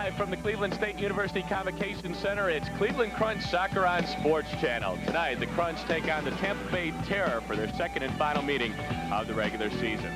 Live from the Cleveland State University Convocation Center, it's Cleveland Crunch Soccer on Sports Channel. Tonight, the Crunch take on the Tampa Bay Terror for their second and final meeting of the regular season.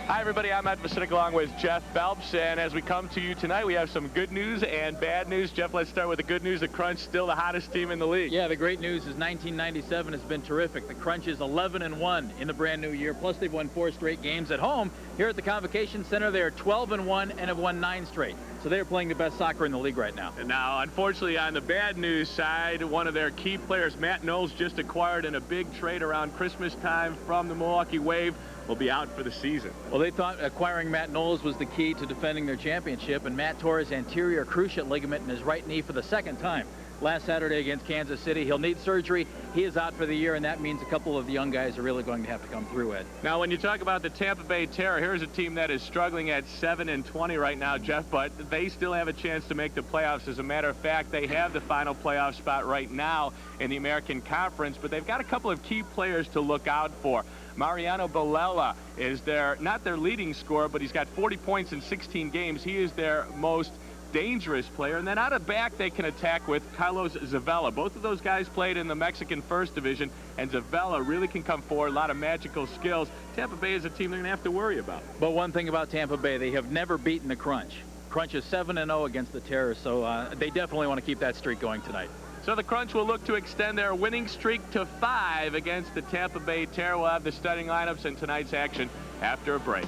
Hi, everybody. I'm Ed Vasidik along with Jeff Phelps, and as we come to you tonight, we have some good news and bad news. Jeff, let's start with the good news. The Crunch still the hottest team in the league. Yeah, the great news is 1997 has been terrific. The Crunch is 11-1 in the brand new year, plus they've won 4 straight games at home. Here at the Convocation Center, they are 12-1 and have won 9 straight. So they're playing the best soccer in the league right now. And now, unfortunately, on the bad news side, one of their key players, Matt Knowles, just acquired in a big trade around Christmas time from the Milwaukee Wave, will be out for the season. Well, they thought acquiring Matt Knowles was the key to defending their championship, and Matt tore his anterior cruciate ligament in his right knee for the second time. Last Saturday against Kansas City, he'll need surgery. He is out for the year, and that means a couple of the young guys are really going to have to come through, Ed. Now, when you talk about the Tampa Bay Terror, here's a team that is struggling at 7-20 right now, Jeff, but they still have a chance to make the playoffs. As a matter of fact, they have the final playoff spot right now in the American Conference, but they've got a couple of key players to look out for. Mariano Balella is not their leading scorer, but he's got 40 points in 16 games. He is their most dangerous player. And then out of back, they can attack with Carlos Zavella. Both of those guys played in the Mexican First Division, and Zavella really can come forward, a lot of magical skills. Tampa Bay is a team they're going to have to worry about. But one thing about Tampa Bay, they have never beaten the Crunch. Crunch is 7-0 against the Terror, so they definitely want to keep that streak going tonight. So the Crunch will look to extend their winning streak to 5 against the Tampa Bay Terror. We'll have the starting lineups in tonight's action after a break.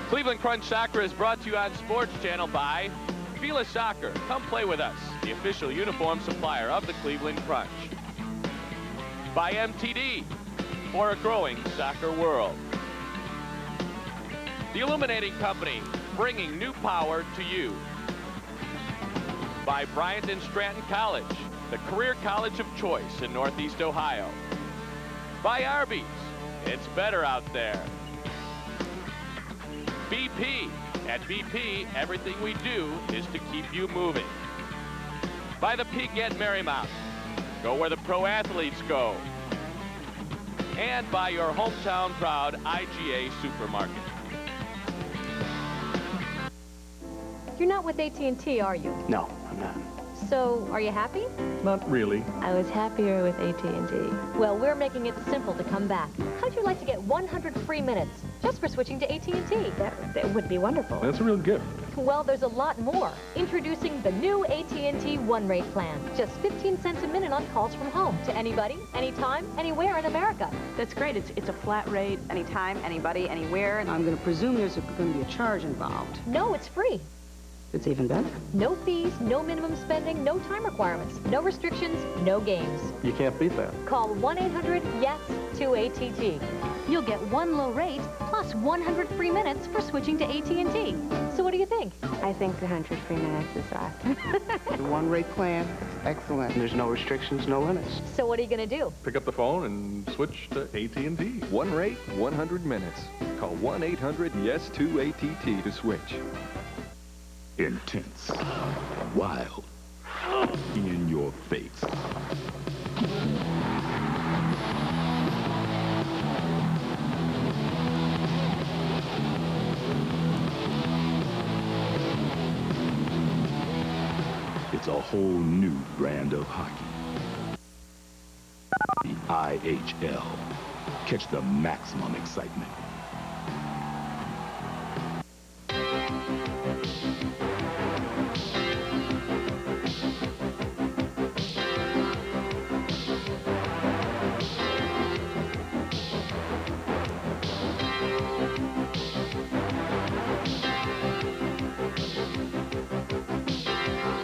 Cleveland Crunch Soccer is brought to you on Sports Channel by Fila Soccer. Come play with us, the official uniform supplier of the Cleveland Crunch. By MTD, for a growing soccer world. The Illuminating Company, bringing new power to you. By Bryant and Stratton College, the career college of choice in Northeast Ohio. By Arby's, it's better out there. BP, at BP, everything we do is to keep you moving. By the Peak at Marymount, go where the pro athletes go. And by your hometown proud IGA Supermarket. You're not with AT&T, are you? No, I'm not. So, are you happy? Not really. I was happier with AT&T. Well, we're making it simple to come back. How'd you like to get 100 free minutes just for switching to AT&T? That would be wonderful. That's a real gift. Well, there's a lot more. Introducing the new AT&T one-rate plan. Just 15 cents a minute on calls from home to anybody, anytime, anywhere in America. That's great. It's a flat rate, anytime, anybody, anywhere. I'm going to presume there's going to be a charge involved. No, it's free. It's even better. No fees, no minimum spending, no time requirements, no restrictions, no games. You can't beat that. Call 1-800-YES-2-ATT. You'll get one low rate plus 100 free minutes for switching to AT&T. So what do you think? I think the 100 free minutes is awesome. The one-rate plan, excellent. There's no restrictions, no limits. So what are you going to do? Pick up the phone and switch to AT&T. One rate, 100 minutes. Call 1-800-YES-2-ATT to switch. Intense, wild, in your face. It's a whole new brand of hockey. The IHL. Catch the maximum excitement.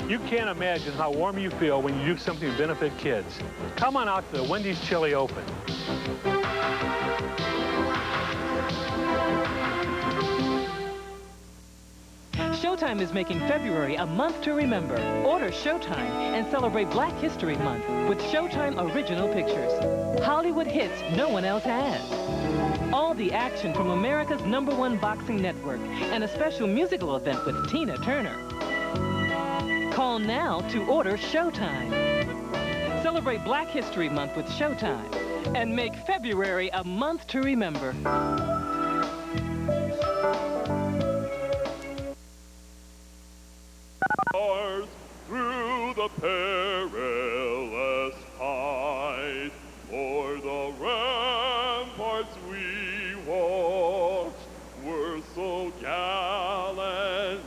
You can't imagine how warm you feel when you do something to benefit kids. Come on out to the Wendy's Chili Open. Showtime is making February a month to remember. Order Showtime and celebrate Black History Month with Showtime Original Pictures. Hollywood hits no one else has. All the action from America's #1 boxing network and a special musical event with Tina Turner. Call now to order Showtime. Celebrate Black History Month with Showtime. and make February a month to remember. Through the perilous fight, for the ramparts we walked were so gallantly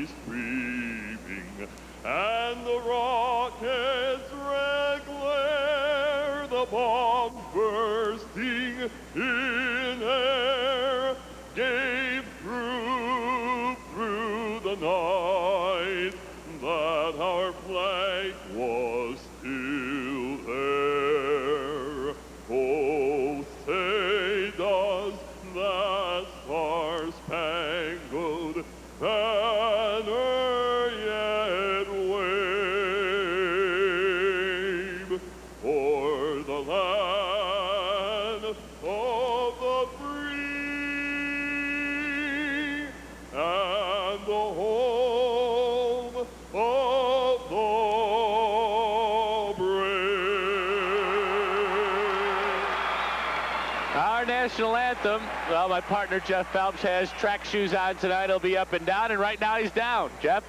streaming, and the rockets' red glare, the bomb bursting in air, gave proof through the night that our flag was still there. Oh, say does that star-spangled banner yet wave for the land of the free and the home of the brave. Our national anthem. Well, my partner Jeff Phelps has track shoes on tonight. He'll be up and down, and right now he's down. Jeff?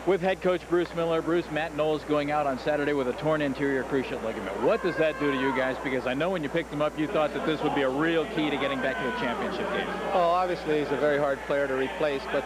With head coach Bruce Miller, Matt Knowles going out on Saturday with a torn anterior cruciate ligament. What does that do to you guys? Because I know when you picked him up, you thought that this would be a real key to getting back to the championship game. Oh, obviously he's a very hard player to replace, but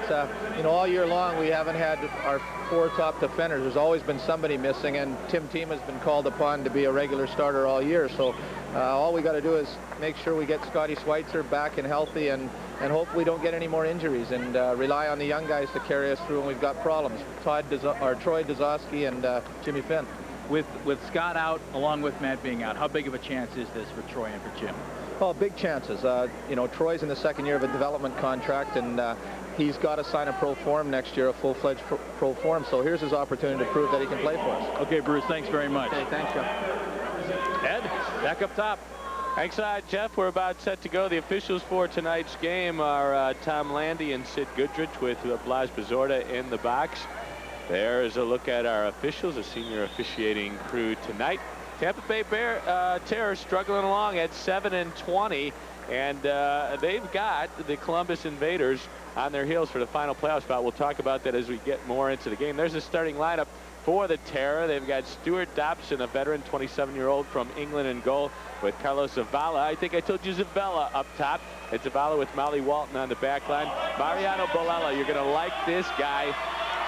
you know, all year long we haven't had our 4 top defenders. There's always been somebody missing, and Tim Team has been called upon to be a regular starter all year. So all we got to do is make sure we get Scotty Schweitzer back and healthy, and hopefully don't get any more injuries, and rely on the young guys to carry us through when we've got problems. Troy Dazowski and Jimmy Finn. With Scott out, along with Matt being out, how big of a chance is this for Troy and for Jim? Oh, big chances. You know, Troy's in the second year of a development contract, and he's got to sign a pro form next year, a full-fledged pro form. So here's his opportunity to prove that he can play for us. Okay, Bruce, thanks very much. Okay, thanks, Jeff. Ed, back up top. Thanks, Jeff. We're about set to go. The officials for tonight's game are Tom Landy and Sid Goodrich with Blas Bazorda in the box. There's a look at our officials, a senior officiating crew tonight. Tampa Bay Terror struggling along at 7-20, and they've got the Columbus Invaders on their heels for the final playoff spot. We'll talk about that as we get more into the game. There's a starting lineup for the Terror. They've got Stuart Dobson, a veteran 27-year-old from England, in goal with Carlos Zavala. I think I told you Zavala up top. It's Zavala with Molly Walton on the back line. Mariano Bolella, you're going to like this guy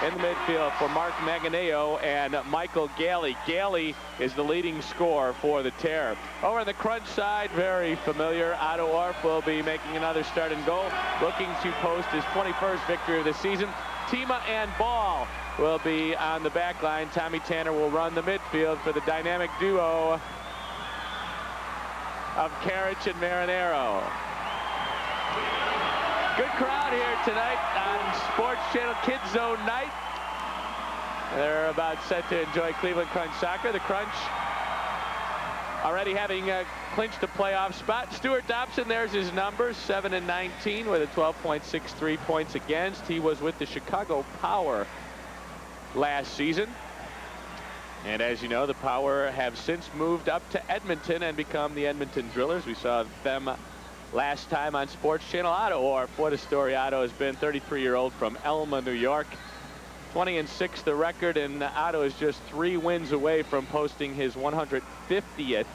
in the midfield for Mark Manganeo and Michael Gailey. Gailey is the leading scorer for the Terror. Over on the crunch side, very familiar, Otto Orff will be making another start and goal, looking to post his 21st victory of the season. Tima and Ball will be on the back line. Tommy Tanner will run the midfield for the dynamic duo of Karich and Marinero. Good crowd here tonight on Sports Channel Kids Zone night. They're about set to enjoy Cleveland Crunch soccer. The Crunch already having clinched a playoff spot. Stuart Dobson, there's his number, 7-19 with a 12.63 points against. He was with the Chicago Power last season. And as you know, the Power have since moved up to Edmonton and become the Edmonton Drillers. We saw them last time on Sports Channel. Otto Orff, what a story Otto has been, 33-year-old from Elma, New York. 20-6 the record, and Otto is just 3 wins away from posting his 150th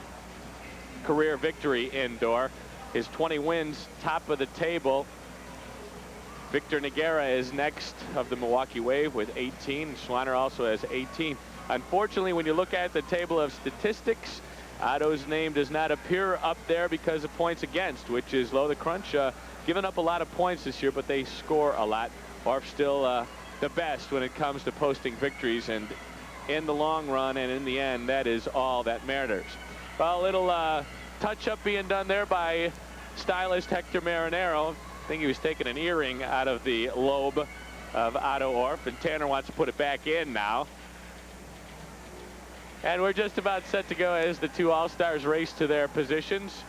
career victory indoor. His 20 wins, top of the table. Victor Nogueira is next of the Milwaukee Wave with 18. Schweiner also has 18. Unfortunately, when you look at the table of statistics, Otto's name does not appear up there because of points against, which is low. The Crunch giving up a lot of points this year, but they score a lot. Orff still the best when it comes to posting victories, and in the long run and in the end, that is all that matters. Well, a little touch-up being done there by stylist Hector Marinero. I think he was taking an earring out of the lobe of Otto Orff, and Tanner wants to put it back in now. And we're just about set to go as the 2 All-Stars race to their positions.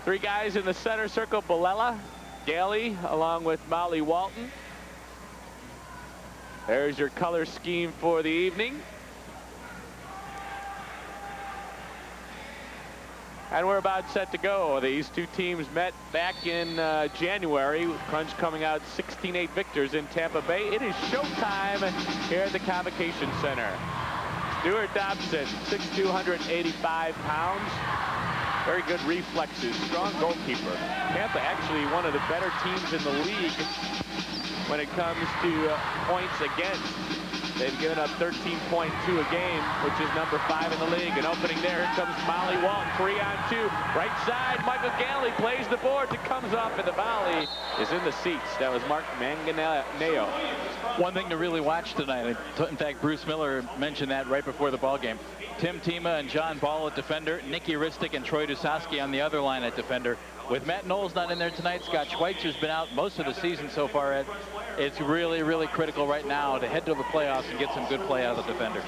3 guys in the center circle, Bolella, Gailey, along with Molly Walton. There's your color scheme for the evening. And we're about set to go. These two teams met back in January. Crunch coming out 16-8 victors in Tampa Bay. It is showtime here at the Convocation Center. Stuart Dobson, 6'2", 185 pounds. Very good reflexes, strong goalkeeper. Tampa actually one of the better teams in the league when it comes to points against. They've given up 13.2 a game, which is number 5 in the league. And opening there, here comes Molly Walton, 3-on-2. Right side, Michael Galley plays the boards. It comes off, and the volley is in the seats. That was Mark Manganeo. One thing to really watch tonight, in fact, Bruce Miller mentioned that right before the ball game. Tim Tima and John Ball at defender, Nicky Ristic and Troy Dusoski on the other line at defender. With Matt Knowles not in there tonight, Scott Schweitzer's been out most of the season so far. Ed. It's really, really critical right now to head to the playoffs and get some good play out of the defenders.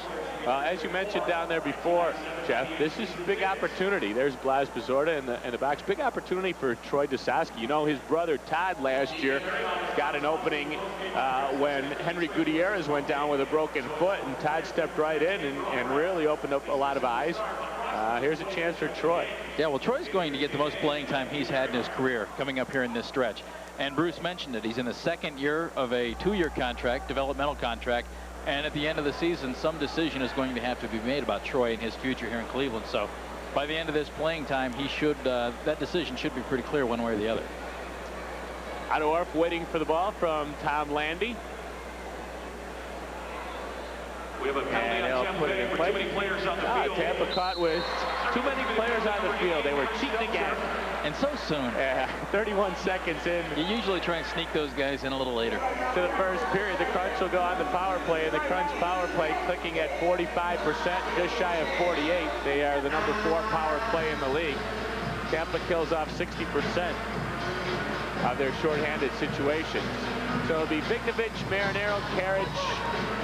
As you mentioned down there before, Jeff, this is a big opportunity. There's Blas Bazorda in the box. Big opportunity for Troy Dusoski. You know, his brother Todd last year got an opening when Henry Gutierrez went down with a broken foot, and Todd stepped right in and really opened up a lot of eyes. Here's a chance for Troy. Yeah, well, Troy's going to get the most playing time he's had in his career coming up here in this stretch. And Bruce mentioned it. He's in the second year of a 2-year contract, developmental contract. And at the end of the season, some decision is going to have to be made about Troy and his future here in Cleveland. So by the end of this playing time, he should that decision should be pretty clear one way or the other. Adorf waiting for the ball from Tom Landy. We have a penalty on Tampa Bay with too many players on the field. Tampa caught with too many players on the field. They were cheating again. And so soon. Yeah, 31 seconds in. You usually try and sneak those guys in a little later. To the first period, the Crunch will go on the power play, and the Crunch power play clicking at 45%, just shy of 48. They are the number 4 power play in the league. Tampa kills off 60% of their shorthanded situations. So it'll be Vignovich, Marinero, Carriage,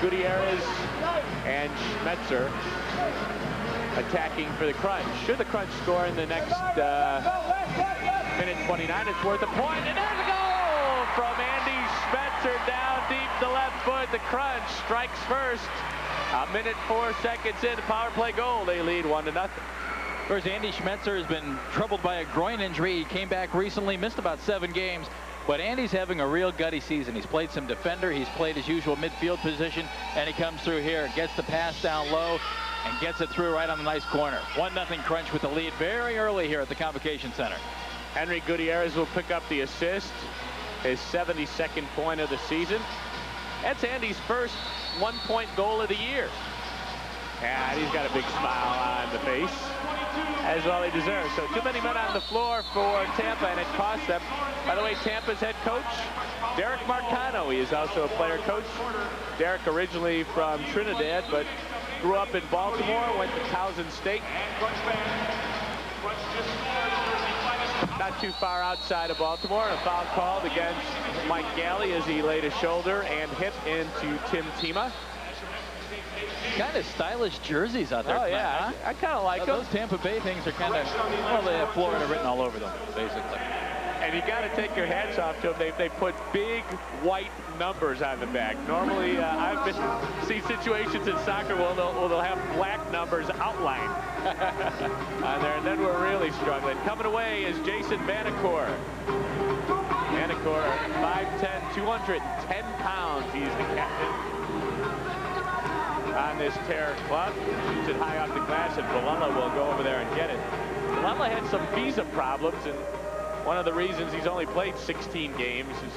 Gutierrez, and Schmetzer attacking for the Crunch. Should the Crunch score in the next minute 29, it's worth a point. And there's a goal from Andy Schmetzer down deep the left foot. The Crunch strikes first. A minute 4 seconds in, power play goal. They lead 1-0. Of course, Andy Schmetzer has been troubled by a groin injury. He came back recently, missed about 7 games. But Andy's having a real gutty season. He's played some defender. He's played his usual midfield position. And he comes through here, gets the pass down low, and gets it through right on the nice corner. 1-0 Crunch with the lead very early here at the Convocation Center. Henry Gutierrez will pick up the assist, his 72nd point of the season. That's Andy's first 1-point goal of the year. And he's got a big smile on the face, as well he deserves. So too many men on the floor for Tampa, and it cost them. By the way, Tampa's head coach, Derek Marcano. He is also a player coach. Derek originally from Trinidad, but grew up in Baltimore, went to Towson State. Not too far outside of Baltimore. A foul called against Mike Galley as he laid a shoulder and hip into Tim Tima. Kind of stylish jerseys out there. Oh, yeah. Huh? I kind of like them. Those Tampa Bay things are kind of, well, they have Florida written all over them, basically. And you got to take your hats off to them. They put big white numbers on the back. Normally, I've seen situations in soccer where they'll have black numbers outlined on there, and then we're really struggling. Coming away is Jason Vanacore. Vanacore, 5'10", 210 pounds. He's the captain on this Terror club. Shoots it high off the glass, and Villela will go over there and get it. Villela had some visa problems, and one of the reasons he's only played 16 games is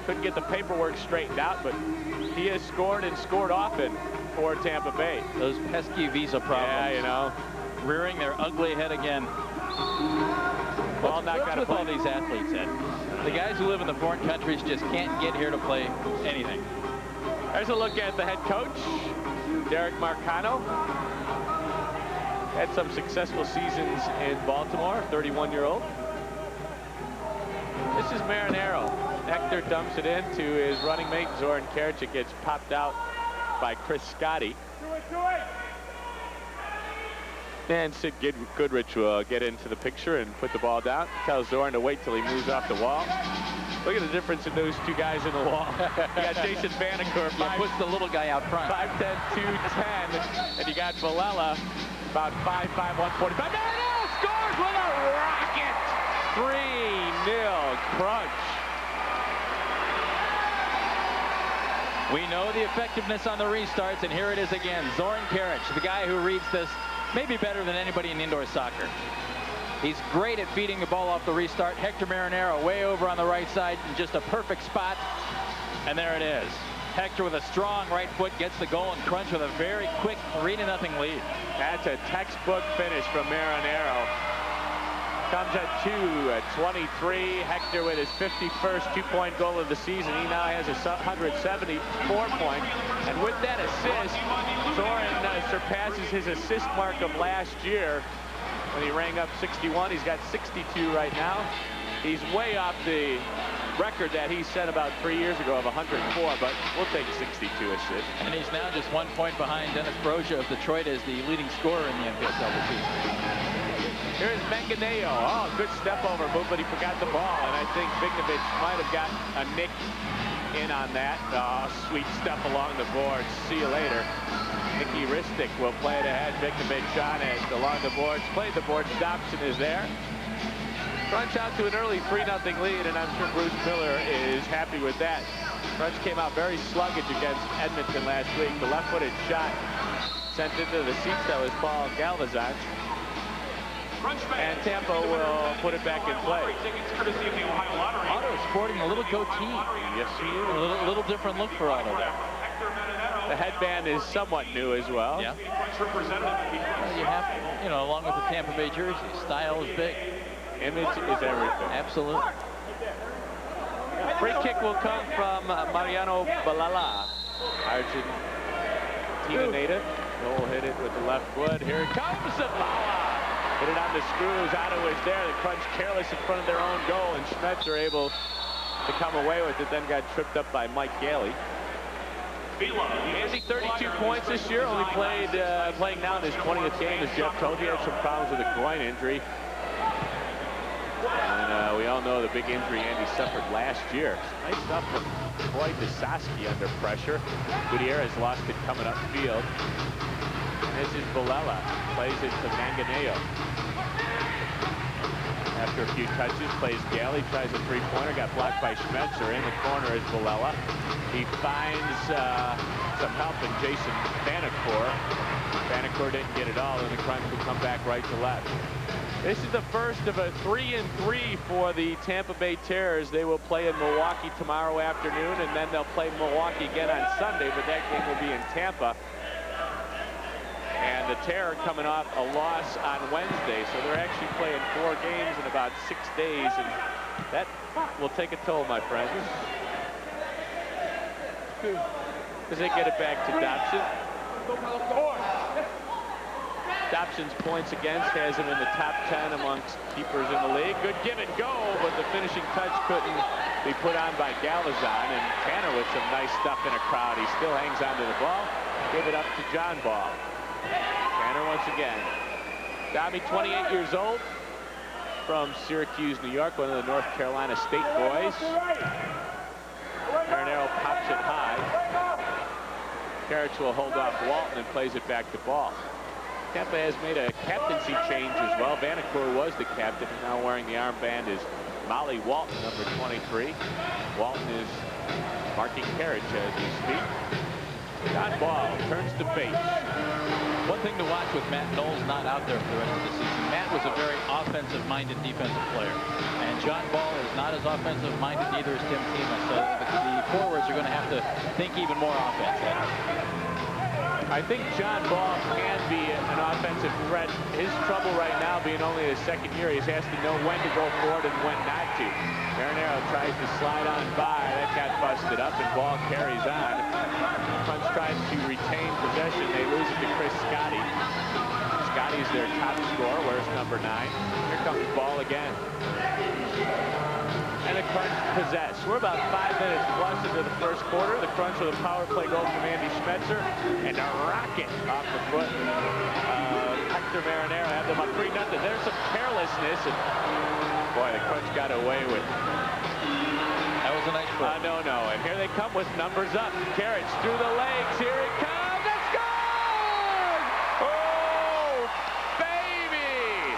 couldn't get the paperwork straightened out, but he has scored and scored often for Tampa Bay. Those pesky visa problems. Yeah, you know. Rearing their ugly head again. Well, what's with all these athletes, Ed? The guys who live in the foreign countries just can't get here to play anything. There's a look at the head coach, Derek Marcano. Had some successful seasons in Baltimore, 31-year-old. This is Marinero. Hector dumps it in to his running mate, Zoran Karic. It gets popped out by Chris Scotti. And Sid Goodrich will get into the picture and put the ball down. Tells Zoran to wait till he moves off the wall. Look at the difference in those two guys in the wall. You got Jason Vanacore, puts the little guy out front. 5'10", 210, and you got Villela, about 5'5", 145. Marinero scores with a rocket. 3-0 Crunch. We know the effectiveness on the restarts, and here it is again. Zoran Karic, the guy who reads this maybe better than anybody in indoor soccer. He's great at feeding the ball off the restart. Hector Marinero way over on the right side in just a perfect spot. And there it is. Hector with a strong right foot gets the goal, and Crunch with a very quick 3-0 lead. That's a textbook finish from Marinero. Comes at 2-23. Hector with his 51st two-point goal of the season. He now has a 174-point. And with that assist, Zoran surpasses his assist mark of last year when he rang up 61. He's got 62 right now. He's way off the record that he set about 3 years ago of 104, but we'll take 62 assists. And he's now just 1 point behind Dennis Broja of Detroit as the leading scorer in the NPSL this season. Here's Manganeo. Oh, good step over move, but he forgot the ball, and I think Vignovic might have got a nick in on that. Oh, sweet step along the boards. See you later. Nicky Ristic will play it ahead. Vignovic on it along the boards. Played the boards. Dobson is there. Crunch out to an early 3-0 lead, and I'm sure Bruce Miller is happy with that. Crunch came out very sluggish against Edmonton last week. The left-footed shot sent into the seats. That was Paul Galvazon. And Tampa will put it back in play. Otto sporting a little goatee. Yes, he is. A little different look for Otto. The headband is somewhat new as well. Yeah. Well, you have, you know, along with the Tampa Bay jersey, style is big. Image is everything. Absolutely. Free kick will come from Mariano Balala, Argentina native. He'll hit it with the left foot. Here it comes. Zavala. Hit it on the screws. Otto is there. The Crunch careless in front of their own goal, and Schmetz are able to come away with it. Then got tripped up by Mike Gailey. Andy, 32 points this year. Only playing now in his 20th game. As Jeff told you, he had some problems with a groin injury. And we all know the big injury Andy suffered last year. Nice stuff from Troy Dusosky under pressure. Gutierrez lost it coming upfield. This is Balella. Plays it to Manganeo. After a few touches, plays Gailey, tries a three-pointer, got blocked by Schmetzer. In the corner is Balella. He finds some help in Jason Vanacore. Vanacore didn't get it all, and the Crunch will come back right to left. This is the first of a 3-3 for the Tampa Bay Terrors. They will play in Milwaukee tomorrow afternoon, and then they'll play Milwaukee again on Sunday, but that game will be in Tampa. And the Terror coming off a loss on Wednesday, so they're actually playing 4 games in about 6 days, and that will take a toll, my friends. As they get it back to Dobson. Dobson's points against has him in the top 10 amongst keepers in the league. Good give and go, but the finishing touch couldn't be put on by Galvazon, and Tanner with some nice stuff in a crowd. He still hangs onto the ball. Give it up to John Ball. Tanner once again. Dobby, 28 years old, from Syracuse, New York, one of the North Carolina State boys. Marinero pops it high. Karic will hold off Walton and plays it back to Ball. Tampa has made a captaincy change as well. Vanacore was the captain, and now wearing the armband is Molly Walton, number 23. Walton is marking Karic as we speak. John Ball turns to base. One thing to watch with Matt Knowles not out there for the rest of the season. Matt was a very offensive-minded defensive player, and John Ball is not as offensive-minded, neither is Tim Tima. So the forwards are going to have to think even more offense. I think John Ball can be an offensive threat. His trouble right now being only his second year, he has to know when to go forward and when not to. Marinero tries to slide on by. That got busted up, and Ball carries on. Crunch tries to retain possession. They lose it to Chris Scotty. Scotty's their top scorer. Where's number 9? Here comes Ball again. And the Crunch possess. We're about 5 minutes plus into the first quarter. The Crunch with a power play goal from Andy Schmetzer, and a rocket off the foot of Hector Marinero. Have them up 3-0. There's some carelessness, and boy, the Crunch got away with it. That was a nice play. No. And here they come with numbers up. Karic through the legs. Here it comes. It's gone! Oh, baby!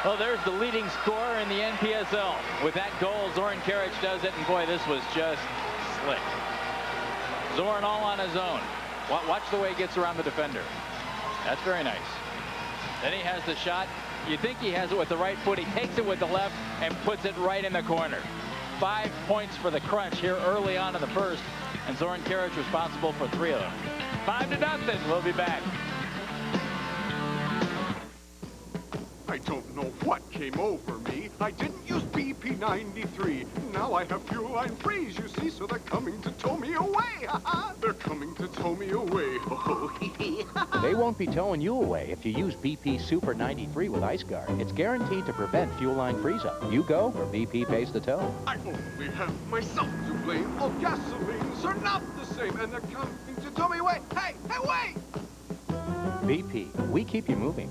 Well, there's the leading scorer in the NPSL. With that goal, Zoran Karic does it, and boy, this was just slick. Zoran all on his own. Watch the way he gets around the defender. That's very nice. Then he has the shot. You think he has it with the right foot. He takes it with the left and puts it right in the corner. 5 points for the Crunch here early on in the first, and Zoran Karic responsible for 3 of them. 5-0. We'll be back. I don't know what came over me. I didn't use BP 93. Now I have fuel line freeze, you see, so they're coming to tow me away. They're coming to tow me away. They won't be towing you away if you use BP Super 93 with Ice Guard. It's guaranteed to prevent fuel line freeze-up. You go, or BP pays the tow. I only have myself to blame. All gasolines are not the same, and they're coming to tow me away. Hey, wait! BP, we keep you moving.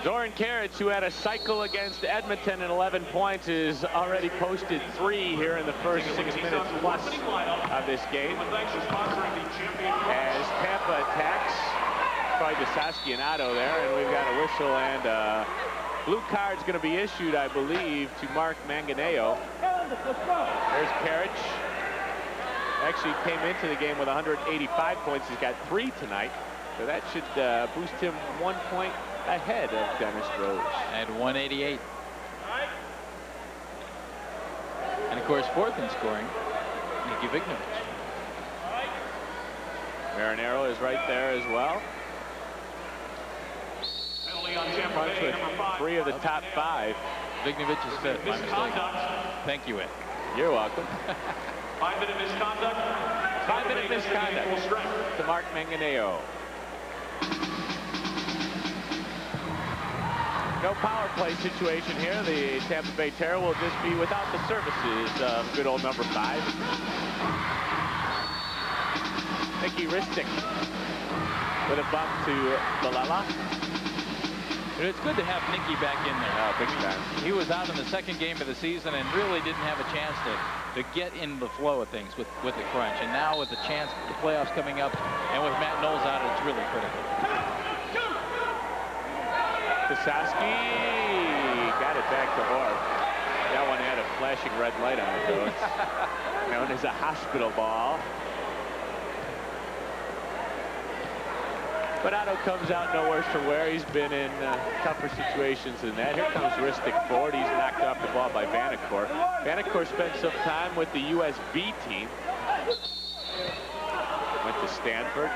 Zoran Karic, who had a cycle against Edmonton and 11 points, has already posted 3 here in the first 6 minutes plus of this game. As Tampa attacks, probably Desaski and Otto there, and we've got a whistle, and blue card's going to be issued, I believe, to Mark Manganeo. There's Karic. Actually came into the game with 185 points. He's got 3 tonight, so that should boost him 1 point ahead of Dennis Rose. At 188. And of course, 4th in scoring, Nicky Vignovich. Marinero is right there as well. Crunch with 3 of the top 5. Vignovich is 5th, my mistake. Thank you, Ed. You're welcome. 5-minute misconduct. 5-minute misconduct to Mark Manganeo. No power play situation here. The Tampa Bay Terror will just be without the services of good old number 5. Nicky Ristic with a bump to Balala. It's good to have Nicky back in there. Oh, big time. He was out in the 2nd game of the season and really didn't have a chance to get in the flow of things with the Crunch. And now with the chance, the playoffs coming up, and with Matt Knowles out, it's really critical. Desaski got it back to Orr. That one had a flashing red light on it, though. It's known as a hospital ball. But Otto comes out no worse for wear. He's been in tougher situations than that. Here comes Ristic forward. He's knocked off the ball by Vanacore. Vanacore spent some time with the USB team. Went to Stanford.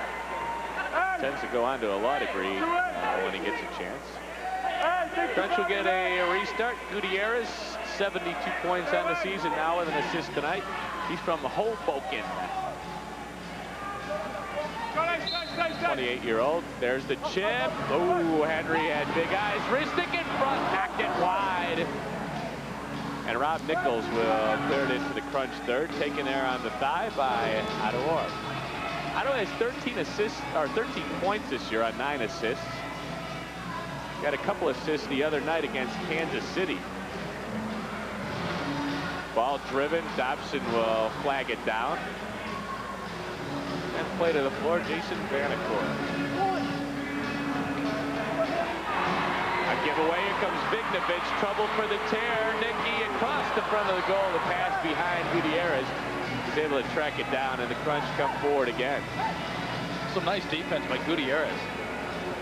Tends to go on to a law degree when he gets a chance. Crunch will get a restart. Gutierrez, 72 points on the season now with an assist tonight. He's from Hoboken. 28-year-old. There's the chip. Oh, Henry had big eyes. Ristic in front, hacked it wide. And Rob Nichols will clear it into the Crunch 3rd, taken there on the thigh by Otto Orr. Otto has 13 assists, or 13 points this year on 9 assists. Got a couple assists the other night against Kansas City. Ball driven. Dobson will flag it down. And play to the floor, Jason Vanacore. A giveaway. Here comes Vignovich. Trouble for the tear. Nicky across the front of the goal. The pass behind Gutierrez. He's able to track it down, and the Crunch come forward again. Some nice defense by Gutierrez.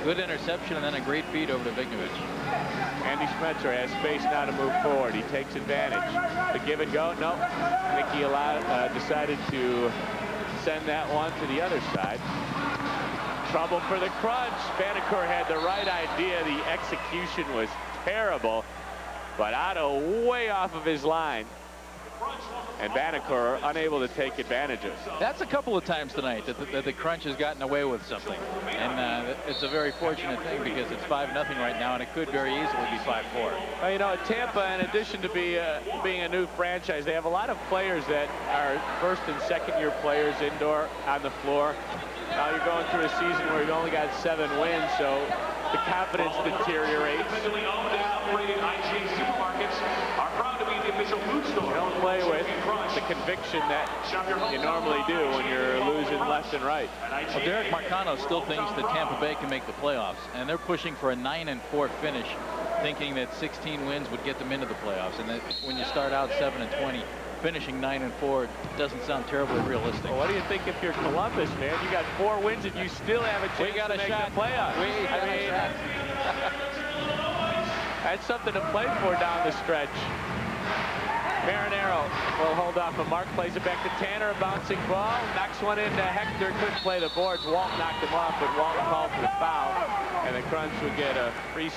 Good interception and then a great feed over to Vignovich. Andy Schmetzer has space now to move forward. He takes advantage. The give and go. No. Nicky decided to send that one to the other side. Trouble for the Crunch. Vanacore had the right idea. The execution was terrible. But Otto way off of his line. And Banneker unable to take advantage of. That's a couple of times tonight that the Crunch has gotten away with something. And it's a very fortunate thing because it's 5-0 right now, and it could very easily be 5-4. Well, you know, Tampa, in addition to being a new franchise, they have a lot of players that are first and second year players indoor on the floor. Now you're going through a season where you've only got 7 wins, so the confidence deteriorates. You don't play with the conviction that you normally do when you're losing left and right. Well, Derek Marcano still thinks that Tampa Bay can make the playoffs, and they're pushing for a 9-4 finish, thinking that 16 wins would get them into the playoffs. And that when you start out 7-20, finishing 9-4 doesn't sound terribly realistic. Well, what do you think if you're Columbus, man? You got 4 wins and you still have a chance to make the playoffs. That's something to play for down the stretch. Marinero will hold off, but Mark plays it back to Tanner. A bouncing ball, knocks one into Hector. Couldn't play the boards. Walt knocked him off, but Walt called for the foul. And the Crunch would get a free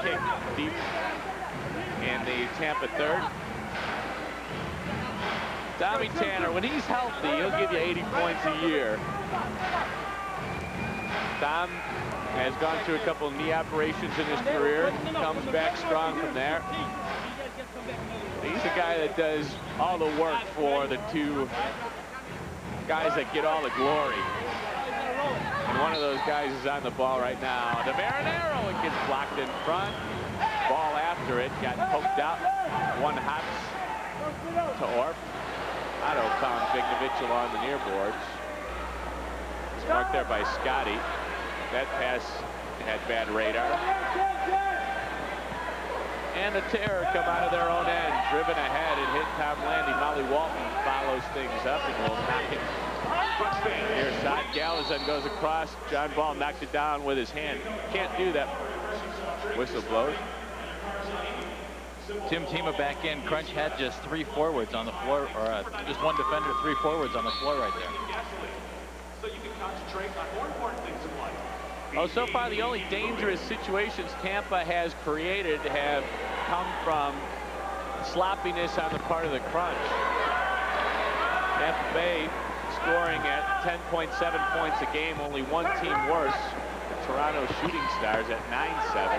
kick deep in the Tampa third. Tommy Tanner, when he's healthy, he'll give you 80 points a year. Tom has gone through a couple of knee operations in his career. Comes back strong from there. He's a guy that does all the work for the 2 guys that get all the glory. And one of those guys is on the ball right now. The Marinero, it gets blocked in front. Ball after it, got poked out. 1 hops to Orp. Otto found Vignovich along the near boards. It's marked there by Scotty. That pass had bad radar. And the Terror come out of their own end, driven ahead and hit Tom Landy. Molly Walton follows things up and will knock it near side. Galazan goes across. John Ball knocked it down with his hand. Can't do that. Whistle blows. Tim Tima back in. Crunch had just 3 forwards on the floor, or just 1 defender, 3 forwards on the floor right there. So you can concentrate on more important things in life. Oh, so far the only dangerous situations Tampa has created have come from sloppiness on the part of the Crunch. Tampa Bay scoring at 10.7 points a game, only 1 team worse. The Toronto Shooting Stars at 9-7.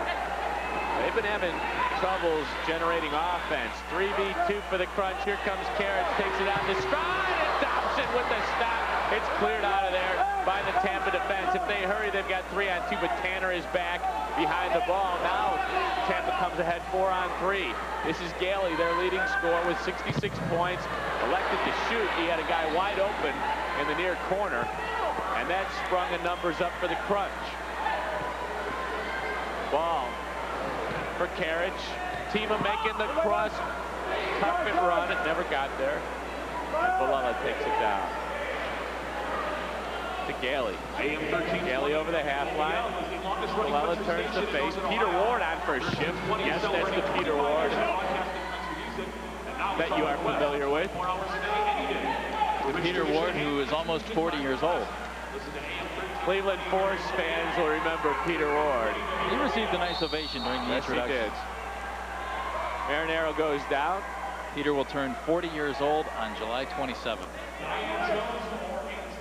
They've been having troubles generating offense. 3v2 for the Crunch. Here comes Carriage, takes it out to stride, and Dobson with the stop. It's cleared out of there by the Tampa defense. If they hurry, they've got 3-on-2, but Tanner is back behind the ball. Now Tampa comes ahead 4-on-3. This is Gailey, their leading scorer, with 66 points. Elected to shoot. He had a guy wide open in the near corner, and that sprung the numbers up for the Crunch. Ball for Carriage. Tima making the cross carpet run. It never got there. And Villela takes it down. To Gailey. Gailey over the half line. Villela turns to face. Peter Ward on for a shift. Yes, that's the Peter Ward that you are familiar with. The Peter Ward, who is almost 40 years old. Cleveland Force fans will remember Peter Ward. He received a nice ovation during the introduction. Yes, he did. Marinero goes down. Peter will turn 40 years old on July 27th.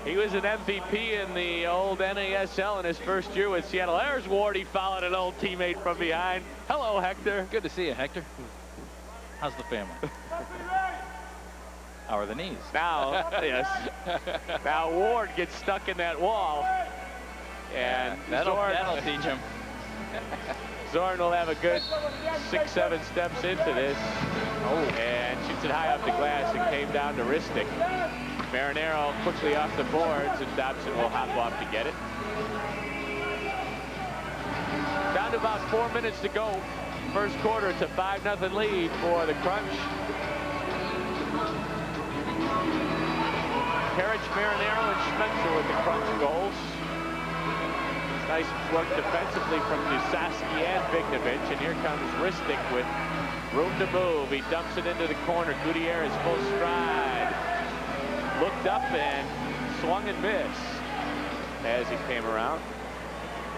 He was an MVP in the old NASL in his first year with Seattle. There's Ward. He followed an old teammate from behind. Hello, Hector. Good to see you, Hector. How's the family? How are the knees? Now, yes. Now Ward gets stuck in that wall. And that'll teach him. Zorn will have a good 6-7 steps into this. And shoots it high off the glass and came down to Ristic. Marinero quickly off the boards, and Dobson will hop off to get it. Down to about 4 minutes to go. First quarter. It's a 5-0 lead for the Crunch. Carriage, Marinero, and Schmetzer with the Crunch goals. Nice work defensively from Nusaski and Vignovich. And here comes Ristic with room to move. He dumps it into the corner. Gutierrez full stride. Looked up and swung and missed as he came around.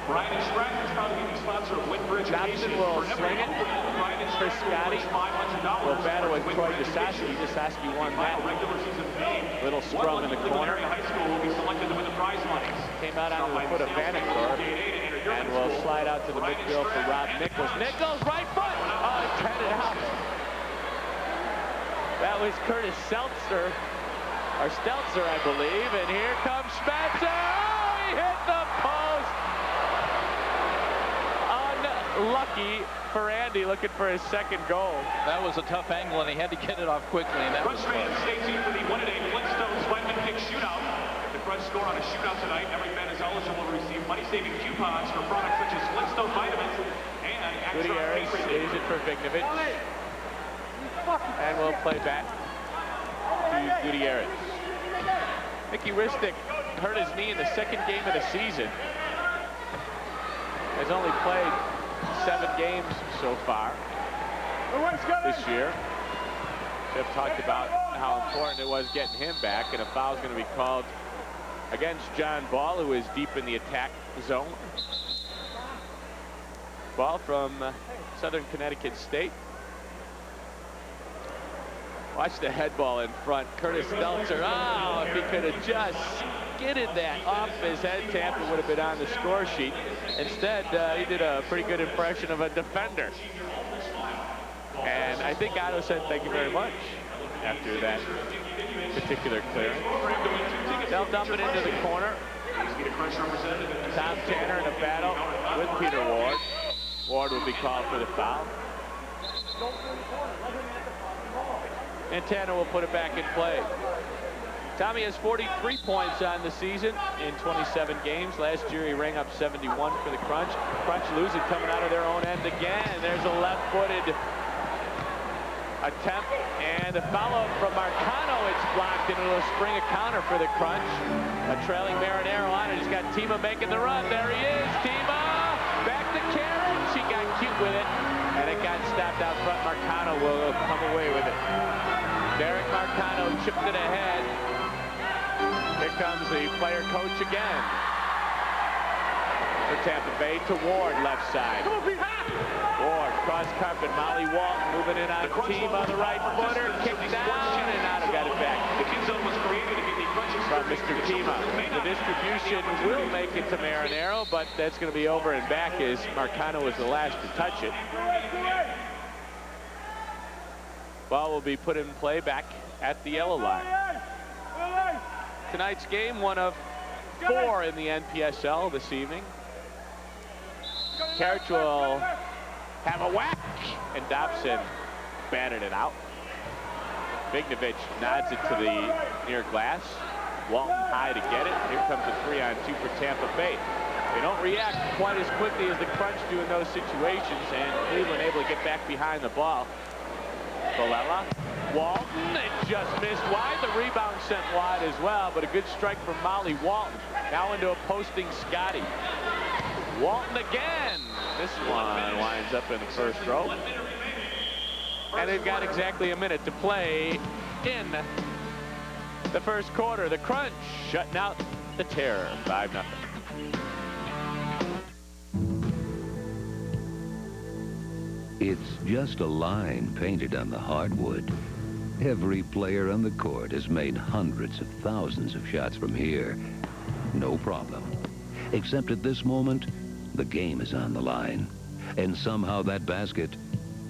Brian and Stratton is proud to be the sponsor of Whitbridge Dobson will sling it. Chris Scotty will battle with Troy Desaski. Desaski won that little scrum in the corner. Came out onto the foot of Vanetor and will slide out to the midfield for Rob Nichols. Nichols, right foot! Oh, he headed out. That was Curtis Stelzer, I believe. And here comes Spencer. Oh, he hit the post. Unlucky for Andy, looking for his second goal. That was a tough angle, and he had to get it off quickly. And that was Crunch fans, stay tuned for the 1-8 Flintstones Vitamin Pick Shootout. If the Crunch score on a shootout tonight, every fan is eligible to receive money-saving coupons for products such as Flintstone vitamins and extra Gutierrez stays it for Vignovich. And we'll play back to Gutierrez. Mickey Ristic hurt his knee in the second game of the season. Has only played 7 games so far this year. Jeff talked about how important it was getting him back, and a foul is going to be called against John Ball, who is deep in the attack zone. Ball from Southern Connecticut State. Watch the head ball in front. Curtis Stelzer. Oh, if he could have just skidded that off his head, Tampa would have been on the score sheet. Instead, he did a pretty good impression of a defender. And I think Otto said thank you very much after that particular clearance. They'll dump it into the corner. Tom Tanner in a battle with Peter Ward. Ward will be called for the foul. And Tanner will put it back in play. Tommy has 43 points on the season in 27 games. Last year he rang up 71 for the Crunch. Crunch losing coming out of their own end again. There's a left-footed attempt, and the follow from Marcano. It's blocked, and it'll spring a counter for the Crunch. A trailing Marinero on it. He's got Tima making the run. There he is. Tima back to Karen. She got cute with it, and it got stopped out front. Marcano will come away with it. Derek Marcano chipped it ahead. Here comes the player coach again. For Tampa Bay to Ward, left side. Ward, cross carpet, Molly Walton moving in on team on the right footer, kicked down, and Otto got it back from Mr. Tima. The distribution will make it to Marinero, but that's going to be over and back as Marcano was the last to touch it. Ball will be put in play back at the yellow line. Tonight's game, one of 4 in the NPSL this evening. Karich will have a whack, and Dobson batted it out. Vignovich nods it to the near glass. Walton high to get it. Here comes a 3-on-2 for Tampa Bay. They don't react quite as quickly as the Crunch do in those situations, and Cleveland able to get back behind the ball. Colella, Walton, it just missed wide. The rebound sent wide as well, but a good strike from Molly Walton. Now into a posting Scotty. Walton again. This one winds up in the first row. And they've got exactly a minute to play in the first quarter. The Crunch shutting out the Terror, 5-0. It's just a line painted on the hardwood. Every player on the court has made hundreds of thousands of shots from here. No problem. Except at this moment, the game is on the line. And somehow that basket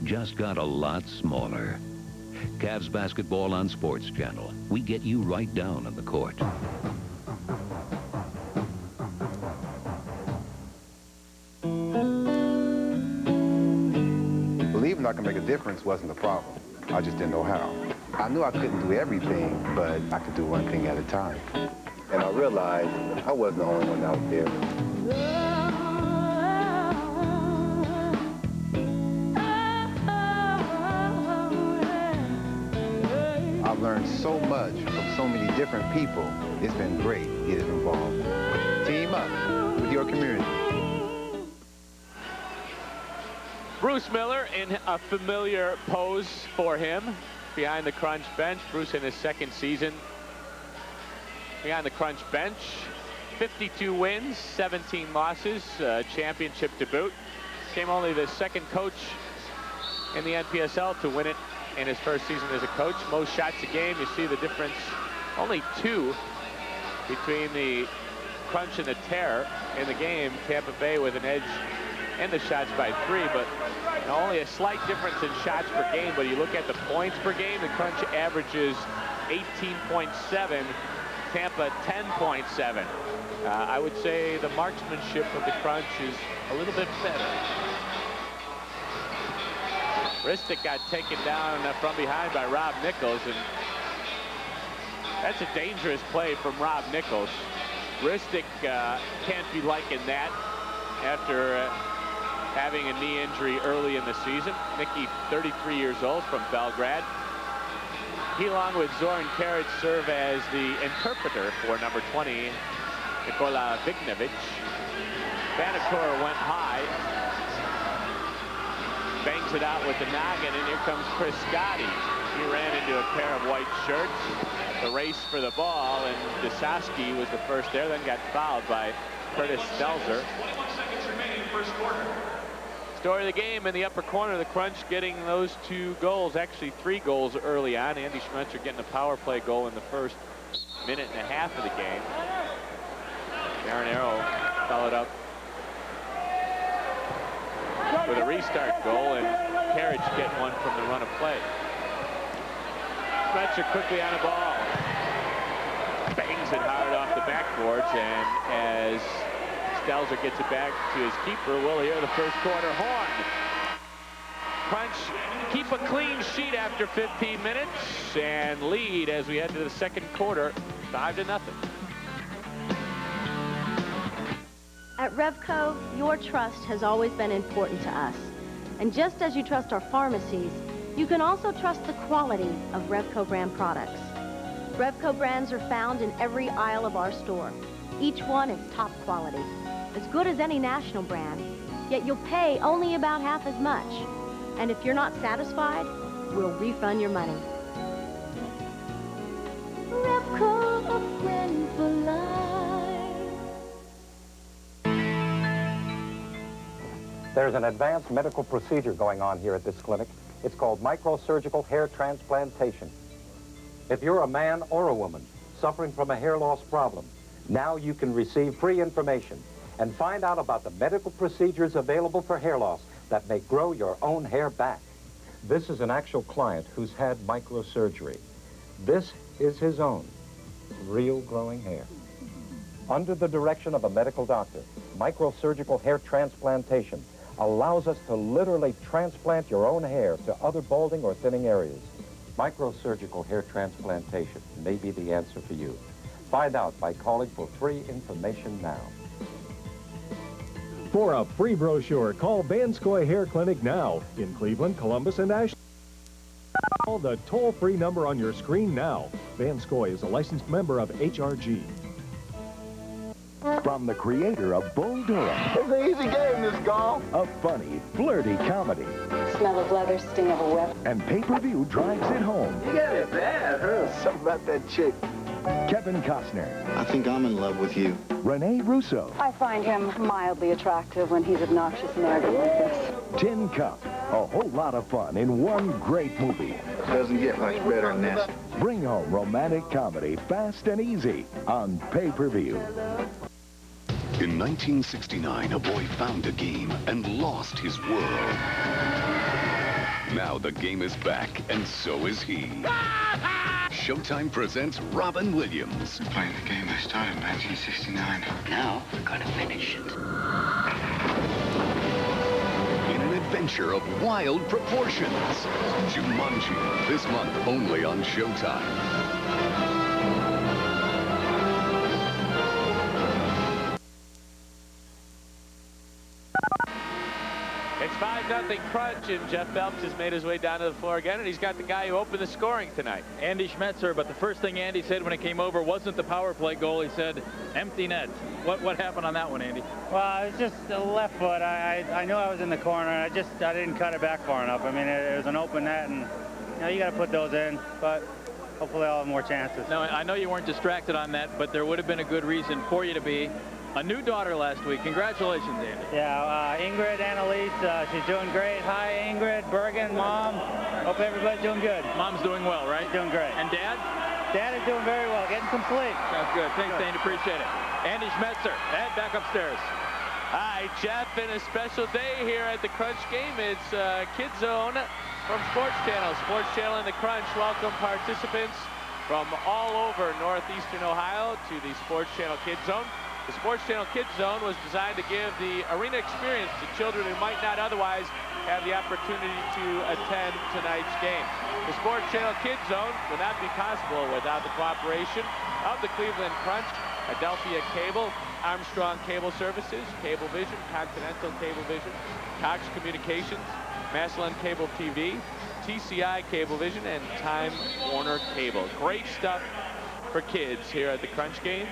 just got a lot smaller. Cavs basketball on Sports Channel. We get you right down on the court. Believing I could make a difference wasn't the problem. I just didn't know how. I knew I couldn't do everything, but I could do one thing at a time. And I realized I wasn't the only one out there. I've learned so much from so many different people. It's been great getting involved. Team up with your community. Bruce Miller in a familiar pose for him behind the Crunch bench. Bruce in his second season behind the Crunch bench. 52 wins, 17 losses, championship to boot. Became only the second coach in the NPSL to win it in his first season as a coach. Most shots a game, you see the difference. Only 2 between the Crunch and the Terror in the game. Tampa Bay with an edge in the shots by 3, but only a slight difference in shots per game. But you look at the points per game, the Crunch averages 18.7, Tampa 10.7. I would say the marksmanship of the Crunch is a little bit better. Ristic got taken down from behind by Rob Nichols, and that's a dangerous play from Rob Nichols. Ristic can't be liking that after having a knee injury early in the season. Mickey, 33 years old, from Belgrade. He, along with Zoran Karic, serve as the interpreter for number 20, Nikola Vignovic. Vanacore went high. Bangs it out with the noggin, and here comes Chris Scotty. He ran into a pair of white shirts. The race for the ball, and Desaski was the first there, then got fouled by Curtis Stelzer. 21 seconds remaining, first quarter. Story of the game in the upper corner, the Crunch getting those 2 goals, actually 3 goals early on. Andy Schmetzer getting a power play goal in the first minute and a half of the game. Marinero followed up with a restart goal, and Karic getting one from the run of play. Schmetzer quickly on the ball. Bangs it hard off the backboards, and as Stelzer gets it back to his keeper, we'll hear the first quarter horn. Crunch keep a clean sheet after 15 minutes and lead as we head to the second quarter, 5-0. At Revco, your trust has always been important to us. And just as you trust our pharmacies, you can also trust the quality of Revco brand products. Revco brands are found in every aisle of our store. Each one is top quality, as good as any national brand, yet you'll pay only about half as much. And if you're not satisfied, we'll refund your money. Revco, a friend for life. There's an advanced medical procedure going on here at this clinic. It's called microsurgical hair transplantation. If you're a man or a woman suffering from a hair loss problem, now you can receive free information and find out about the medical procedures available for hair loss that may grow your own hair back. This is an actual client who's had microsurgery. This is his own real growing hair. Under the direction of a medical doctor, microsurgical hair transplantation allows us to literally transplant your own hair to other balding or thinning areas. Microsurgical hair transplantation may be the answer for you. Find out by calling for free information now. For a free brochure, call Vanskoy Hair Clinic now in Cleveland, Columbus, and Ashland. Call the toll-free number on your screen now. Vanskoy is a licensed member of HRG. From the creator of Bull Durham. It's an easy game, this golf. A funny, flirty comedy. Smell of leather, sting of a whip. And pay-per-view drives it home. You got it bad, huh? Something about that chick. Kevin Costner. I think I'm in love with you. Renee Russo. I find him mildly attractive when he's obnoxious and arrogant like this. Tin Cup. A whole lot of fun in one great movie. Doesn't get much better than this. Bring home romantic comedy fast and easy on pay-per-view. In 1969, a boy found a game and lost his world. Now the game is back, and so is he. Showtime presents Robin Williams. We're playing the game that started in 1969. Now we're gonna finish it. In an adventure of wild proportions. Jumanji, this month only on Showtime. It's 5-0 Crunch, and Jeff Phelps has made his way down to the floor again, and he's got the guy who opened the scoring tonight. Andy Schmetzer, but the first thing Andy said when he came over wasn't the power play goal. He said, empty net. What happened on that one, Andy? Well, it was just the left foot. I knew I was in the corner, and I didn't cut it back far enough. I mean, it was an open net, and you got to put those in. But hopefully I'll have more chances. Now, I know you weren't distracted on that, but there would have been a good reason for you to be. A new daughter last week. Congratulations, Andy. Yeah, Ingrid, Annalise, she's doing great. Hi, Ingrid, Bergen, Mom. Hope everybody's doing good. Mom's doing well, right? Doing great. And Dad? Dad is doing very well, getting some sleep. Sounds good. Thanks, Andy. Appreciate it. Andy Schmetzer, Ed, back upstairs. Hi, Jeff, and a special day here at the Crunch game. It's Kid Zone from Sports Channel. Sports Channel and the Crunch welcome participants from all over northeastern Ohio to the Sports Channel Kid Zone. The Sports Channel Kids Zone was designed to give the arena experience to children who might not otherwise have the opportunity to attend tonight's game. The Sports Channel Kids Zone would not be possible without the cooperation of the Cleveland Crunch, Adelphia Cable, Armstrong Cable Services, Cablevision, Continental Cablevision, Cox Communications, Massillon Cable TV, TCI Cablevision, and Time Warner Cable. Great stuff for kids here at the Crunch game.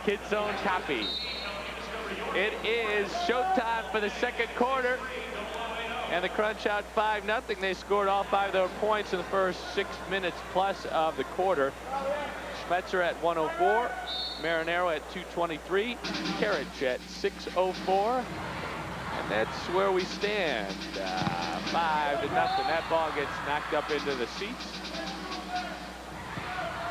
Kid Zone copy. It is showtime for the second quarter. And the Crunch out 5-0. They scored all 5 of their points in the first 6 minutes plus of the quarter. Schmetzer at 104. Marinero at 223. Karich at 604. And that's where we stand. 5-0. That ball gets knocked up into the seats.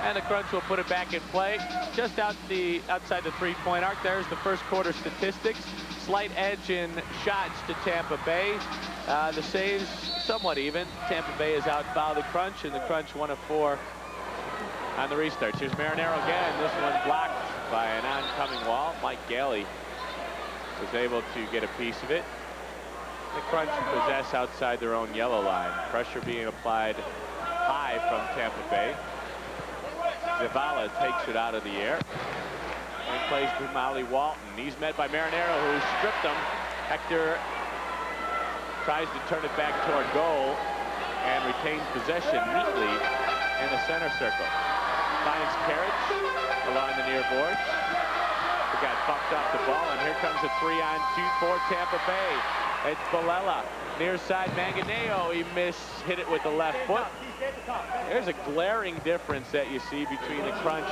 And the Crunch will put it back in play just outside the three-point arc. There's the first quarter statistics. Slight edge in shots to Tampa Bay. The saves somewhat even. Tampa Bay has out-fouled the Crunch, and the Crunch 1 of 4 on the restarts. Here's Marinero again. This one blocked by an oncoming wall. Mike Galley was able to get a piece of it. The Crunch possess outside their own yellow line. Pressure being applied high from Tampa Bay. Zavala takes it out of the air and plays to Molly Walton. He's met by Marinero, who stripped him. Hector tries to turn it back toward goal and retains possession neatly in the center circle. Finds Karich along the near boards. He got bumped off the ball, and here comes a 3-on-2 for Tampa Bay. It's Balella. Near side Manganeo. He hit it with the left foot. There's a glaring difference that you see between the Crunch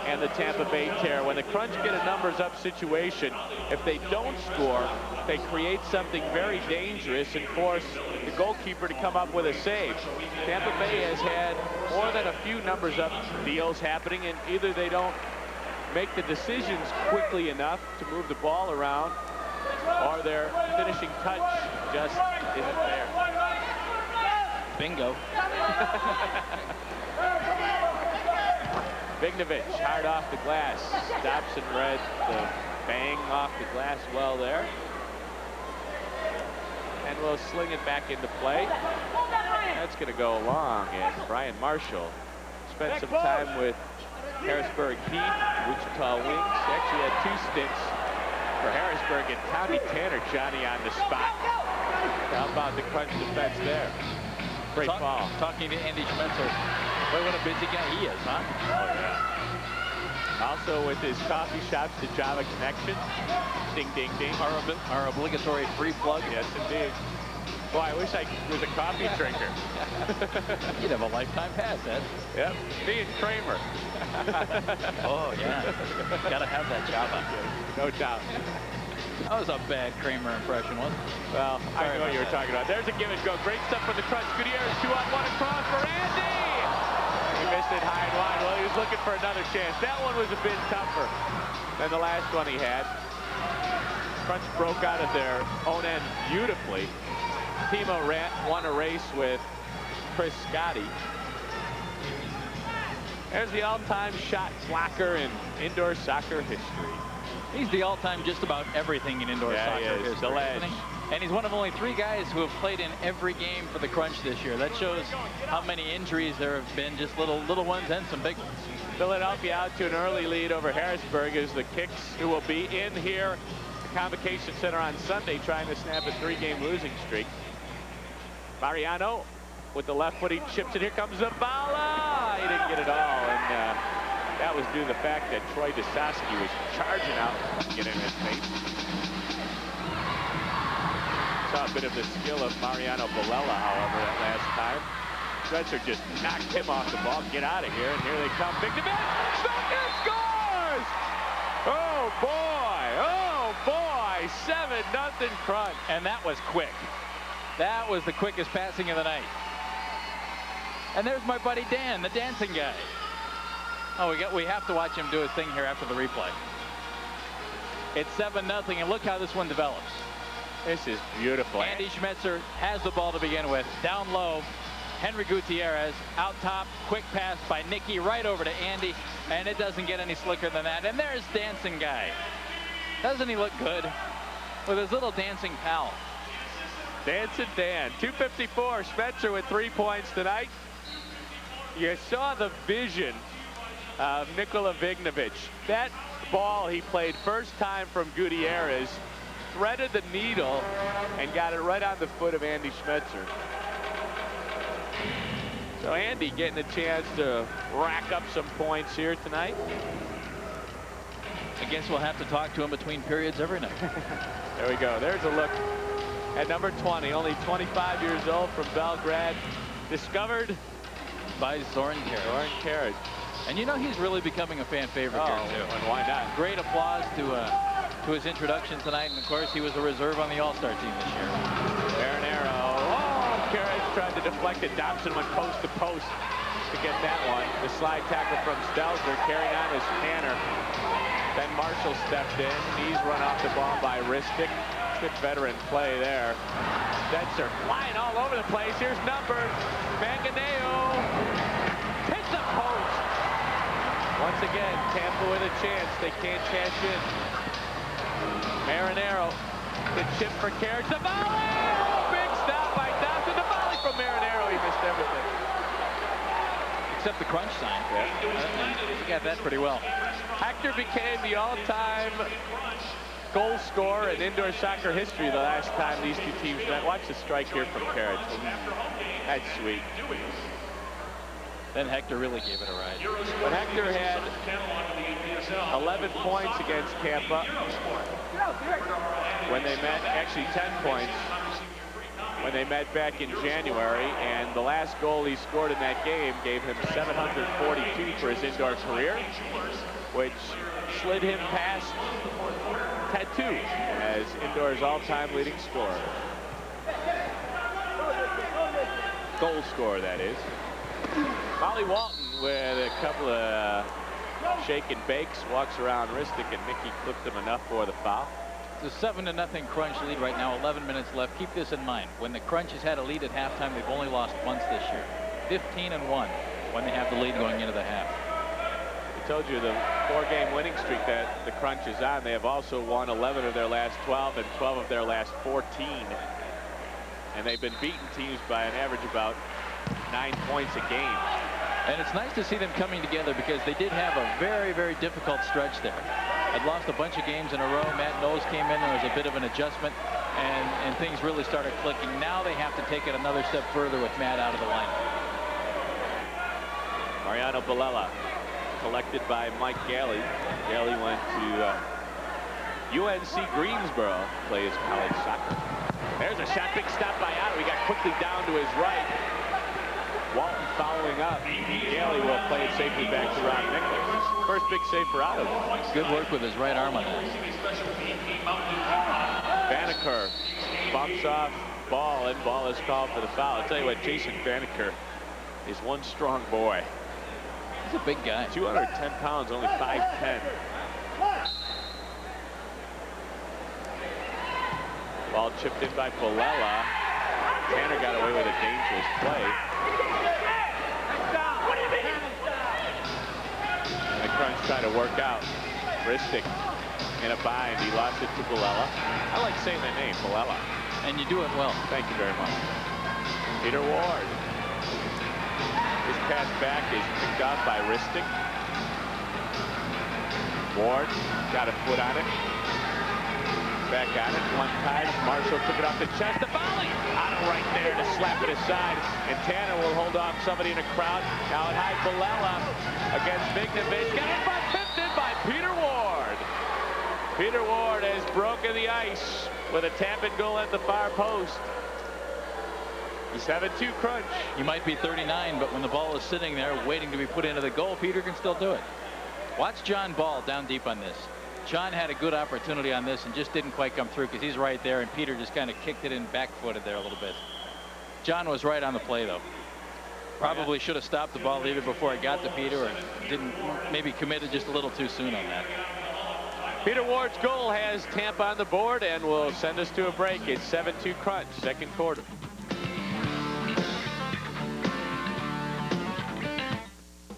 and the Tampa Bay Terror. When the Crunch get a numbers up situation, if they don't score, they create something very dangerous and force the goalkeeper to come up with a save. Tampa Bay has had more than a few numbers up deals happening, and either they don't make the decisions quickly enough to move the ball around, or their finishing touch just isn't there. Bingo. Vignovich hard off the glass. Stops and read the bang off the glass well there. And we'll sling it back into play. That's going to go long, and Brian Marshall spent some time with Harrisburg Heat, Wichita Wings. Actually had 2 stints for Harrisburg, and Tommy Tanner, Johnny, on the spot. How about the Crunch defense there? Great ball. Talking to Andy Schmetzer. Boy, what a busy guy he is, huh? Oh, yeah. Also with his coffee shops, the Java Connection. Ding, ding, ding. Our obligatory free plug. Yes, indeed. Boy, I wish I was a coffee drinker. You'd have a lifetime pass, Ed. Yep. Me and Kramer. Oh, yeah. Gotta have that Java. No doubt. That was a bad Kramer impression, wasn't it? Well, I know what you were talking about. There's a give and go. Great stuff from the Crunch. Gutierrez, 2-on-1 across for Andy. He missed it high and wide. Well, he was looking for another chance. That one was a bit tougher than the last one he had. Crunch broke out of their own end beautifully. Timo won a race with Chris Scotty. There's the all-time shot blocker in indoor soccer history. He's the all-time just about everything in indoor soccer history. The ledge. And he's one of only 3 guys who have played in every game for the Crunch this year. That shows how many injuries there have been, just little ones and some big ones. Philadelphia out to an early lead over Harrisburg as the Kicks, who will be in here, the Convocation Center on Sunday, trying to snap a 3-game losing streak. Mariano with the left foot, he chips it. Here comes Zavala. He didn't get it all, and that was due to the fact that Troy Desoski was charging out to get in his face. Saw a bit of the skill of Mariano Balella, however, that last time. Spencer just knocked him off the ball. Get out of here, and here they come. Big defense. Spencer scores! Oh, boy. Oh, boy. 7-0 Crunch. And that was quick. That was the quickest passing of the night. And there's my buddy Dan, the dancing guy. Oh, we have to watch him do his thing here after the replay. It's 7-0, and look how this one develops. This is beautiful. Andy Schmetzer has the ball to begin with. Down low, Henry Gutierrez. Out top, quick pass by Nicky right over to Andy, and it doesn't get any slicker than that. And there's dancing guy. Doesn't he look good? With his little dancing pal. Dancing Dan. 2:54. Schmetzer with 3 points tonight. You saw the vision of Nikola Vignovic. That ball he played first time from Gutierrez, threaded the needle and got it right on the foot of Andy Schmetzer. So Andy getting a chance to rack up some points here tonight. I guess we'll have to talk to him between periods every night. There we go. There's a look at number 20, only 25 years old, from Belgrade, discovered by Zoran Karic. Zoran Karic. And you know he's really becoming a fan favorite here too. And why not? Great applause to his introduction tonight, and of course he was a reserve on the All-Star team this year. Marinero. Oh, Karic tried to deflect it. Dobson went post to post to get that one. The slide tackle from Stelzer, carrying on his Tanner. Then Marshall stepped in. Knees run off the ball by Ristic. Good veteran play there. Stetzer flying all over the place. Here's number. Manganeo hits the post. Once again, Tampa with a chance. They can't cash in. Marinero. The chip for Karic. The volley! Big stop by Dobson. The volley from Marinero. He missed everything. Except the crunch sign. Yeah. He got that pretty well. Hector became the all-time goal scorer in indoor soccer history the last time these two teams met. Watch the strike here from Karic. That's sweet. Then Hector really gave it a ride. But Hector had 11 points against Tampa when they met, actually 10 points when they met back in January, and the last goal he scored in that game gave him 742 for his indoor career, which slid him past Tattoo as indoors all-time leading scorer. Goal scorer, that is. Molly Walton with a couple of shake and bakes, walks around Ristic, and Mickey clipped him enough for the foul. It's a 7-0 Crunch lead right now, 11 minutes left. Keep this in mind. When the Crunch has had a lead at halftime, they've only lost once this year. 15-1 when they have the lead going into the half. I told you the 4-game winning streak that the Crunch is on. They have also won 11 of their last 12 and 12 of their last 14. And they've been beating teams by an average about 9 points a game. And it's nice to see them coming together because they did have a very, very difficult stretch there. Had lost a bunch of games in a row. Matt Knowles came in. There was a bit of an adjustment, and things really started clicking. Now they have to take it another step further with Matt out of the lineup. Mariano Balella collected by Mike Galley. Galley went to UNC Greensboro to play his college soccer. There's a shot, big stop by Otto. He got quickly down to his right. Walton following up. Galley will play it safely back to Rob Nichols. First big save for Otto. Good work with his right arm on that. Banneker bumps off ball, and ball is called for the foul. I'll tell you what, Jason Banneker is one strong boy. He's a big guy. 210 pounds, only 5'10". Ball chipped in by Bolella. Tanner got away with a dangerous play. And the Crunch trying to work out. Ristic in a bind. He lost it to Bolella. I like saying that name, Bolella. And you do it well. Thank you very much. Peter Ward. His pass back is picked off by Ristic. Ward got a foot on it. Back on it. One time. Marshall took it off the chest. The volley. Otto right there to slap it aside. And Tanner will hold off somebody in a crowd. Now at high Bolella against Vignovic. Got it by pipped in by Peter Ward. Peter Ward has broken the ice with a tap-in goal at the far post. 7-2 crunch. You might be 39, but when the ball is sitting there waiting to be put into the goal, Peter can still do it. Watch John Ball down deep on this. John had a good opportunity on this and just didn't quite come through because he's right there, and Peter just kind of kicked it in back-footed there a little bit. John was right on the play, though. Probably should have stopped the ball either before it got to Peter, or didn't, maybe committed just a little too soon on that. Peter Ward's goal has Tampa on the board and will send us to a break. It's 7-2 crunch, second quarter.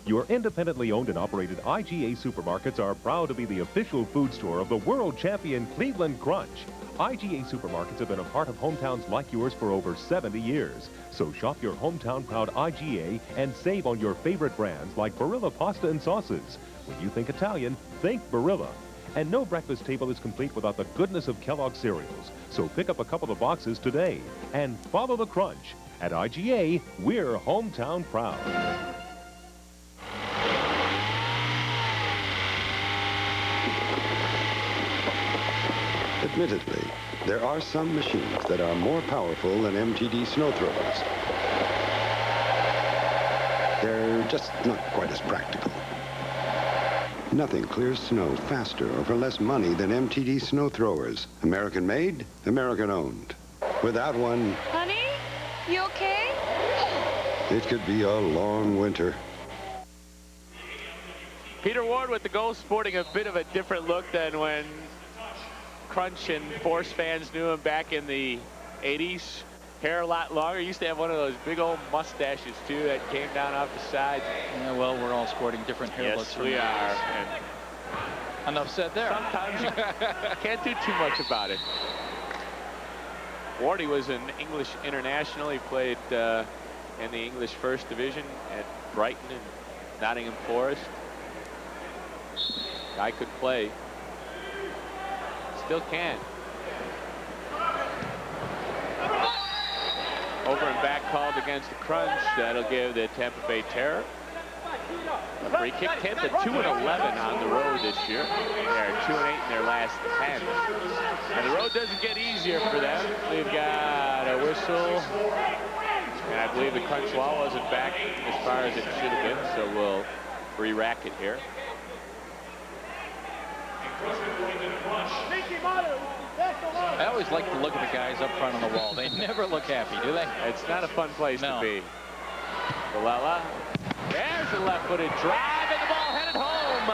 Your independently owned and operated IGA supermarkets are proud to be the official food store of the world champion Cleveland Crunch. IGA supermarkets have been a part of hometowns like yours for over 70 years. So shop your hometown proud IGA and save on your favorite brands like Barilla pasta and sauces. When you think Italian, think Barilla. And no breakfast table is complete without the goodness of Kellogg's cereals. So pick up a couple of boxes today and follow the crunch. At IGA, we're hometown proud. Admittedly, there are some machines that are more powerful than MTD snow throwers. They're just not quite as practical. Nothing clears snow faster or for less money than MTD snow throwers. American made, American owned. Without one, Honey, you okay? it could be a long winter. Peter Ward with the goal, sporting a bit of a different look than when Crunch and Force fans knew him back in the 80s. Hair a lot longer. He used to have one of those big old mustaches too that came down off the side. Yeah, well, we're all sporting different hair looks. Yes, we are. And enough said there. Sometimes you can't do too much about it. Wardy was an English international. He played in the English First Division at Brighton and Nottingham Forest. Guy could play. Still can. Over and back called against the Crunch. That'll give the Tampa Bay Terror a free kick. Tampa 2-11 on the road this year. They're 2-8 in their last 10. And the road doesn't get easier for them. We've got a whistle. And I believe the Crunch wall wasn't back as far as it should have been, so we'll re-rack it here. I always like to look at the guys up front on the wall. They never look happy, do they? It's not a fun place to be. Valella. There's a left-footed drive, and the ball headed home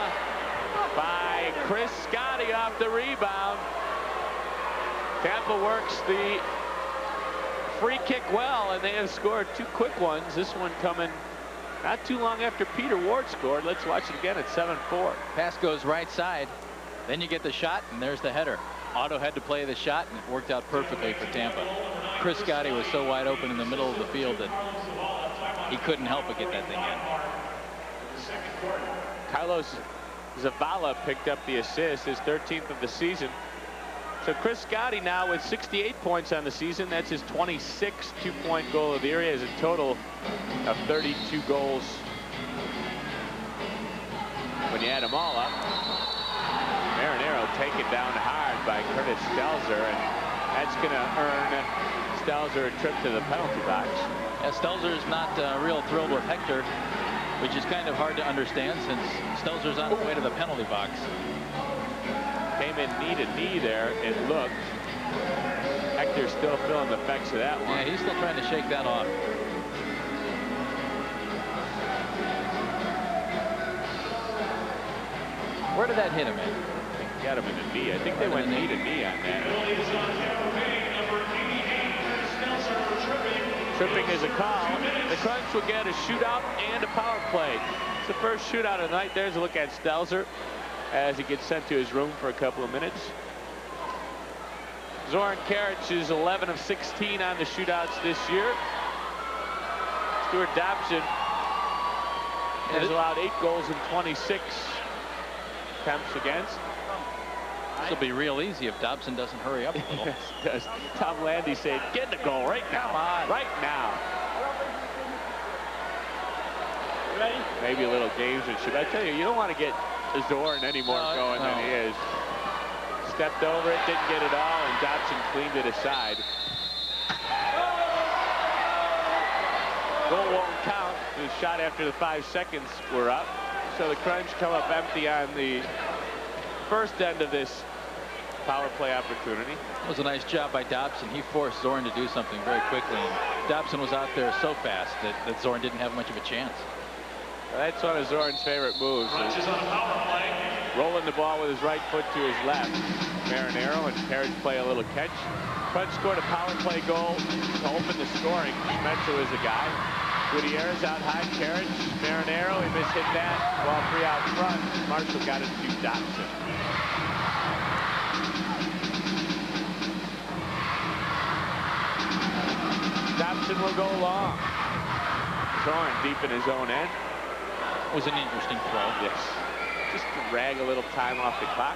by Chris Scotti off the rebound. Tampa works the free kick well, and they have scored two quick ones. This one coming not too long after Peter Ward scored. Let's watch it again at 7-4. Pass goes right side. Then you get the shot, and there's the header. Otto had to play the shot, and it worked out perfectly for Tampa. Chris Scotti was so wide open in the middle of the field that he couldn't help but get that thing in. Carlos Zavala picked up the assist, his 13th of the season. So Chris Scotti now with 68 points on the season. That's his 26th two-point goal of the year. He has a total of 32 goals when you add them all up. Marinero taken down hard by Curtis Stelzer, and that's going to earn Stelzer a trip to the penalty box. Stelzer's not real thrilled with Hector, which is kind of hard to understand since Stelzer's on his way to the penalty box. Came in knee to knee there, it looked. Hector's still feeling the effects of that one. Yeah, he's still trying to shake that off. Where did that hit him in? Got him in the knee. I think they went knee to knee on that. Tripping is a call. The Crunch will get a shootout and a power play. It's the first shootout of the night. There's a look at Stelzer as he gets sent to his room for a couple of minutes. Zoran Karic is 11 of 16 on the shootouts this year. Stuart Dobson has allowed 8 goals in 26 attempts against. This will be real easy if Dobson doesn't hurry up a little. Yes, it does. Tom Landy said, get the goal right now. Come on. Right now. Maybe a little gamesmanship. I tell you, you don't want to get Zoran any more going than he is. Stepped over it, didn't get it all, and Dobson cleaned it aside. Goal won't count. The shot after the 5 seconds were up. So the Crunch come up empty on the first end of this power play opportunity. It was a nice job by Dobson. He forced Zorn to do something very quickly. And Dobson was out there so fast that Zorn didn't have much of a chance. That's one of Zorn's favorite moves. Rolling the ball with his right foot to his left. Marinero and Carriage play a little catch. Crunch scored a power play goal to open the scoring. Schmetzer was the guy. Gutierrez out high. Carriage. Marinero. He mishit that. Ball free out front. Marshall got it to Dobson. Dobson will go long. Zorn deep in his own end. It was an interesting throw. Yes. Just to rag a little time off the clock.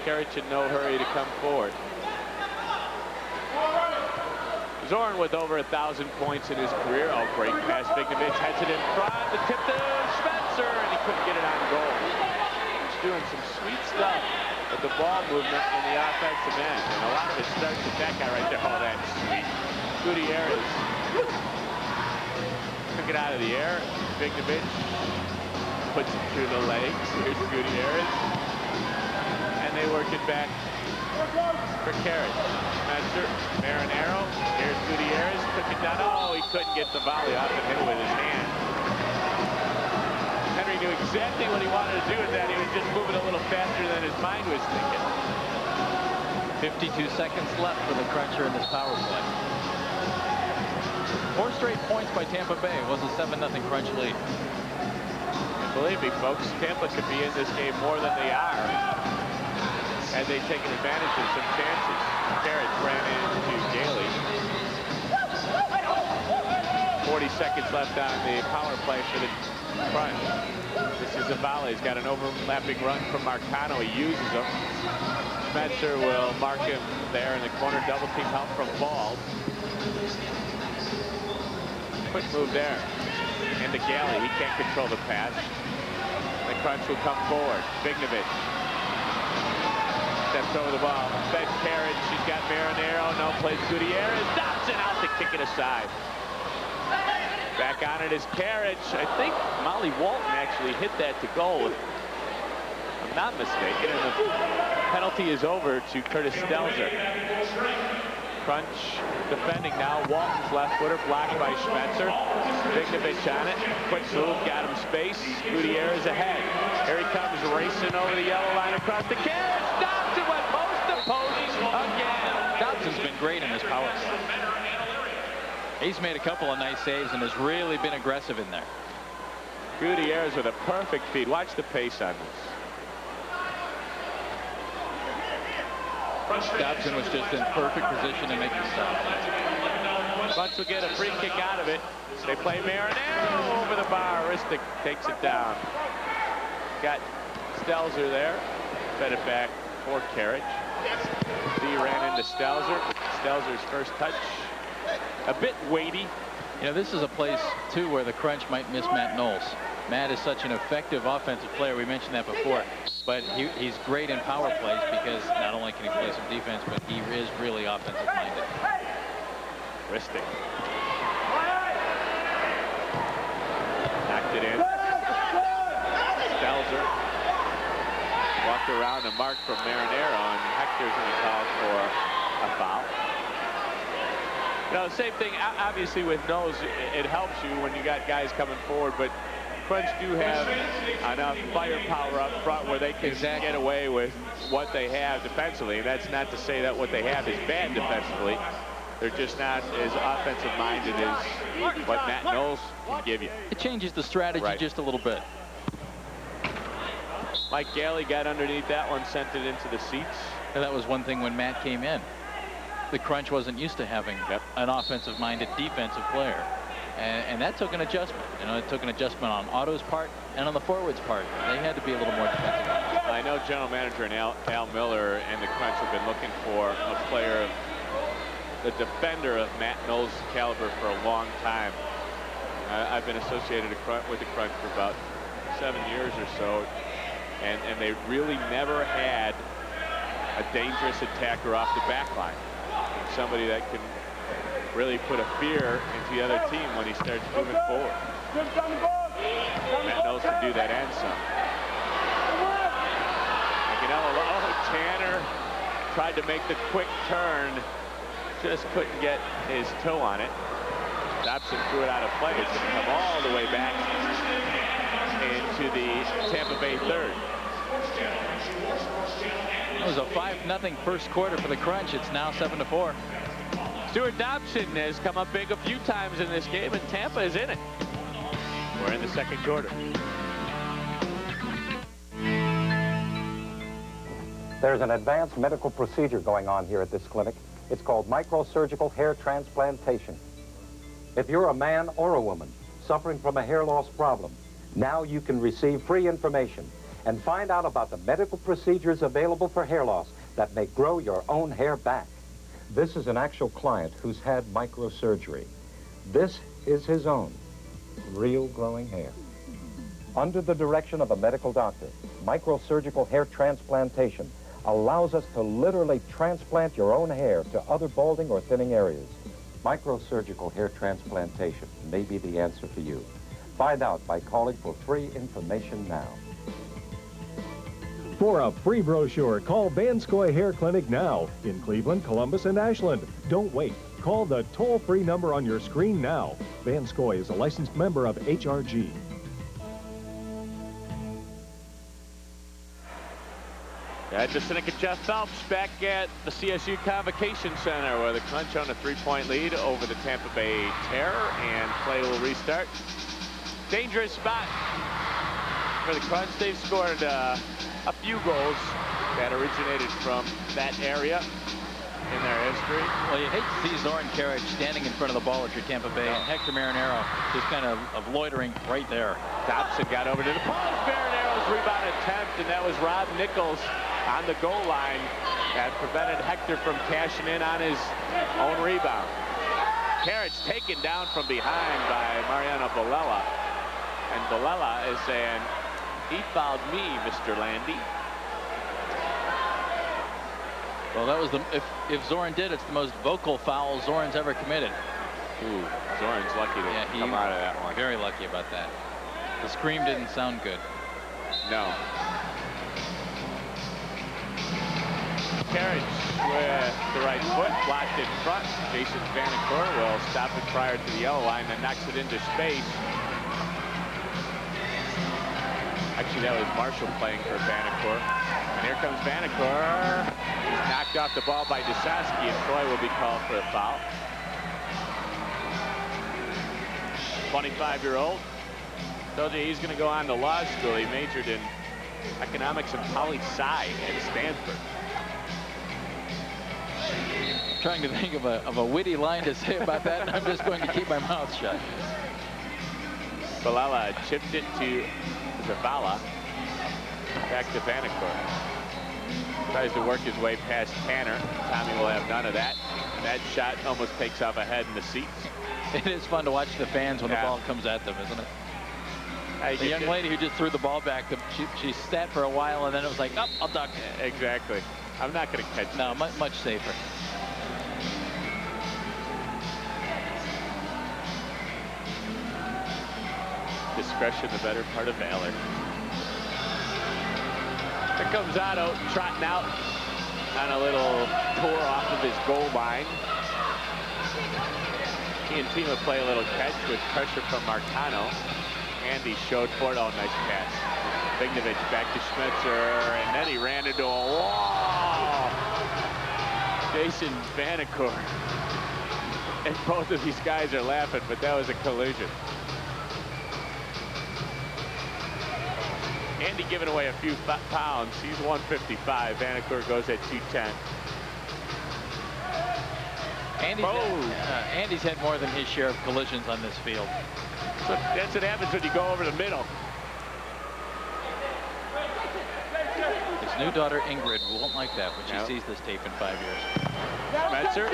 Carriage in no hurry to come forward. Zorn with over 1,000 points in his career. Oh, great pass. Vignovich has it in front. The tip to Schmetzer, and he couldn't get it on goal. He's doing some sweet stuff with the ball movement in the offensive end. And a lot of it starts with that guy right there. Oh, that's sweet. Gutierrez took it out of the air. Vignovich puts it through the legs. Here's Gutierrez. And they work it back for Carriage. Schmetzer, Marinero. Here's Gutierrez. Took it down. Oh, he couldn't get the volley off and hit it with his hand. Henry knew exactly what he wanted to do with that. He was just moving a little faster than his mind was thinking. 52 seconds left for the Cruncher in this power play. 4 straight points by Tampa Bay. It was a 7-0 Crunch lead. And believe me, folks, Tampa could be in this game more than they are. Had they taken advantage of some chances. Carriage ran into Gailey. 40 seconds left on the power play for the Crunch. This is a volley. He's got an overlapping run from Marcano. He uses them. Schmetzer will mark him there in the corner. Double team help from Ball. Quick move there. Into Gailey. He can't control the pass. The Crunch will come forward. Vignovich steps over the ball. Fed Carriage. She's got Marinero. No, plays Gutierrez. Dobson out to kick it aside. Back on it is Carriage. I think Molly Walton actually hit that to goal, if I'm not mistaken. And the penalty is over to Curtis Stelzer. Crunch defending now. Walton's left footer blocked by Schmetzer. Vignovich on it. Quick move, got him space. Gutierrez ahead. Here he comes racing over the yellow line across the Carriage. Dobson went post to post again. Dobson's been great in this power play. He's made a couple of nice saves and has really been aggressive in there. Gutierrez with a perfect feed. Watch the pace on this. Dobson was just in perfect position to make the stop. Crunch will get a free kick out of it. They play Marinero over the bar. Ristic takes it down. Got Stelzer there. Fed it back for Carriage. He ran into Stelzer. Stelzer's first touch. A bit weighty. You know, this is a place, too, where the Crunch might miss Matt Knowles. Matt is such an effective offensive player. We mentioned that before. But he's great in power plays because not only can he play some defense, but he is really offensive-minded. Ristic. Knocked it in. Stelzer walked around a mark from Marinero, and Hector's going to call for a foul. You know, same thing, obviously, with Knowles, it helps you when you got guys coming forward, but Crunch do have enough firepower up front where they can get away with what they have defensively. And that's not to say that what they have is bad defensively. They're just not as offensive-minded as what Matt Knowles can give you. It changes the strategy just a little bit. Mike Gailey got underneath that one, sent it into the seats. And that was one thing when Matt came in. The Crunch wasn't used to having an offensive-minded defensive player. And that took an adjustment. You know, it took an adjustment on Otto's part and on the forwards' part. They had to be a little more defensive. I know general manager and Al Miller and the Crunch have been looking for a player, the defender of Matt Knowles' caliber for a long time. I've been associated with the Crunch for about 7 years or so, and they really never had a dangerous attacker off the back line. Somebody that can really put a fear into the other team when he starts moving forward. Matt Knowles can do that and some. Tanner tried to make the quick turn, just couldn't get his toe on it. Dobson threw it out of play. It's going to come all the way back into the Tampa Bay third. It was a 5-0 first quarter for the Crunch. It's now 7-4. Stuart Dobson has come up big a few times in this game, and Tampa is in it. We're in the second quarter. There's an advanced medical procedure going on here at this clinic. It's called microsurgical hair transplantation. If you're a man or a woman suffering from a hair loss problem, now you can receive free information and find out about the medical procedures available for hair loss that may grow your own hair back. This is an actual client who's had microsurgery. This is his own real growing hair. Under the direction of a medical doctor, microsurgical hair transplantation allows us to literally transplant your own hair to other balding or thinning areas. Microsurgical hair transplantation may be the answer for you. Find out by calling for free information now. For a free brochure, call Vanskoy Hair Clinic now in Cleveland, Columbus, and Ashland. Don't wait. Call the toll-free number on your screen now. Vanskoy is a licensed member of HRG. Ed DeCinnick and Jeff Phelps back at the CSU Convocation Center, where the Crunch on a 3-point lead over the Tampa Bay Terror, and play will restart. Dangerous spot for the Crunch. They've scored a few goals that originated from that area in their history. Well, you hate to see Zoran Karic standing in front of the ball at your Tampa Bay, and Hector Marinero just kind of loitering right there. Dobson got over to the post. Marinero's rebound attempt, and that was Rob Nichols on the goal line that prevented Hector from cashing in on his own rebound. Karic taken down from behind by Mariano Bolella, and Bolella is saying, "He fouled me, Mr. Landy." Well, that was if Zoran did, it's the most vocal foul Zoran's ever committed. Ooh, Zoran's lucky to come out of that one. Very lucky about that. The scream didn't sound good. No. Karic with the right foot, blocked in front. Jason Vanacore will stop it prior to the yellow line, then knocks it into space. Actually, that was Marshall playing for Vanacore. And here comes Vanacore. He's knocked off the ball by Dusaski, and Troy will be called for a foul. 25-year-old. Told you he's going to go on to law school. He majored in economics and poli-sci at Stanford. I'm trying to think of a witty line to say about that, and I'm just going to keep my mouth shut. Bolella chipped it to Zavala. Back to Vanacore. Tries to work his way past Tanner. Tommy will have none of that. And that shot almost takes off a head in the seats. It is fun to watch the fans when the ball comes at them, isn't it? The young lady who just threw the ball back, she sat for a while, and then it was like, oh, I'll duck. Exactly. I'm not going to catch No, much safer. Discretion, the better part of valor. Here comes Otto trotting out on a little tour off of his goal line. He and Tima play a little catch with pressure from Marcano. Andy showed for it. Oh, nice pass. Vignovich back to Schmetzer, and then he ran into a wall. Jason Vanacore. And both of these guys are laughing, but that was a collision. Andy giving away a few pounds. He's 155. Vanacore goes at 210. Andy's had more than his share of collisions on this field. So that's what happens when you go over the middle. His new daughter Ingrid won't like that when she sees this tape in 5 years. Schmetzer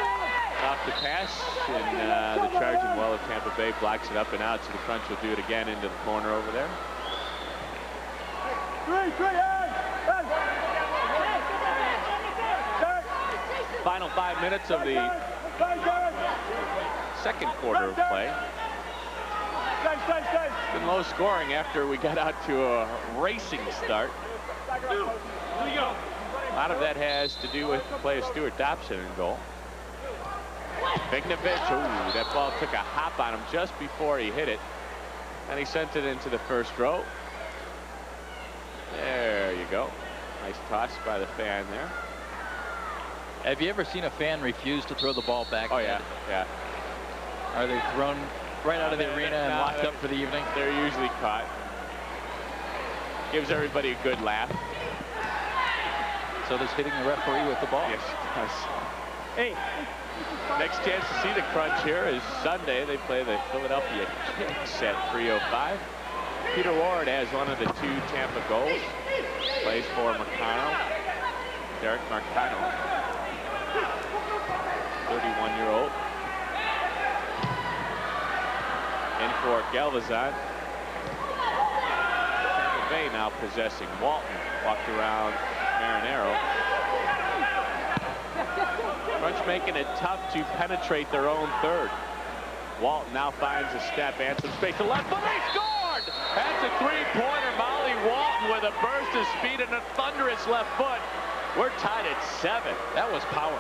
off the pass, and the charging well of Tampa Bay blocks it up and out, so the Crunch will do it again into the corner over there. Final 5 minutes of the Second quarter of play. It's been low scoring after we got out to a racing start. A lot of that has to do with player Stuart Dobson in goal. Pregame, ooh, that ball took a hop on him just before he hit it. And he sent it into the first row. There you go. Nice toss by the fan there. Have you ever seen a fan refuse to throw the ball back? Oh, yeah, yeah. Are they thrown right out of the arena and locked up for the evening? They're usually caught. Gives everybody a good laugh. So there's hitting the referee with the ball. Yes, it does. Hey. Next chance to see the Crunch here is Sunday. They play the Philadelphia Kicks at 3:05. Peter Ward has one of the 2 Tampa goals. Plays for Marcano. Derek Marcano. 31-year-old. In for Galvazon. Tampa Bay now possessing. Walton walked around Marinero. Crunch making it tough to penetrate their own third. Walton now finds a step. Anthem space to left, but they scored! That's a 3-pointer. Molly Walton with a burst of speed and a thunderous left foot. We're tied at 7. That was power.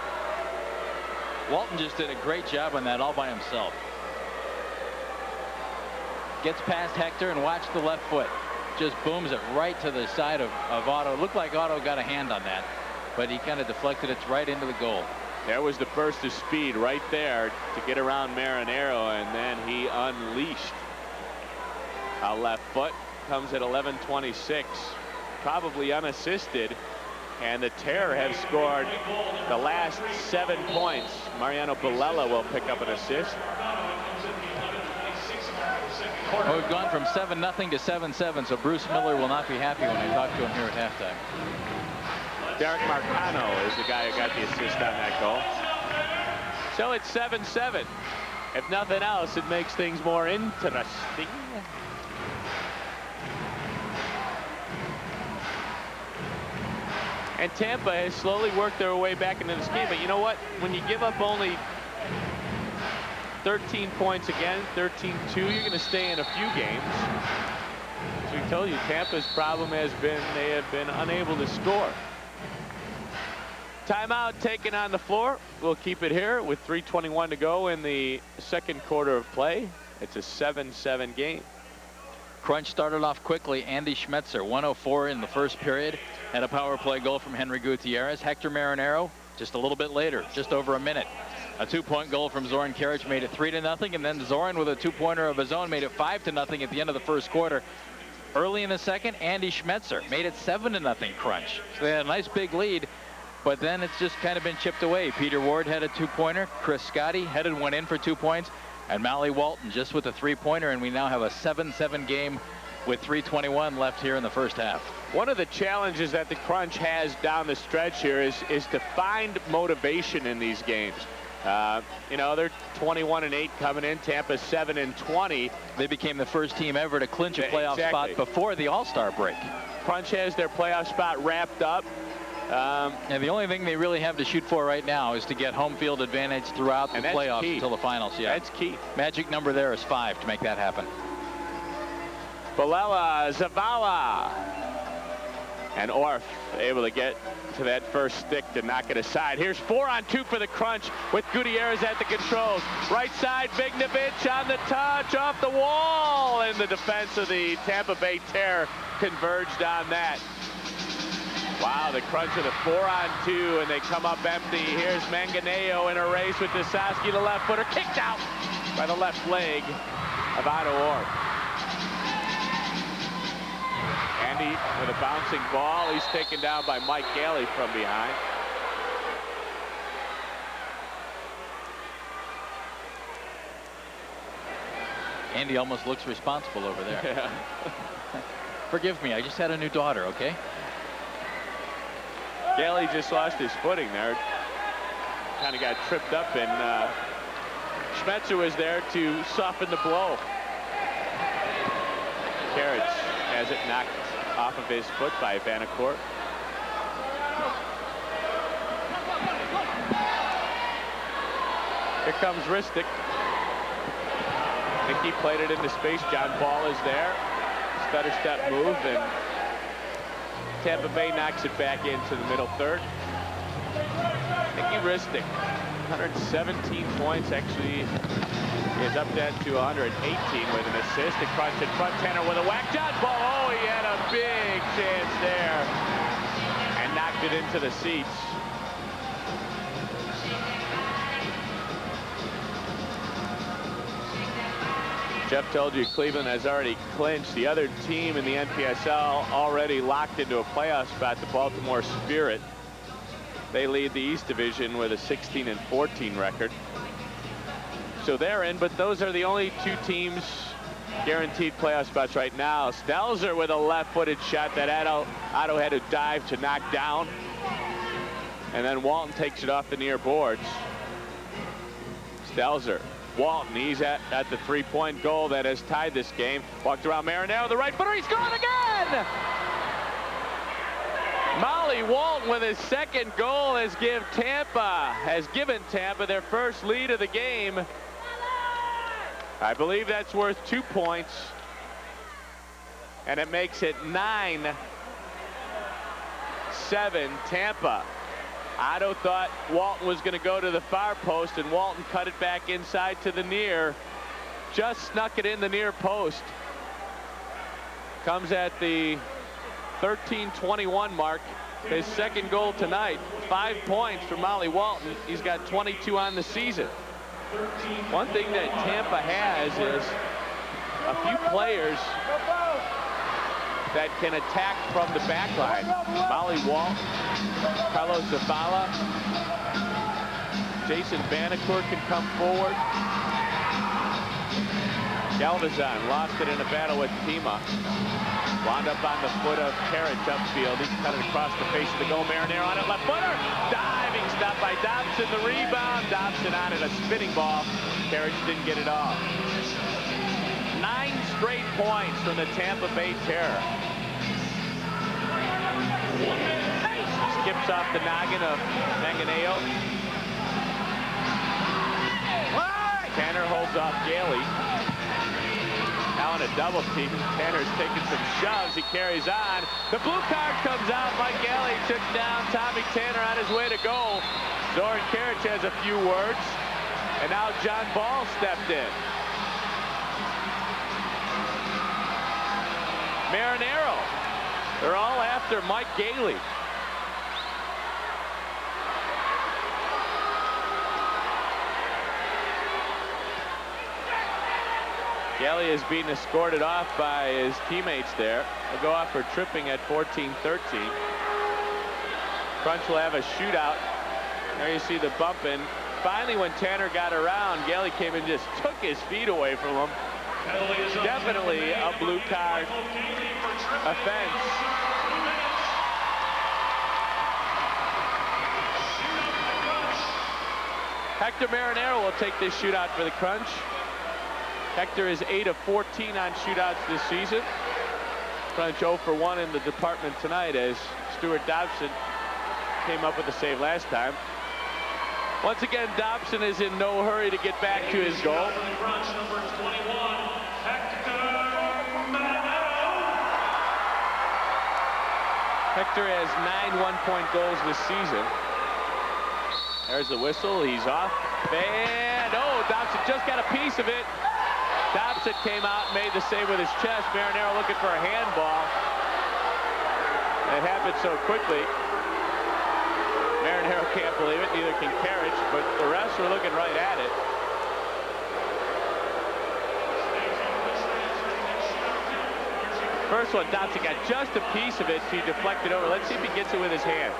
Walton just did a great job on that all by himself. Gets past Hector and watch the left foot. Just booms it right to the side of Otto. Looked like Otto got a hand on that, but he kind of deflected it right into the goal. There was the burst of speed right there to get around Marinero, and then he unleashed a left foot. Comes at 11:26, probably unassisted, and the Terror have scored the last 7 points. Mariano Bilella will pick up an assist. Well, we've gone from 7-0 to 7-7, so Bruce Miller will not be happy when I talk to him here at halftime. Derek Marcano is the guy who got the assist on that goal. So it's 7-7. If nothing else, it makes things more interesting. And Tampa has slowly worked their way back into this game. But you know what? When you give up only 13 points again, 13-2, you're going to stay in a few games. As we told you, Tampa's problem has been they have been unable to score. Timeout taken on the floor. We'll keep it here with 3:21 to go in the second quarter of play. It's a 7-7 game. Crunch started off quickly. Andy Schmetzer, 1:04 in the first period, had a power play goal from Henry Gutierrez. Hector Marinero just a little bit later, just over a minute. A 2-point goal from Zoran Karic made it 3-0, and then Zoran with a 2-pointer of his own made it 5-0 at the end of the first quarter. Early in the second, Andy Schmetzer made it 7-0 Crunch. So they had a nice big lead, but then it's just kind of been chipped away. Peter Ward had a 2-pointer. Chris Scotty headed one in for 2 points, and Molly Walton just with a 3-pointer, and we now have a 7-7 game with 3:21 left here in the first half. One of the challenges that the Crunch has down the stretch here is to find motivation in these games. You know, they're 21-8 coming in. Tampa's 7-20. They became the first team ever to clinch a playoff spot before the All-Star break. Crunch has their playoff spot wrapped up. And the only thing they really have to shoot for right now is to get home field advantage throughout the playoffs until the finals. Yeah, that's key. Magic number there is 5 to make that happen. Bilella, Zavala, and Orff able to get to that first stick to knock it aside. Here's 4-on-2 for the Crunch with Gutierrez at the controls. Right side, Pregame on the touch, off the wall, and the defense of the Tampa Bay Terror converged on that. Wow, the Crunch with a 4-on-2, and they come up empty. Here's Manganeo in a race with Dusowski, the left footer, kicked out by the left leg of Otto Orff. Andy with a bouncing ball. He's taken down by Mike Gailey from behind. Andy almost looks responsible over there. Yeah. Forgive me, I just had a new daughter, okay? Gailey just lost his footing there. Kind of got tripped up, and Schmetzer was there to soften the blow. Karic has it knocked off of his foot by Vanacourt. Here comes Ristic. Nicky played it into space. John Ball is there. Stutter step move, and Tampa Bay knocks it back into the middle third. Nicky Ristic, 117 points, actually is up that to 118 with an assist. The crunch in front. Tanner with a whack. John Ball, oh, he had a big chance there and knocked it into the seats. Jeff told you Cleveland has already clinched. The other team in the NPSL already locked into a playoff spot, the Baltimore Spirit. They lead the East Division with a 16-14 record. So they're in, but those are the only two teams guaranteed playoff spots right now. Stelzer with a left-footed shot that Otto had to dive to knock down. And then Walton takes it off the near boards. Stelzer. Walton, he's at the three-point goal that has tied this game. Walked around Marinero, the right footer, he's gone again! Molly Walton with his second goal has given Tampa their first lead of the game. I believe that's worth 2 points. And it makes it 9-7 Tampa. Otto thought Walton was going to go to the far post, and Walton cut it back inside to the near. Just snuck it in the near post. Comes at the 13:21 mark. His second goal tonight. 5 points for Molly Walton. He's got 22 on the season. One thing that Tampa has is a few players that can attack from the back line. Molly Walton, Carlos Zavala, Jason Vanacourt can come forward. Galvazon lost it in a battle with Tima. Wound up on the foot of Carriage upfield. He cut it across the face of the goal. Marinero on it, left footer. Diving stop by Dobson. The rebound. Dobson on it, a spinning ball. Carriage didn't get it off. 9 straight points from the Tampa Bay Terror. Skips off the noggin of Manganeo. Tanner holds off Gailey. Now in a double team. Tanner's taking some shoves. He carries on. The blue card comes out. Mike Gailey took down Tommy Tanner on his way to goal. Zoran Karic has a few words. And now John Ball stepped in. Marinero. They're all after Mike Gailey. Gailey is being escorted off by his teammates there. He'll go off for tripping at 14-13. Crunch will have a shootout. There you see the bump in. Finally, when Tanner got around, Gailey came and just took his feet away from him. Definitely a blue card offense. Hector Marinero will take this shootout for the Crunch. Hector is 8 of 14 on shootouts this season. Crunch 0 for 1 in the department tonight as Stuart Dobson came up with a save last time. Once again, Dobson is in no hurry to get back to his goal. Hector has 9 one-point goals this season. There's the whistle. He's off. And, oh, Dobson just got a piece of it. Dobson came out and made the save with his chest. Marinero looking for a handball. It happened so quickly. Marinero can't believe it. Neither can Carriage, but the refs were looking right at it. First one, Dobson got just a piece of it. He deflected over. Let's see if he gets it with his hand.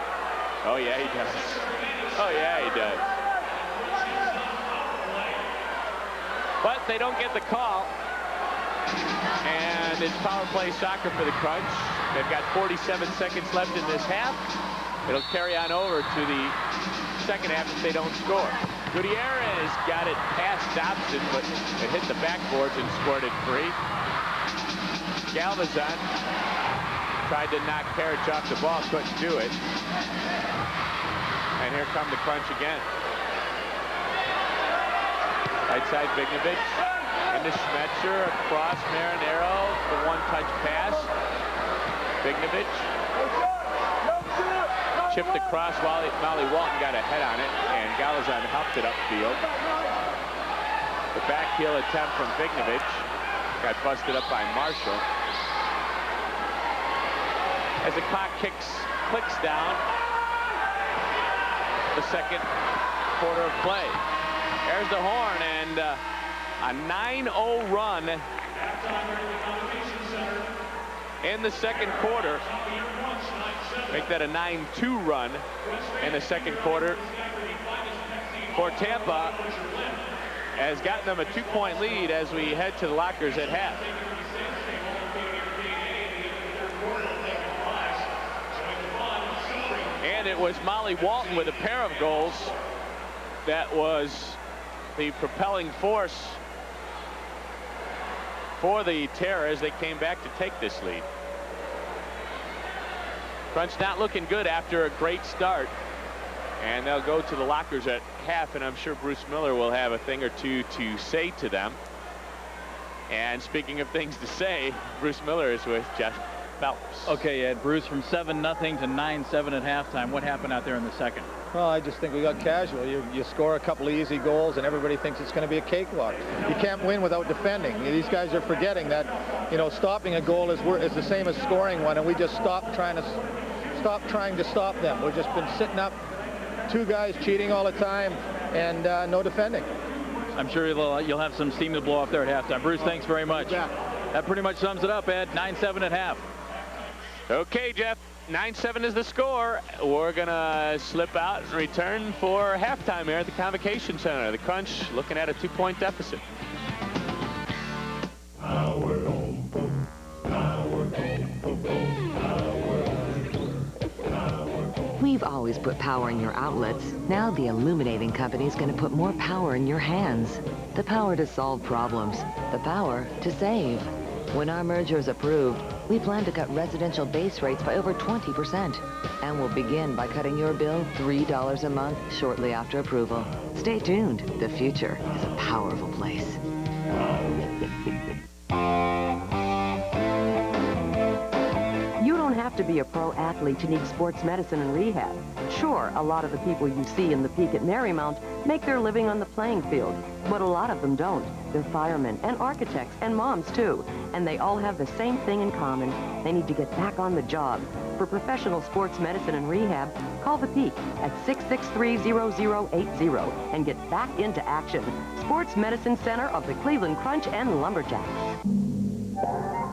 Oh, yeah, he does. Oh, yeah, he does. But they don't get the call. And it's power play soccer for the Crunch. They've got 47 seconds left in this half. It'll carry on over to the second half if they don't score. Gutierrez got it past Dobson, but it hit the backboards and scored it free. Galvazon tried to knock Karic off the ball, couldn't do it. And here come the Crunch again. Right side, Vignovich. Into Schmetzer, across Marinero. The one-touch pass. Vignovich. Chipped across. Molly Walton got a head on it, and Galazan helped it upfield. The back heel attempt from Vignovich got busted up by Marshall. As the clock clicks down, the second quarter of play. There's the horn, and a 9-0 run in the second quarter. Make that a 9-2 run in the second quarter for Tampa. Has gotten them a 2-point lead as we head to the lockers at half. And it was Molly Walton with a pair of goals that was the propelling force for the Terror as they came back to take this lead. Crunch not looking good after a great start. And they'll go to the lockers at half, and I'm sure Bruce Miller will have a thing or two to say to them. And speaking of things to say, Bruce Miller is with Jeff Phelps. Okay, Ed, Bruce, from 7-0 to 9-7 at halftime. What happened out there in the second? Well, I just think we got casual. You score a couple of easy goals, and everybody thinks it's going to be a cakewalk. You can't win without defending. These guys are forgetting that, you know, stopping a goal is the same as scoring one, and we just stopped trying to stop them. We've just been sitting up, two guys cheating all the time, and no defending. I'm sure you'll have some steam to blow off there at halftime. Bruce, thanks very much. That pretty much sums it up, Ed. 9-7 at half. Okay, Jeff. 9-7 is the score. We're going to slip out and return for halftime here at the Convocation Center. The Crunch looking at a 2-point deficit. We've always put power in your outlets. Now the illuminating company is going to put more power in your hands. The power to solve problems. The power to save. When our merger is approved, we plan to cut residential base rates by over 20%. And we'll begin by cutting your bill $3 a month shortly after approval. Stay tuned. The future is a powerful place. You don't have to be a pro athlete to need sports medicine and rehab. Sure, a lot of the people you see in the Peak at Marymount make their living on the playing field, but a lot of them don't. They're firemen and architects and moms too, and they all have the same thing in common. They need to get back on the job. For professional sports medicine and rehab, call the Peak at 663-0080 and get back into action. Sports Medicine Center of the Cleveland Crunch and Lumberjacks.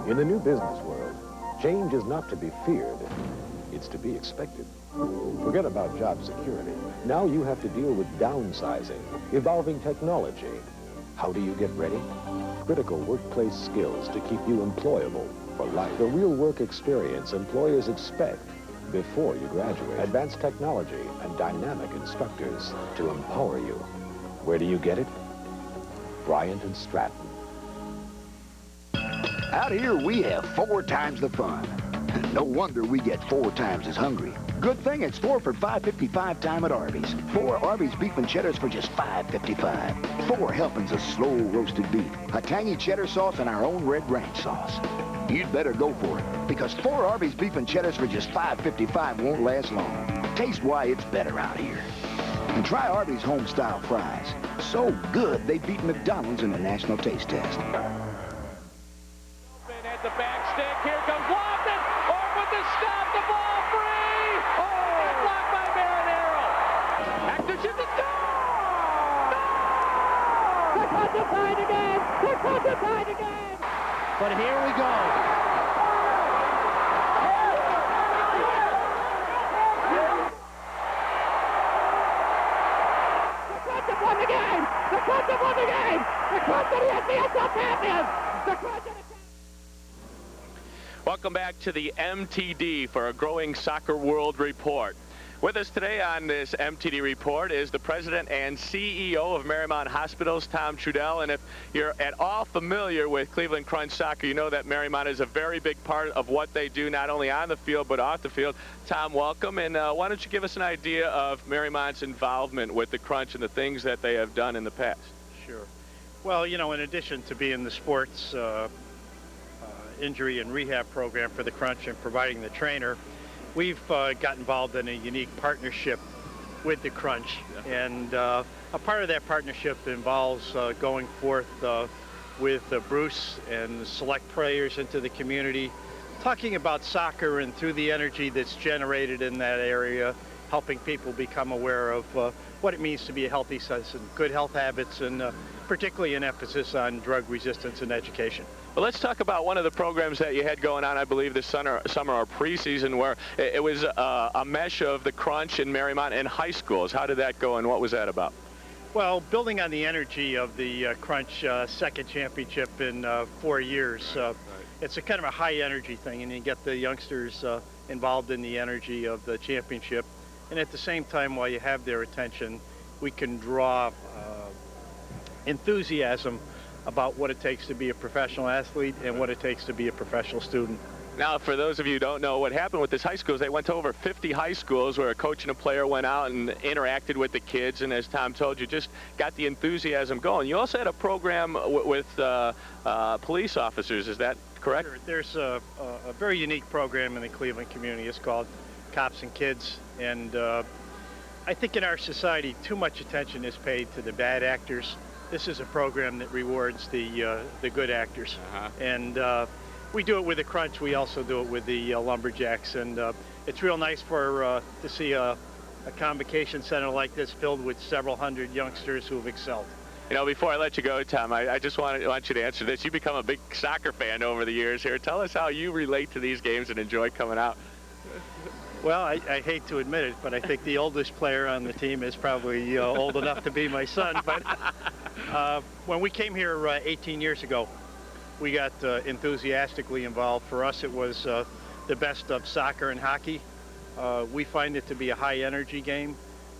In the new business world, change is not to be feared. It's to be expected. Forget about job security. Now you have to deal with downsizing, evolving technology. How do you get ready? Critical workplace skills to keep you employable for life. The real work experience employers expect before you graduate. Advanced technology and dynamic instructors to empower you. Where do you get it? Bryant and Stratton. Out here, we have 4 times the fun. No wonder we get 4 times as hungry. Good thing it's 4 for $5.55 time at Arby's. 4 Arby's beef and cheddars for just $5.55. 4 helpings of slow roasted beef, a tangy cheddar sauce, and our own red ranch sauce. You'd better go for it, because 4 Arby's beef and cheddars for just $5.55 won't last long. Taste why it's better out here. And try Arby's home-style fries. So good, they beat McDonald's in the National Taste Test. At the back stick, here comes Lofton. Orb with the stop, the ball free. Oh, blocked by Marinero. Actor shoots the score. The Crunch are tied again. The Crunch are tied again. But here we go. The Crunch have won the game. The Crunch have won the game. The Crunch are the NPSL champions. The Crunch are the Welcome back to the MTD for a Growing Soccer World Report. With us today on this MTD report is the president and CEO of Marymount Hospitals, Tom Trudell. And if you're at all familiar with Cleveland Crunch Soccer, you know that Marymount is a very big part of what they do, not only on the field but off the field. Tom, welcome. And why don't you give us an idea of Marymount's involvement with the Crunch and the things that they have done in the past? Sure. Well, you know, in addition to being the sports injury and rehab program for the Crunch and providing the trainer, we've got involved in a unique partnership with the Crunch. And a part of that partnership involves going forth with Bruce and select players into the community, talking about soccer and through the energy that's generated in that area, helping people become aware of what it means to be a healthy citizen, good health habits, and particularly an emphasis on drug resistance and education. Well, let's talk about one of the programs that you had going on, I believe, this summer or preseason, where it was a mesh of the Crunch and Marymount and high schools. How did that go, and what was that about? Well, building on the energy of the Crunch second championship in 4 years, it's a kind of a high energy thing, and you get the youngsters involved in the energy of the championship. And at the same time, while you have their attention, we can draw enthusiasm about what it takes to be a professional athlete and what it takes to be a professional student. Now, for those of you who don't know what happened with this high schools, they went to over 50 high schools where a coach and a player went out and interacted with the kids, and as Tom told you, just got the enthusiasm going. You also had a program with police officers, is that correct? Sure. There's a very unique program in the Cleveland community. It's called Cops and Kids, and I think in our society too much attention is paid to the bad actors. This is a program that rewards the good actors. And we do it with the Crunch. We also do it with the Lumberjacks, and it's real nice to see a convocation center like this filled with several hundred youngsters who have excelled. You know, before I let you go, Tom, I just want you to answer this. You've become a big soccer fan over the years here. Tell us how you relate to these games and enjoy coming out. Well, I hate to admit it, but I think the oldest player on the team is probably old enough to be my son. But when we came here 18 years ago, we got enthusiastically involved. For us, it was the best of soccer and hockey. We find it to be a high-energy game.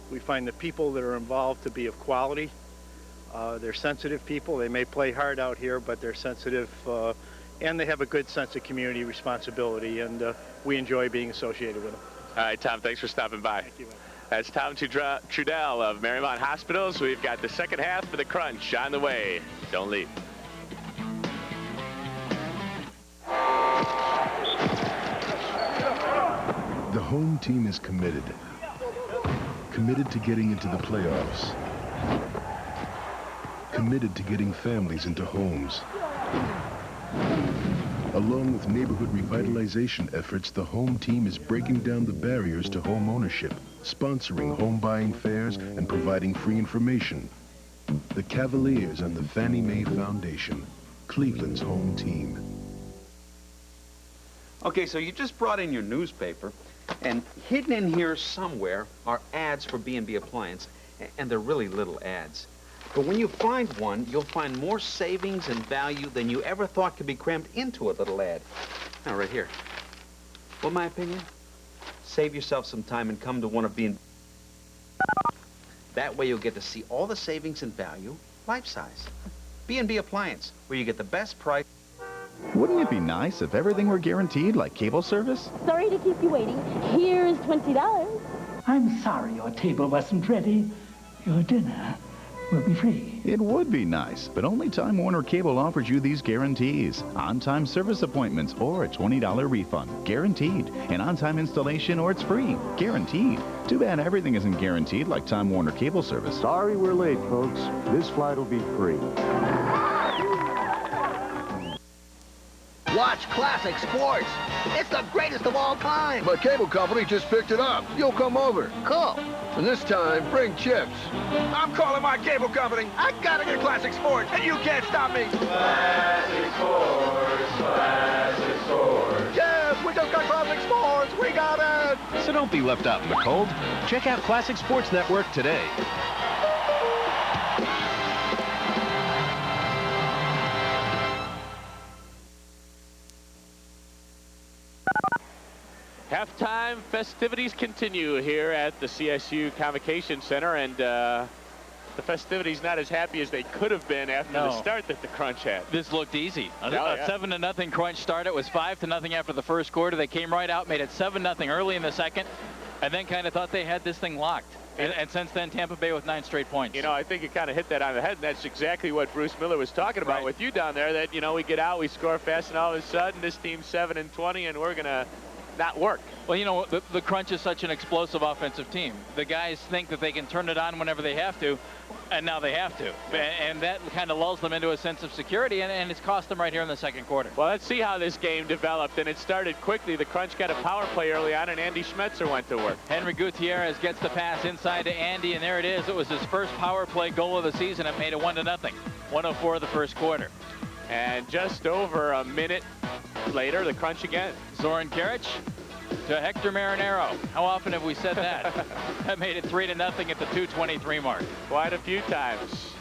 We find the people that are involved to be of quality. They're sensitive people. They may play hard out here, but they're sensitive, and they have a good sense of community responsibility, and we enjoy being associated with them. All right, Tom, thanks for stopping by. Thank you. That's Tom Trudell of Marymount Hospitals. We've got the second half of the Crunch on the way. Don't leave. The home team is committed. Committed to getting into the playoffs. Committed to getting families into homes. Along with neighborhood revitalization efforts, the home team is breaking down the barriers to home ownership, sponsoring home buying fairs, and providing free information. The Cavaliers and the Fannie Mae Foundation, Cleveland's home team. Okay, so you just brought in your newspaper, and hidden in here somewhere are ads for B&B Appliance, and they're really little ads. But when you find one, you'll find more savings and value than you ever thought could be crammed into a little ad. Now, right here. Well, my opinion, save yourself some time and come to one of B&B. That way you'll get to see all the savings and value life-size. B&B Appliance, where you get the best price. Wouldn't it be nice if everything were guaranteed like cable service? Sorry to keep you waiting. Here's $20. I'm sorry your table wasn't ready. Your dinner will be free. It would be nice, but only Time Warner Cable offers you these guarantees. On-time service appointments or a $20 refund. Guaranteed. An on-time installation or it's free. Guaranteed. Too bad everything isn't guaranteed like Time Warner Cable service. Sorry we're late, folks. This flight will be free. Watch classic sports. It's the greatest of all time. My cable company just picked it up. You'll come over. Cool. And this time, bring chips. I'm calling my cable company. I gotta get classic sports, and you can't stop me. Classic sports, classic sports. Yes, we just got classic sports. We got it. So don't be left out in the cold. Check out Classic Sports Network today. Halftime festivities continue here at the CSU Convocation Center, and the festivities not as happy as they could have been after the start that the Crunch had. This looked easy. A 7-0 Crunch start. It was 5-0 after the first quarter. They came right out, made it 7-0 early in the second. And then kind of thought they had this thing locked. And since then, Tampa Bay with 9 straight points. You know, I think you kind of hit that on the head, and that's exactly what Bruce Miller was talking about with you down there, that, you know, we get out, we score fast, and all of a sudden this team's 7-20, and we're going to not work. Well, you know, the Crunch is such an explosive offensive team. The guys think that they can turn it on whenever they have to, and now they have to. And that kind of lulls them into a sense of security, and it's cost them right here in the second quarter. Well, let's see how this game developed, and it started quickly. The Crunch got a power play early on, and Andy Schmetzer went to work. Henry Gutierrez gets the pass inside to Andy, and there it is. It was his first power play goal of the season. It made it 1-0. 1:04 of the first quarter. And just over a minute later, the Crunch again. Zoran Karic to Hector Marinero. How often have we said that? That made it 3-0 at the 2:23 mark. Quite a few times.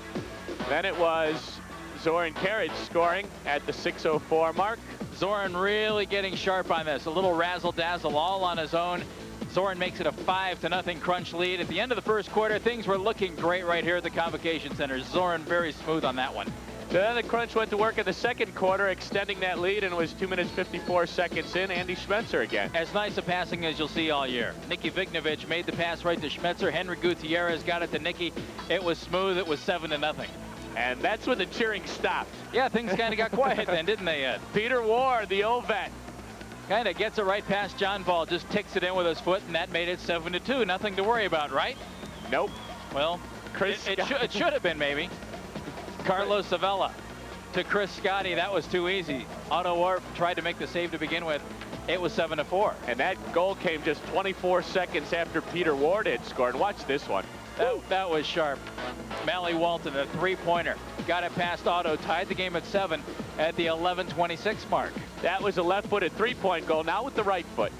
Then it was Zoran Karic scoring at the 6:04 mark. Zoran really getting sharp on this. A little razzle-dazzle all on his own. Zoran makes it a 5-0 Crunch lead. At the end of the first quarter, things were looking great right here at the Convocation Center. Zoran very smooth on that one. So then the Crunch went to work in the second quarter, extending that lead, and it was 2 minutes 54 seconds in. Andy Schmetzer again. As nice a passing as you'll see all year. Nicky Vignovich made the pass right to Schmetzer. Henry Gutierrez got it to Nicky. It was smooth. It was 7-0. And that's when the cheering stopped. Yeah, things kind of got quiet then, didn't they, Ed? Peter Ward, the old vet, kind of gets it right past John Ball, just ticks it in with his foot, and that made it 7-2. Nothing to worry about, right? Nope. Well, it should have been, maybe. Carlos Savella to Chris Scotti. That was too easy. Otto Orff tried to make the save to begin with. It was 7-4. And that goal came just 24 seconds after Peter Ward had scored. Watch this one. That was sharp. Mally Walton, a 3-pointer. Got it past Otto, tied the game at 7 at the 11:26 mark. That was a left-footed 3-point goal, now with the right foot.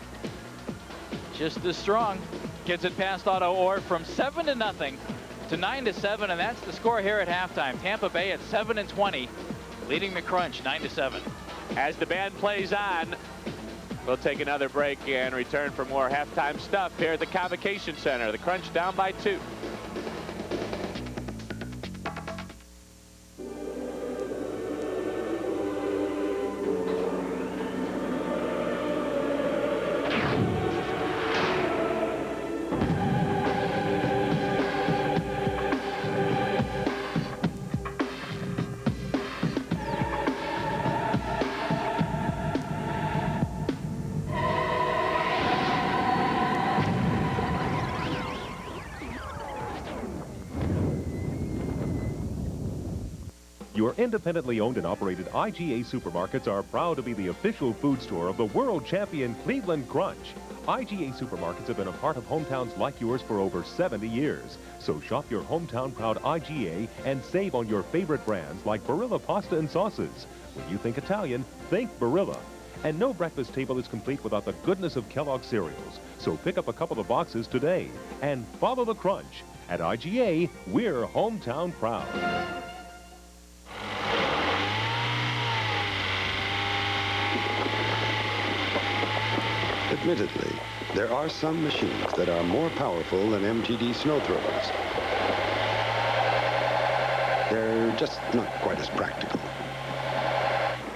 Just as strong. Gets it past Otto Orff from 7-0 to 9-7, and that's the score here at halftime. Tampa Bay at 7-20, leading the Crunch 9-7. As the band plays on, we'll take another break and return for more halftime stuff here at the Convocation Center. The Crunch down by 2. Your independently owned and operated IGA supermarkets are proud to be the official food store of the world champion Cleveland Crunch. IGA supermarkets have been a part of hometowns like yours for over 70 years. So shop your hometown proud IGA and save on your favorite brands like Barilla pasta and sauces. When you think Italian, think Barilla. And no breakfast table is complete without the goodness of Kellogg's cereals. So pick up a couple of boxes today and follow the Crunch. At IGA, we're hometown proud. Admittedly, there are some machines that are more powerful than MTD snow throwers. They're just not quite as practical.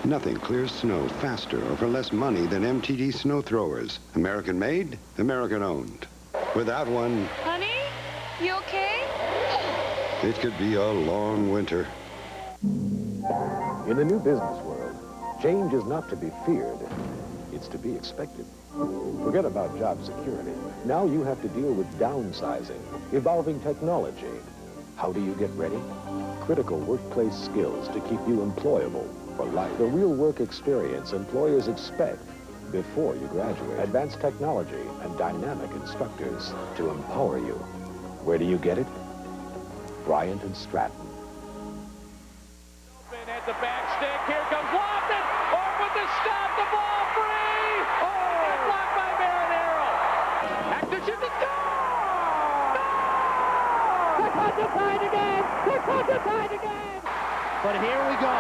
Nothing clears snow faster or for less money than MTD snow throwers. American made, American owned. Without one, Honey, you okay? it could be a long winter. In the new business world, change is not to be feared. It's to be expected. Forget about job security. Now you have to deal with downsizing, evolving technology. How do you get ready? Critical workplace skills to keep you employable for life. The real work experience employers expect before you graduate. Advanced technology and dynamic instructors to empower you. Where do you get it? Bryant and Stratton. Open at the back stick. Here comes Lofton. Orff with the stop. The ball free. Oh, and blocked by Marinero. Hector shoots the goal. The Crunch are tied again. The Crunch are tied again. But here we go.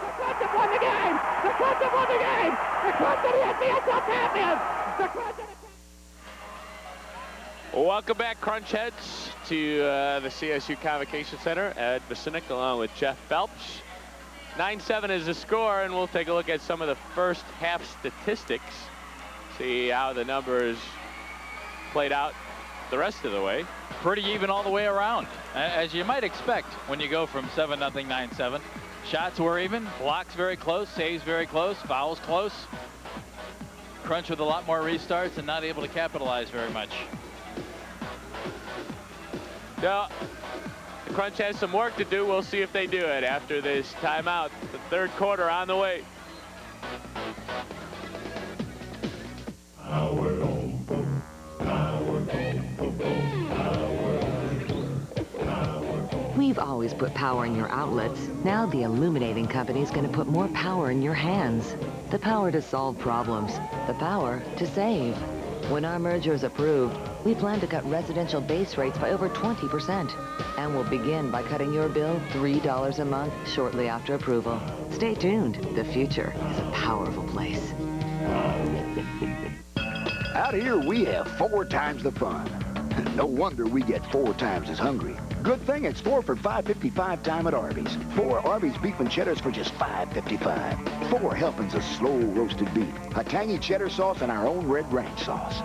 The Crunch have won the game. The Crunch have won the game. The Crunch are the NPSL champions. The Crunch are the Welcome back, Crunch Heads, to the CSU Convocation Center. Ed Basinik along with Jeff Phelps. 9-7 is the score, and we'll take a look at some of the first half statistics. See how the numbers played out the rest of the way. Pretty even all the way around, as you might expect when you go from 7-0, 9-7. Shots were even, blocks very close, saves very close, fouls close. Crunch with a lot more restarts and not able to capitalize very much. So, the Crunch has some work to do. We'll see if they do it after this timeout. The third quarter on the way. We've always put power in your outlets. Now the illuminating company's going to put more power in your hands. The power to solve problems. The power to save. When our merger is approved, we plan to cut residential base rates by over 20%. And we'll begin by cutting your bill $3 a month shortly after approval. Stay tuned. The future is a powerful place. Out here, we have 4 times the fun. No wonder we get 4 times as hungry. Good thing it's 4 for $5.55 time at Arby's. 4 Arby's beef and cheddars for just $5.55. 4 helpings of slow roasted beef, a tangy cheddar sauce, and our own red ranch sauce.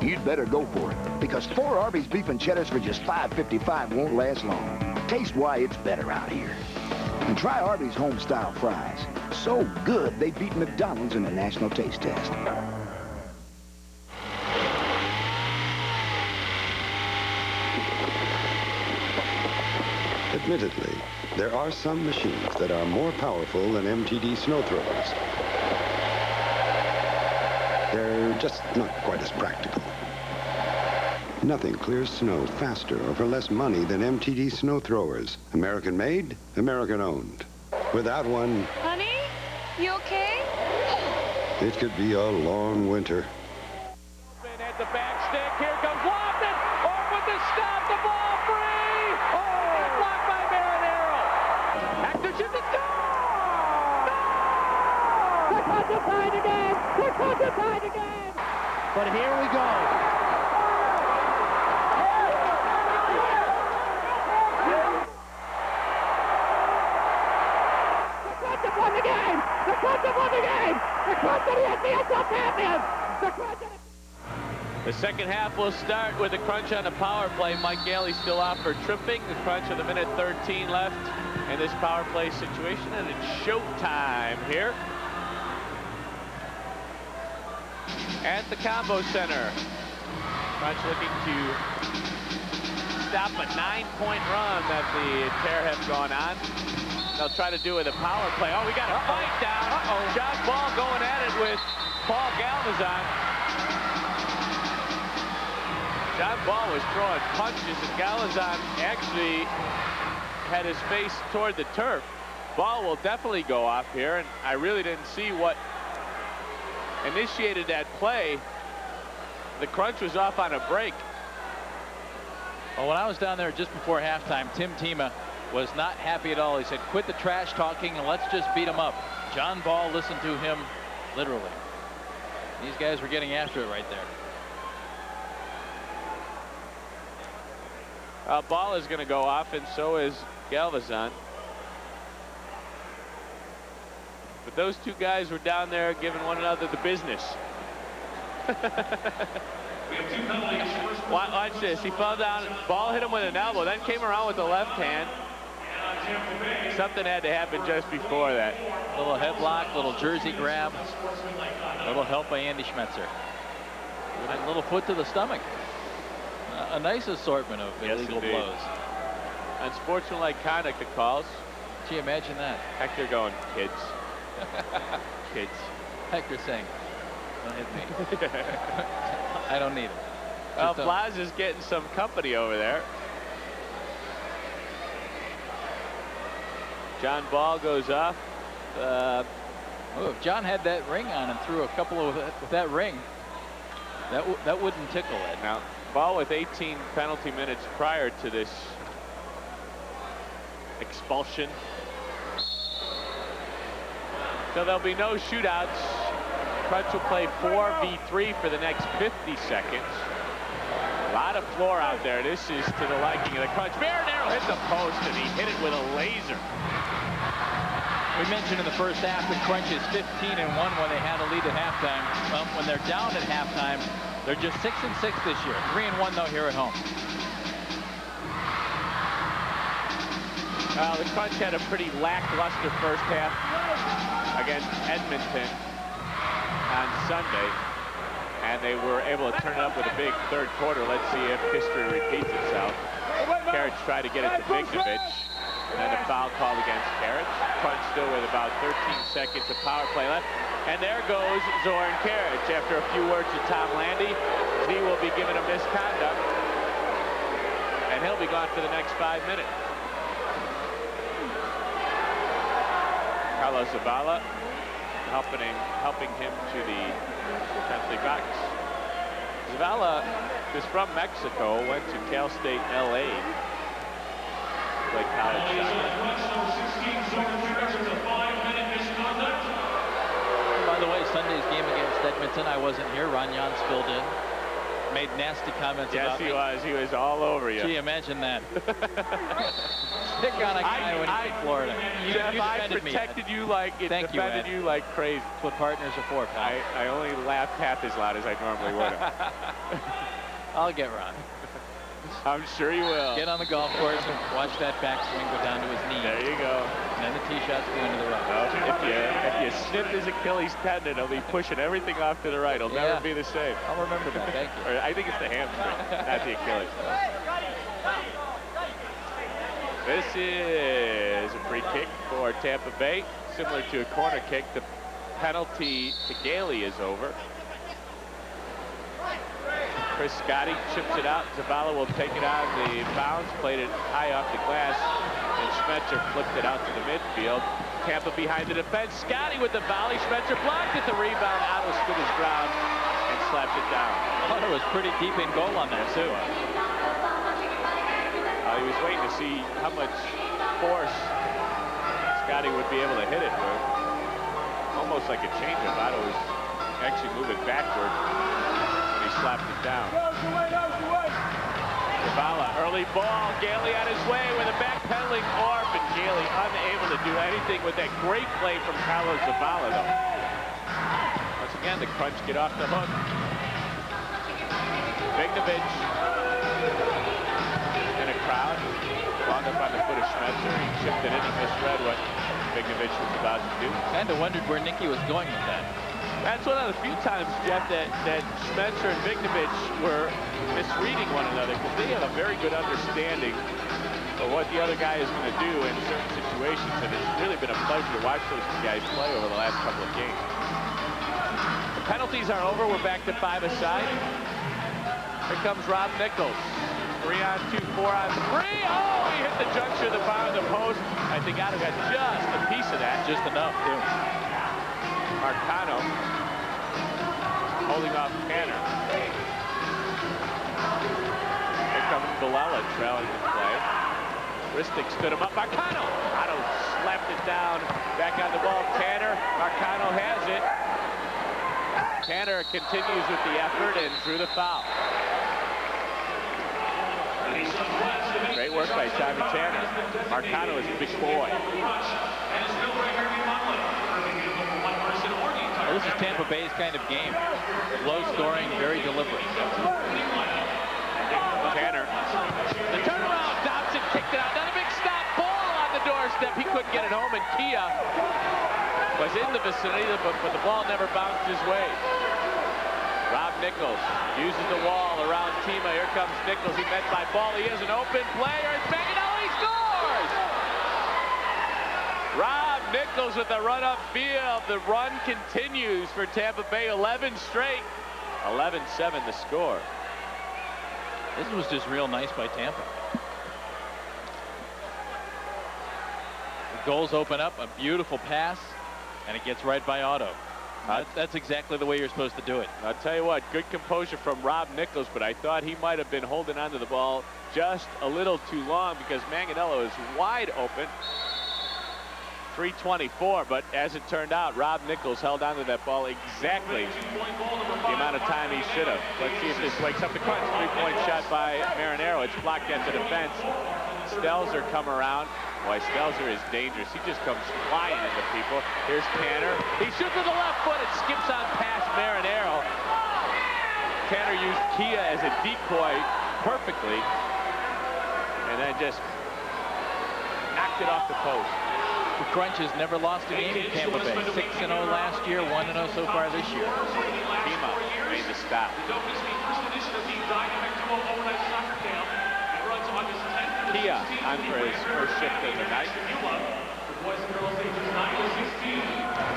You'd better go for it, because 4 Arby's beef and cheddars for just $5.55 won't last long. Taste why it's better out here. And try Arby's home-style fries. So good, they beat McDonald's in the National Taste Test. Admittedly, there are some machines that are more powerful than MTD snow throwers. They're just not quite as practical. Nothing clears snow faster or for less money than MTD snow throwers. American made, American owned. Without one... Honey, you okay? It could be a long winter. At the back stick, here comes Lofton. Off with the stop, the ball free. Oh, blocked by Marinero. Hector shoots it. The Crunch is tied again. The Crunch is tied again. But here we go. The Crunch have won the game. The Crunch have won the game. The Crunch are the NPSL champions. The Crunch are... The second half will start with the Crunch on the power play. Mike Gailey still out for tripping. The Crunch with a minute 13 left in this power play situation, and it's showtime here at the Combo Center. Crunch looking to stop a 9-point run that the Terror have gone on. They'll try to do it with a power play. Oh, we got a fight down. John Ball going at it with Paul Galvazon. John Ball was throwing punches, and Galvazon actually had his face toward the turf. Ball will definitely go off here, and I really didn't see what initiated that play. The Crunch was off on a break. Well, when I was down there just before halftime, Tim Tima was not happy at all. He said, quit the trash talking and let's just beat him up. John Ball listened to him literally. These guys were getting after it right there. Ball is going to go off, and so is Galvazon. But those two guys were down there giving one another the business. Watch this. He fell down. Ball hit him with an elbow, then came around with the left hand. Something had to happen just before that. Little headlock, little jersey grab. Little help by Andy Schmetzer. A little foot to the stomach. A nice assortment of illegal blows. Unsportsmanlike conduct, the calls. Gee, imagine that. Hector going, kids. Kids. Hector saying, don't hit me. I don't need it. Well, Plaza's getting some company over there. John Ball goes off. Oh, if John had that ring on and threw a couple of with that ring, that wouldn't tickle it. Now, Ball with 18 penalty minutes prior to this expulsion. So there'll be no shootouts. Crunch will play 4v3 for the next 50 seconds. A lot of floor out there. This is to the liking of the Crunch. Marinero hit the post, and he hit it with a laser. We mentioned in the first half the Crunch is 15-1 when they had a lead at halftime. Well, when they're down at halftime, they're just 6-6 this year. 3-1 though here at home. The Crunch had a pretty lackluster first half against Edmonton on Sunday, and they were able to turn it up with a big third quarter. Let's see if history repeats itself. Karic tried to get it to Vignovic, and then a foul called against Karic. Crunch still with about 13 seconds of power play left. And there goes Zoran Karic. After a few words to Tom Landy, he will be given a misconduct, and he'll be gone for the next 5 minutes. Carlos Zavala helping him to the penalty box. Zavala is from Mexico, went to Cal State LA, played college By the way, Sunday's game against Edmonton, I wasn't here. Ron Jans filled in. Made nasty comments about me. Yes, he was all over you. Gee, imagine that. Stick on a guy when he's in Florida. You I protected you like defended you like crazy. That's what partners are for, pal. I only laughed half as loud as I normally would have. I'll get Ron. I'm sure you will. Get on the golf course and watch that backswing go down to his knee. There you go. And then the tee shots go into the right. If you snip his Achilles tendon, he'll be pushing everything off to the right. He'll never be the same. I'll remember that. Thank you. I think it's the hamstring, not the Achilles. This is a free kick for Tampa Bay, similar to a corner kick. The penalty to Gailey is over. Chris Scotti chips it out. Zavala will take it out of the bounce, played it high off the glass, and Schmetzer flipped it out to the midfield. Tampa behind the defense. Scotti with the volley. Schmetzer blocked at the rebound. Otto stood his ground and slapped it down. Otto was pretty deep in goal on that, too. He was waiting to see how much force Scotti would be able to hit it with. Almost like a changeup. Otto was actually moving backward. He slapped it down. Zavala, early ball. Gailey on his way with a backpedaling Orb, and Gailey unable to do anything with that great play from Carlos Zavala, though. Once again, the Crunch get off the hook. Vignovic in a crowd. Wound up on the foot of Schmetzer. He chipped it in. He misread what Vignovic was about to do. Kind of wondered where Nicky was going with that. That's one of the few times, Jeff, that Schmetzer and Vignovic were misreading one another, because they have a very good understanding of what the other guy is going to do in certain situations, and it's really been a pleasure to watch those two guys play over the last couple of games. The penalties are over. We're back to 5 aside. Here comes Rob Nichols. 3 on 2, 4 on 3. Oh, he hit the juncture of the bottom of the post. I think Otto got just a piece of that. Just enough, too. Marcano holding off Tanner. Here comes Villela trailing the play. Ristic stood him up. Marcano. Otto slapped it down. Back on the ball. Tanner. Marcano has it. Tanner continues with the effort and drew the foul. Great work by Simon Tanner. Marcano is a big boy. Well, this is Tampa Bay's kind of game. Low scoring, very deliberate. Tanner. The turnaround. Dobson kicked it out. Not a big stop. Ball on the doorstep. He couldn't get it home, and Kia was in the vicinity, but the ball never bounced his way. Rob Nichols uses the wall around Tima. Here comes Nichols. He met by ball. He is an open player. It's Manganello. He scores! Rob Nichols with the run upfield. The run continues for Tampa Bay. 11 straight. 11-7 the score. This was just real nice by Tampa. The goals open up. A beautiful pass. And it gets right by Otto. That's exactly the way you're supposed to do it. I'll tell you what, good composure from Rob Nichols, but I thought he might have been holding onto the ball just a little too long, because Manganello is wide open. 3:24, but as it turned out, Rob Nichols held onto that ball exactly the amount of time he should have. Let's see if this wakes up the Crunch. 3-point shot by Marinero. It's blocked at the defense. Stelzer come around. Boy, Stelzer is dangerous. He just comes flying into people. Here's Tanner. He shoots with the left foot. It skips on past Marinero. Tanner used Kia as a decoy perfectly. And then just knocked it off the post. The Crunch has never lost a game in Tampa Bay. 6-0 last year, 1-0 so far this year. Pima made the stop. Kia on for his first shift of the night.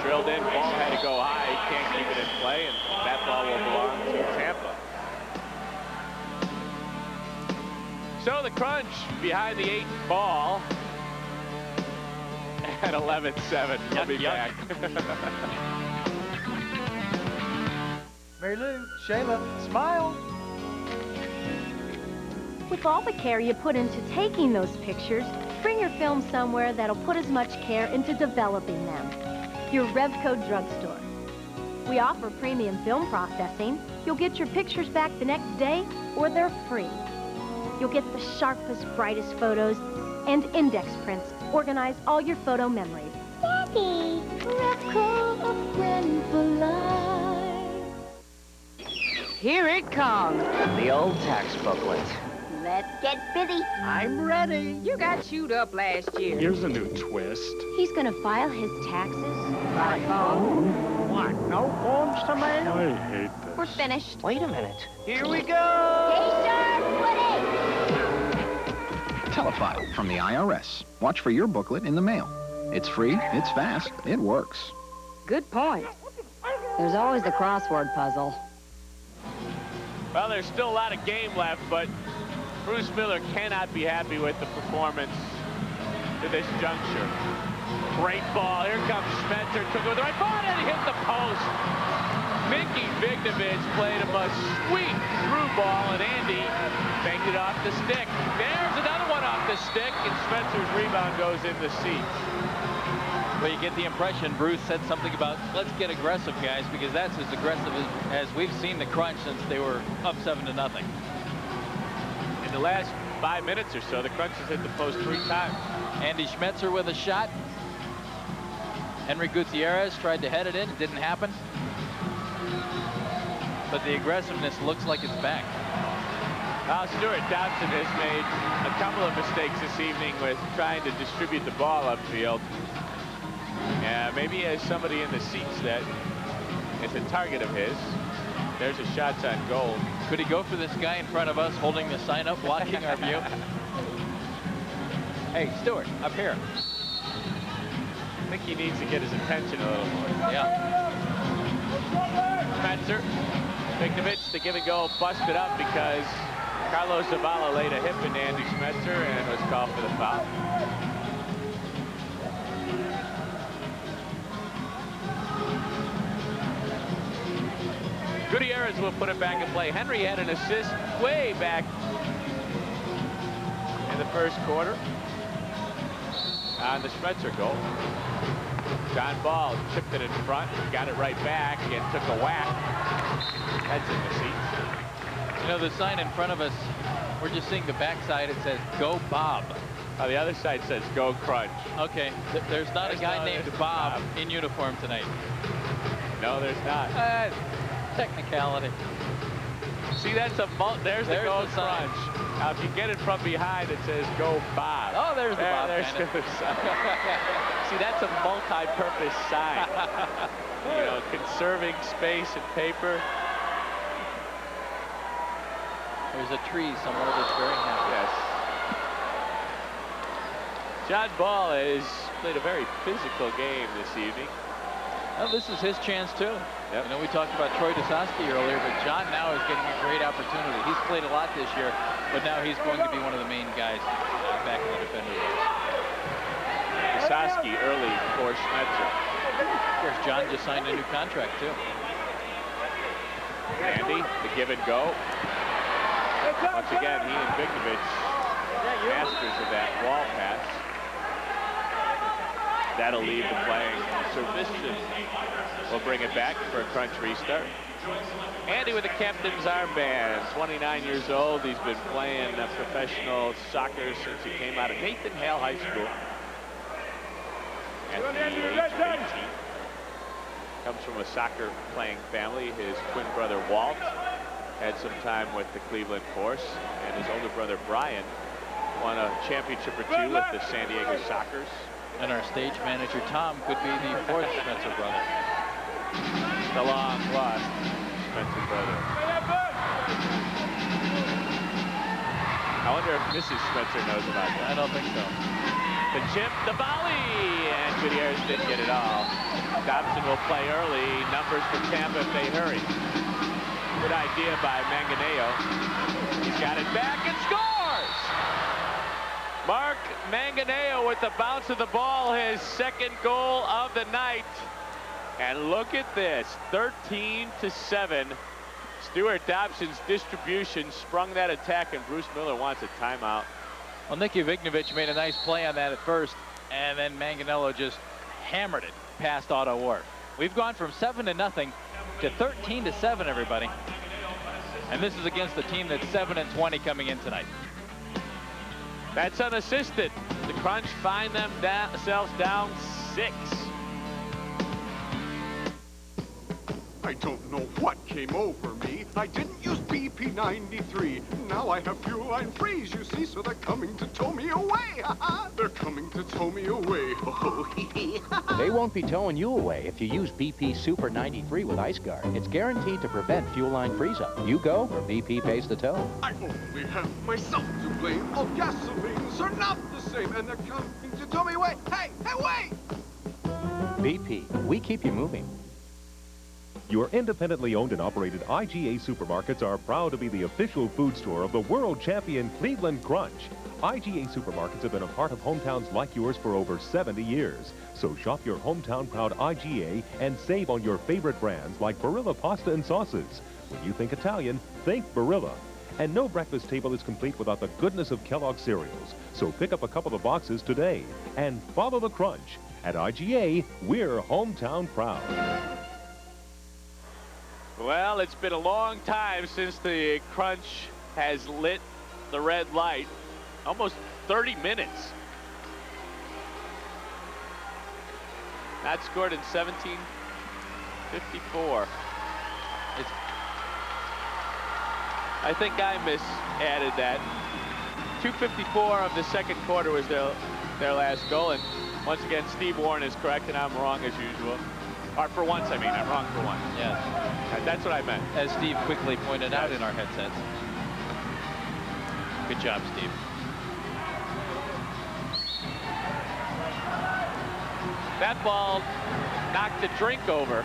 Drilled in, ball had to go high. He can't keep it in play, and that ball will belong to Tampa. So the Crunch behind the 8 ball at 11-7. We'll be back. Mary Lou, Shayla, smile. With all the care you put into taking those pictures, bring your film somewhere that'll put as much care into developing them. Your Revco drugstore. We offer premium film processing. You'll get your pictures back the next day, or they're free. You'll get the sharpest, brightest photos and index prints. Organize all your photo memories. Daddy, Revco, a friend for life. Here it comes, the old tax booklet. Let's get busy. I'm ready. You got chewed up last year. Here's a new twist. He's gonna file his taxes. By phone? What, no forms to mail? I hate this. We're finished. Wait a minute. Here we go. Stay sharp, Telefile from the IRS. Watch for your booklet in the mail. It's free, it's fast, it works. Good point. There's always the crossword puzzle. Well, there's still a lot of game left, but Bruce Miller cannot be happy with the performance to this juncture. Great ball. Here comes Schmetzer. Took it with the right ball, and he hit the post. Mickey Vignovich played him a sweet through ball, and Andy banked it off the stick. There's another one off the stick, and Schmetzer's rebound goes in the seats. Well, you get the impression Bruce said something about, let's get aggressive, guys, because that's as aggressive as we've seen the Crunch since they were up 7-0. In the last 5 minutes or so, the Crunch has hit the post 3 times. Andy Schmetzer with a shot. Henry Gutierrez tried to head it in. It didn't happen. But the aggressiveness looks like it's back. Stuart Dobson has made a couple of mistakes this evening with trying to distribute the ball upfield. Maybe as somebody in the seats that is a target of his. There's a shot on goal. Could he go for this guy in front of us holding the sign up, blocking our view? Hey, Stuart, up here. I think he needs to get his attention a little more. Yeah. Schmetzer, Vignovich, the give and go busted up because Carlos Zavala laid a hip into Andy Schmetzer and was called for the foul. Gutierrez will put it back in play. Henry had an assist way back in the first quarter on the Schmetzer goal. John Ball chipped it in front, got it right back, and took a whack. That's in the seats. You know, the sign in front of us, we're just seeing the backside. It says, Go Bob. The other side says, Go Crunch. Okay, there's not a guy named Bob in uniform tonight. No, there's not. Technicality. See, there's the Go Crunch. Now, if you get it from behind, it says Go Bob. Oh, there's the Bob. There's the sign. See, that's a multi-purpose sign. You know, conserving space and paper. There's a tree somewhere that's very happy. Yes. John Ball has played a very physical game this evening. Well, this is his chance, too. Yep. You know, we talked about Troy Dosowski earlier, but John now is getting a great opportunity. He's played a lot this year, but now he's going to be one of the main guys back in the defender. Dosowski early for Schmetzer. Of course, John just signed a new contract, too. Andy, the give and go. Once again, he and Vignovich, masters of that wall pass. That'll leave the playing Servician. We'll bring it back for a Crunch restart. Andy with the captain's armband, 29 years old. He's been playing professional soccer since he came out of Nathan Hale High School. at the age of 18. Comes from a soccer playing family. His twin brother Walt had some time with the Cleveland Force, and his older brother Brian won a championship or two with the San Diego Sockers. And our stage manager Tom could be the fourth Spencer brother. The long lost Spencer brother. I wonder if Mrs. Spencer knows about that. I don't think so. The chip, the volley, and Gutierrez didn't get it all. Dobson will play early. Numbers for Tampa if they hurry. Good idea by Manganeo. He's got it back and scores! Mark Manganeo with the bounce of the ball, his second goal of the night. And look at this, 13-7. Stuart Dobson's distribution sprung that attack, and Bruce Miller wants a timeout. Well, Nicky Vignovich made a nice play on that at first, and then Manganello just hammered it past Otto Ward. We've gone from 7-0 to 13-7, everybody. And this is against a team that's 7-20 coming in tonight. That's unassisted. The Crunch find themselves down 6. I don't know what came over me. I didn't use BP 93. Now I have fuel line freeze, you see, so they're coming to tow me away. They're coming to tow me away. They won't be towing you away if you use BP Super 93 with Ice Guard. It's guaranteed to prevent fuel line freeze-up. You go, or BP pays the tow. I only have myself to blame. All gasolines are not the same, and they're coming to tow me away. Hey, wait! BP, we keep you moving. Your independently owned and operated IGA supermarkets are proud to be the official food store of the world champion Cleveland Crunch. IGA supermarkets have been a part of hometowns like yours for over 70 years. So shop your hometown proud IGA and save on your favorite brands like Barilla pasta and sauces. When you think Italian, think Barilla. And no breakfast table is complete without the goodness of Kellogg's cereals. So pick up a couple of boxes today and follow the Crunch. At IGA, we're hometown proud. Well, it's been a long time since the Crunch has lit the red light. Almost 30 minutes. Not scored in 1754. I think I added that. 2:54 of the second quarter was their last goal. And once again, Steve Warren is correct, and I'm wrong as usual. Or for once, I mean, I'm wrong for once. Yeah. That's what I meant. As Steve quickly pointed out in our headsets. Good job, Steve. That ball knocked the drink over.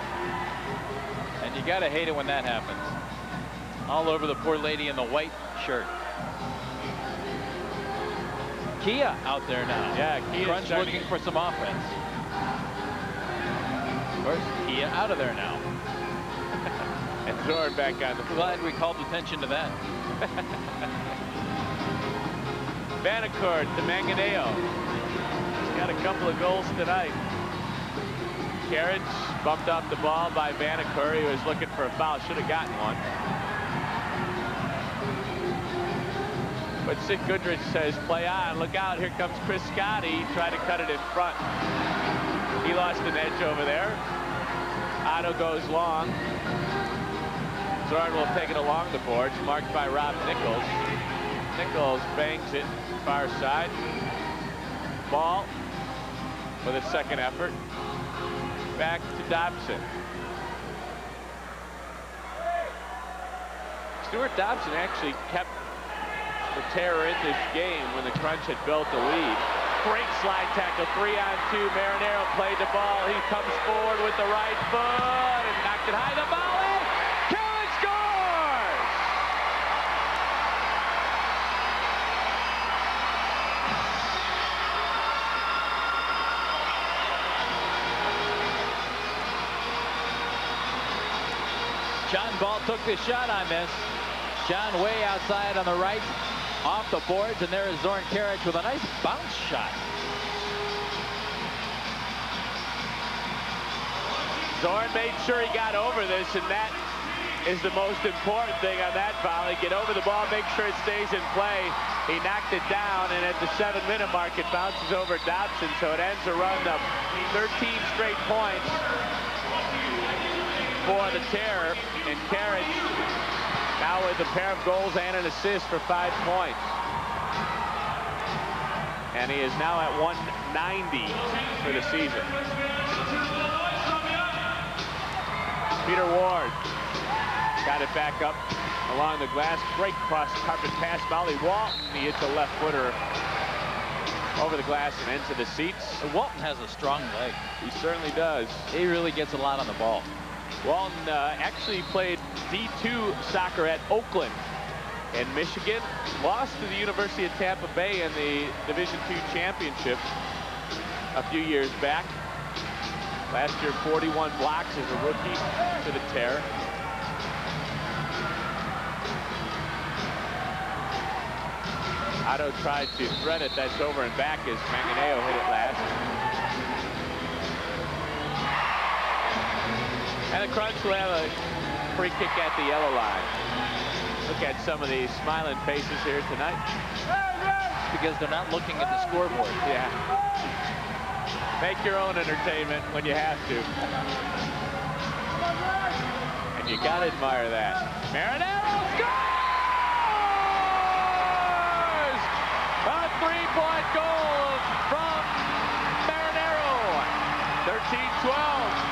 And you got to hate it when that happens. All over the poor lady in the white shirt. Kia out there now. Yeah, Kia's Crunch looking for some offense. Of course, Kia out of there now. And Zorn back on the Glad we called attention to that. Vanacourt to Manganeo. He's got a couple of goals tonight. Carriage bumped off the ball by Vanacourt. He was looking for a foul. Should have gotten one. But Sid Goodrich says, play on. Look out. Here comes Chris Scotti. Tried to cut it in front. He lost an edge over there. Otto goes long. Zorn will take it along the boards, marked by Rob Nichols. Nichols bangs it far side. Ball with a second effort. Back to Dobson. Stuart Dobson actually kept the terror in this game when the Crunch had built the lead. Great slide tackle, 3-on-2. Marinero played the ball. He comes forward with the right foot and knocked it high. The ball in. Kevin scores! John Ball took the shot on this. John way outside on the right, off the boards, and there is Zorn Karic with a nice bounce shot. Zorn made sure he got over this, and that is the most important thing on that volley. Get over the ball, make sure it stays in play. He knocked it down, and at the 7-minute mark, it bounces over Dobson, so it ends a run of 13 straight points for the Terror. And Carriage now with a pair of goals and an assist for 5 points. And he is now at 190 for the season. Peter Ward got it back up along the glass. Great cross-carpet pass. Molly Walton, he hits a left footer over the glass and into the seats. Walton has a strong leg. He certainly does. He really gets a lot on the ball. Walton actually played D2 soccer at Oakland in Michigan. Lost to the University of Tampa Bay in the Division II championship a few years back. Last year, 41 blocks as a rookie for the Terror. Otto tried to thread it. That's over and back as Manganeo hit it last. And the Crunch will have a free kick at the yellow line. Look at some of these smiling faces here tonight. Because they're not looking at the scoreboard. Yeah. Make your own entertainment when you have to. And you gotta admire that. Marinero scores! A 3-point goal from Marinero. 13-12.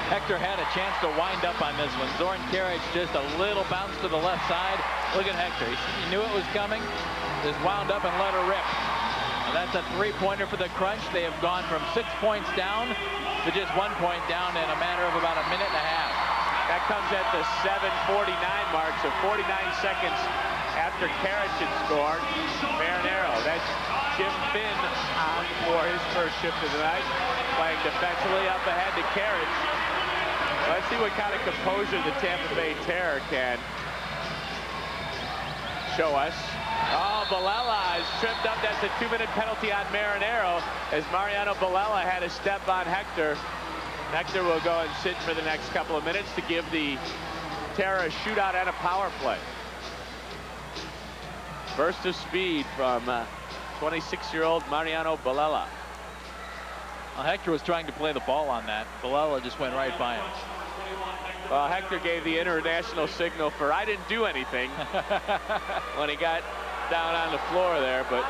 Hector had a chance to wind up on this one. Zoran Karic just a little bounce to the left side. Look at Hector. He knew it was coming. Just wound up and let her rip. And that's a 3-pointer for the Crunch. They have gone from 6 points down to just 1 point down in a matter of about a minute and a half. That comes at the 7:49 mark, so 49 seconds after Karic had scored. Marinero, that's Jim Finn on for his first shift of the night. Playing defensively up ahead to Karic. Let's see what kind of composure the Tampa Bay Terror can show us. Oh, Balella is tripped up. That's a 2-minute penalty on Marinero as Mariano Balella had a step on Hector. Hector will go and sit for the next couple of minutes to give the Terror a shootout and a power play. Burst of speed from 26-year-old Mariano Balella. Well, Hector was trying to play the ball on that. Balella just went right by him. Well, Hector gave the international signal for I didn't do anything when he got down on the floor there, but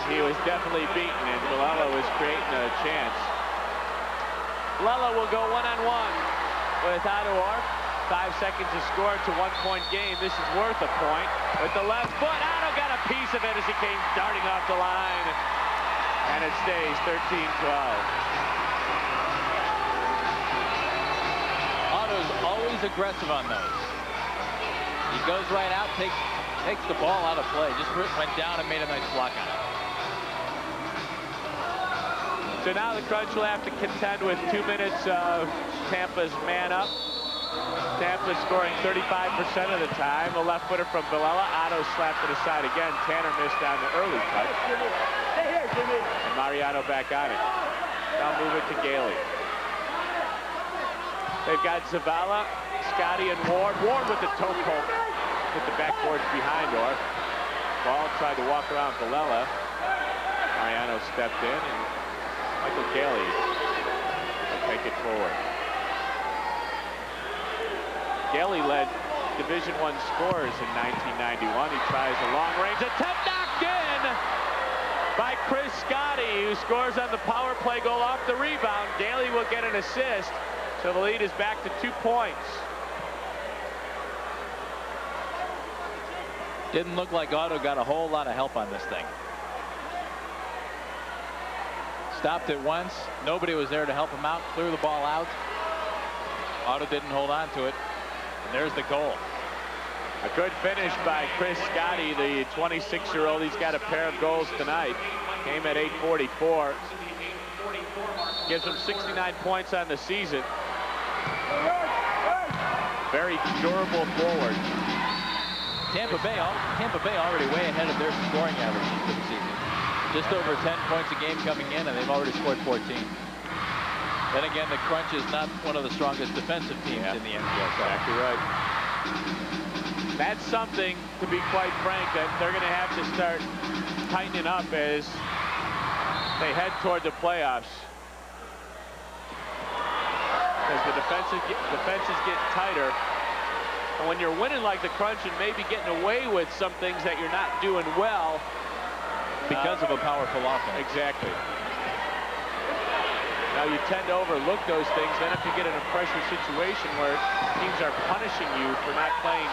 he was definitely beaten, and Balella was creating a chance. Balella will go one-on-one with Otto Orff. 5 seconds to score. It's a 1-point game. This is worth a point. With the left foot, Otto got a piece of it as he came darting off the line. And it stays 13-12. Otto's always aggressive on those. He goes right out, takes the ball out of play. Just went down and made a nice block on it. So now the Crunch will have to contend with 2 minutes of Tampa's man up. Tampa scoring 35% of the time. A left footer from Balella. Otto slapped it aside again. Tanner missed on the early touch. And Mariano back on it. Now move it to Gailey. They've got Zavala, Scotty, and Ward. Ward with the toe poke. Hit the backboards behind Orff. Ball tried to walk around Balella. Mariano stepped in, and Michael Gailey will take it forward. Gailey led Division I scorers in 1991. He tries a long-range attempt, knocked in by Chris Scotty, who scores on the power play goal off the rebound. Gailey will get an assist, so the lead is back to 2 points. Didn't look like Otto got a whole lot of help on this thing. Stopped it once. Nobody was there to help him out, clear the ball out. Otto didn't hold on to it. And there's the goal. A good finish by Chris Scotty, the 26-year-old. He's got a pair of goals tonight. Came at 8:44. Gives him 69 points on the season. Very durable forward. Tampa Bay already way ahead of their scoring average for the season. Just over 10 points a game coming in, and they've already scored 14. Then again, the Crunch is not one of the strongest defensive teams in the NPSL. Exactly right. That's something, to be quite frank, that they're going to have to start tightening up as they head toward the playoffs. As the defenses get tighter. And when you're winning like the Crunch and maybe getting away with some things that you're not doing well. Because of a powerful offense. Exactly. Now you tend to overlook those things. Then if you get in a pressure situation where teams are punishing you for not playing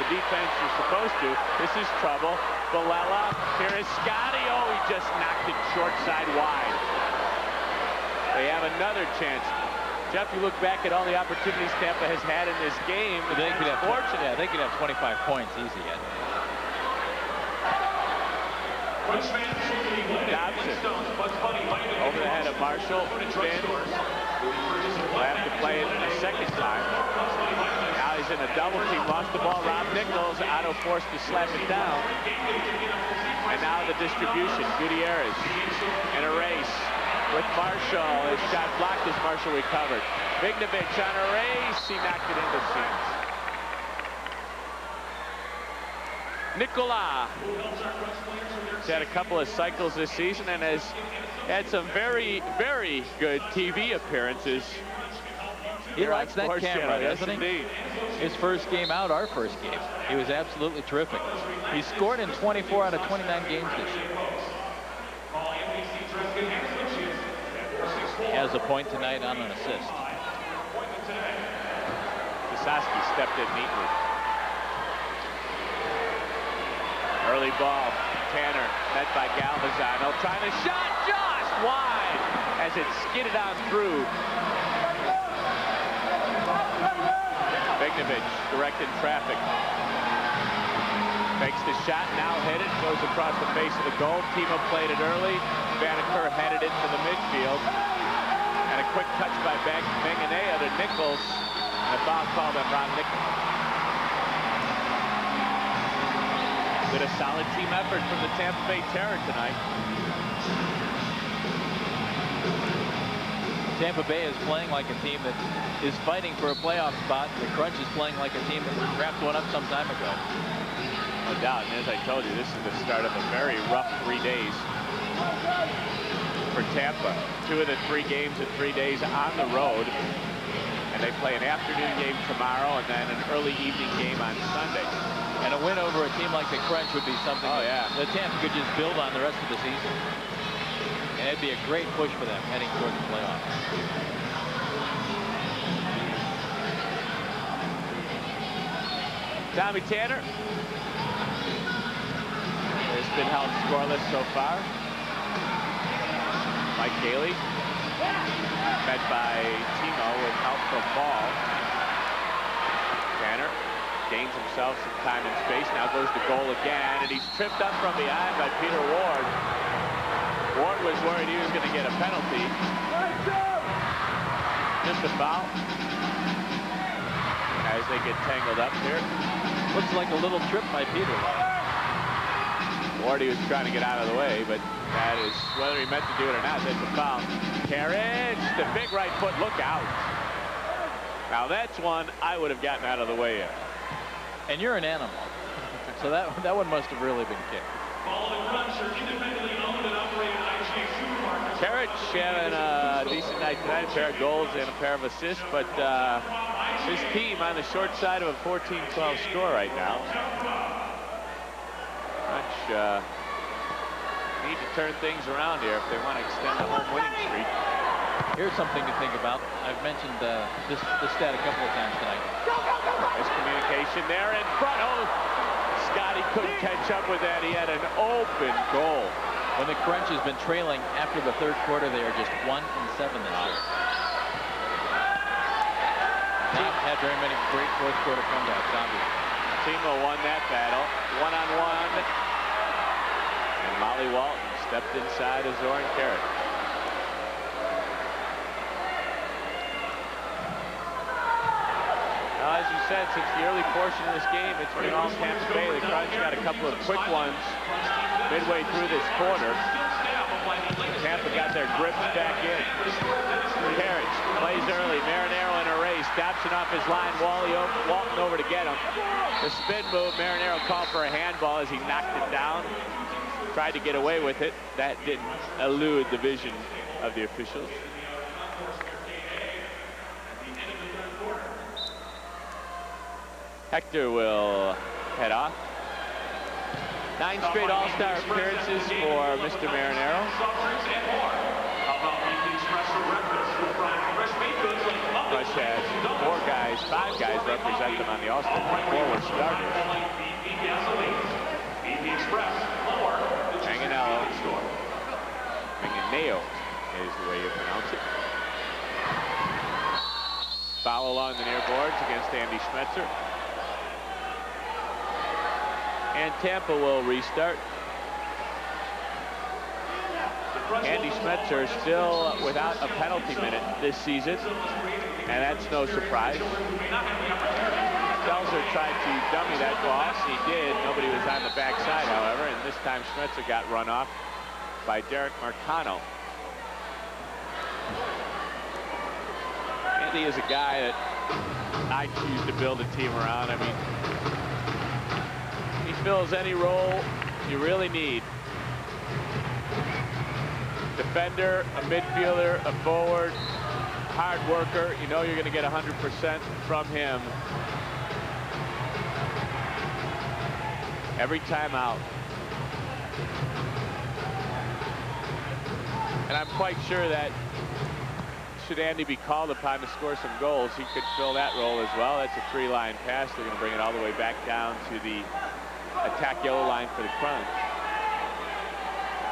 the defense you're supposed to, this is trouble. Balella, here is Scotty. Oh, he just knocked it short side wide. They have another chance. Jeff, you look back at all the opportunities Tampa has had in this game. They could have, they could have 25 points easy yet. Dobson over the head of Marshall. Finn will have to play it a second time. Now he's in a double team. Lost the ball. Rob Nichols. Otto forced to slap it down. And now the distribution. Gutierrez in a race with Marshall. His shot blocked as Marshall recovered. Vignovich on a race. He knocked it into seams. Nicola has had a couple of cycles this season and has had some very, very good TV appearances. He likes that camera, doesn't he? Indeed. His first game out, our first game. He was absolutely terrific. He scored in 24 out of 29 games this year. He has a point tonight on an assist. Kosaski stepped in neatly. Early ball. Tanner met by Galvazano. Trying to shot just wide as it skidded on through. Vignovich directing traffic. Makes the shot, now hit it, goes across the face of the goal. Timo played it early. Banneker headed it to the midfield. And a quick touch by Manganea to Nichols. And a foul called on Ron Nichols. Been a solid team effort from the Tampa Bay Terror tonight. Tampa Bay is playing like a team that is fighting for a playoff spot. The Crunch is playing like a team that wrapped one up some time ago. No doubt, and as I told you, this is the start of a very rough 3 days for Tampa. 2 of the 3 games in 3 days on the road. And they play an afternoon game tomorrow and then an early evening game on Sunday. And a win over a team like the Crunch would be something that Tampa could just build on the rest of the season. And it'd be a great push for them heading toward the playoffs. Tommy Tanner. It's been held scoreless so far. Mike Gailey. Met by Timo with help from Ball. Tanner gains himself some time and space. Now goes to goal again, and he's tripped up from behind by Peter Ward. Ward was worried he was going to get a penalty. Just a foul. As they get tangled up here. Looks like a little trip by Peter. Ward, he was trying to get out of the way, but that is, whether he meant to do it or not, that's a foul. Carriage, the big right foot, look out. Now that's one I would have gotten out of the way in. And you're an animal. So that one must have really been kicked. Carriage having a decent night tonight, a pair of goals and a pair of assists, but his team on the short side of a 14-12 score right now. Crunch need to turn things around here if they want to extend the home winning streak. Here's something to think about. I've mentioned this stat a couple of times tonight. Miscommunication there in front. Oh, Scotty couldn't catch up with that. He had an open goal. When the Crunch has been trailing after the third quarter, they are just 1-7 this year. Not had very many great fourth quarter comebacks, obviously. Timo won that battle, one-on-one. And Molly Walton stepped inside of Zoran Carrick. Now, as you said, since the early portion of this game, it's been all Tampa Bay. The Crunch got a couple of quick ones midway through this quarter. Tampa got their grips back in. Carriage plays early. Marinero in a race. Dobson off his line. Walton over to get him. The spin move. Marinero called for a handball as he knocked it down. Tried to get away with it. That didn't elude the vision of the officials. Hector will head off. 9 straight All-Star appearances for Mr. Marinero. Rush has 5 guys represent them on the All-Star. 4 were starters. Manganeo is the way you pronounce it. Foul along the near boards against Andy Schmetzer. And Tampa will restart. Andy Schmetzer still without a penalty minute this season, and that's no surprise. Stelzer tried to dummy that ball. He did. Nobody was on the backside, however, and this time Schmetzer got run off by Derek Marcano. Andy is a guy that I choose to build a team around. I mean, he fills any role you really need. Defender, a midfielder, a forward, hard worker. You know you're going to get 100% from him every time out. And I'm quite sure that should Andy be called upon to score some goals, he could fill that role as well. That's a 3-line pass. They're going to bring it all the way back down to the attack yellow line for the Crunch.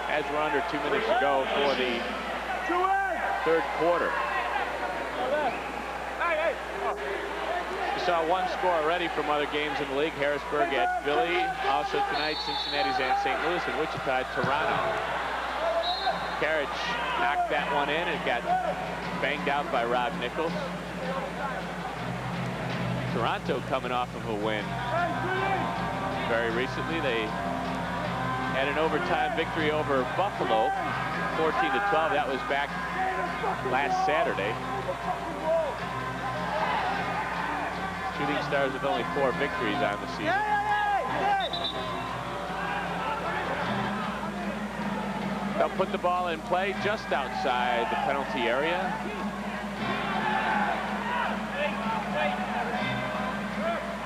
As we're under 2 minutes to go for the third quarter. We saw 1 score already from other games in the league. Harrisburg at Philly. Also tonight, Cincinnati's at St. Louis, and Wichita at Toronto. Carriage knocked that one in and got banged out by Rob Nichols. Toronto coming off of a win. Very recently, they had an overtime victory over Buffalo, 14-12. That was back last Saturday. Shooting Stars with only 4 victories on the season. They'll put the ball in play just outside the penalty area.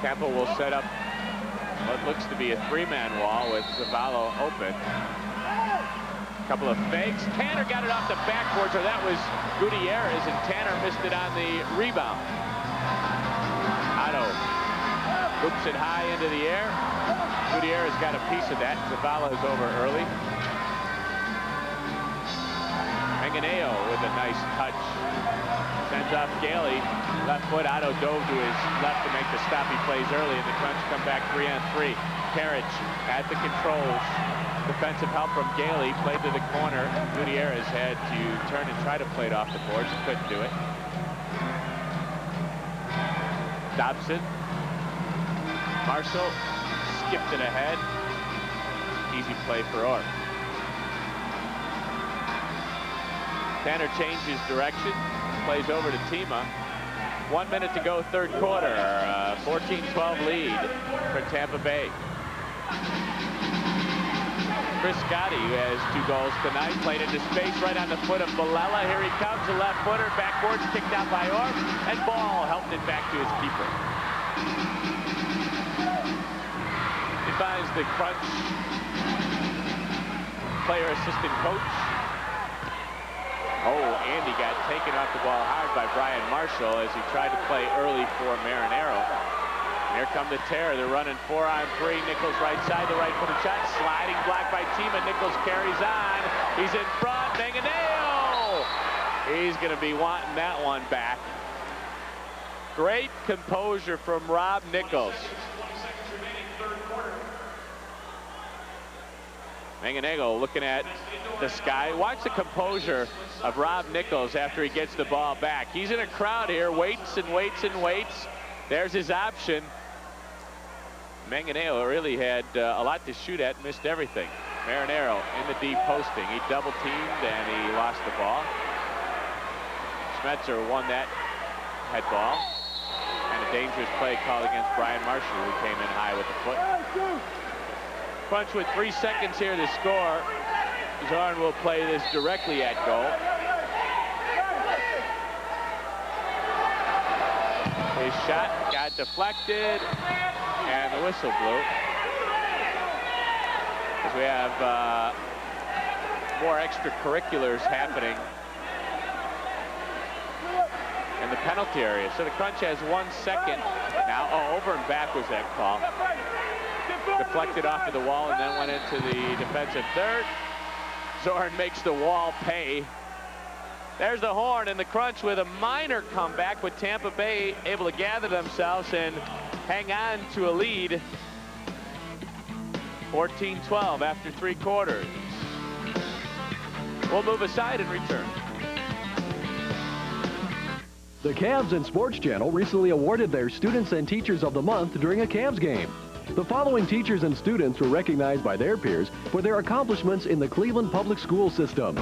Tampa will set up what looks to be a 3-man wall with Zavallo open. A couple of fakes. Tanner got it off the backboards, or that was Gutierrez, and Tanner missed it on the rebound. Otto hoops it high into the air. Gutierrez got a piece of that. Zavallo is over early. Manganeo with a nice touch. Sends off Gailey. Left foot. Otto dove to his left to make the stop. He plays early, and the Crunch come back 3-on-3. Carriage at the controls. Defensive help from Gailey. Played to the corner. Gutierrez had to turn and try to play it off the boards. Couldn't do it. Dobson. Marshall skipped it ahead. Easy play for Orr. Tanner changes direction. Plays over to Tima. 1 minute to go, third quarter. 14-12 lead for Tampa Bay. Chris Scotti, who has 2 goals tonight, played into space right on the foot of Balella. Here he comes, a left footer, backboards, kicked out by Orr, and Ball helped it back to his keeper. He finds the Crunch player assistant coach. Oh, Andy got taken off the ball hard by Brian Marshall as he tried to play early for Marinero. Here come the Terror. They're running 4-on-3. Nichols right side, the right-footed shot. Sliding block by Tima. Nichols carries on. He's in front. Manganeo! He's going to be wanting that one back. Great composure from Rob Nichols. Manganeo looking at the sky. Watch the composure of Rob Nichols after he gets the ball back. He's in a crowd here, waits and waits and waits. There's his option. Manganeo really had a lot to shoot at, missed everything. Marinero in the deep posting. He double-teamed and he lost the ball. Schmetzer won that head ball. And a dangerous play called against Brian Marshall, who came in high with the foot. Crunch with 3 seconds here to score. Zorn will play this directly at goal. His shot got deflected, and the whistle blew. As we have more extracurriculars happening in the penalty area. So the Crunch has 1 second now. Oh, over and back was that call. Deflected off of the wall and then went into the defensive third. Zorn makes the wall pay. There's the horn, and the Crunch with a minor comeback, with Tampa Bay able to gather themselves and hang on to a lead. 14-12 after 3 quarters. We'll move aside and return. The Cavs and Sports Channel recently awarded their Students and Teachers of the Month during a Cavs game. The following teachers and students were recognized by their peers for their accomplishments in the Cleveland Public School System.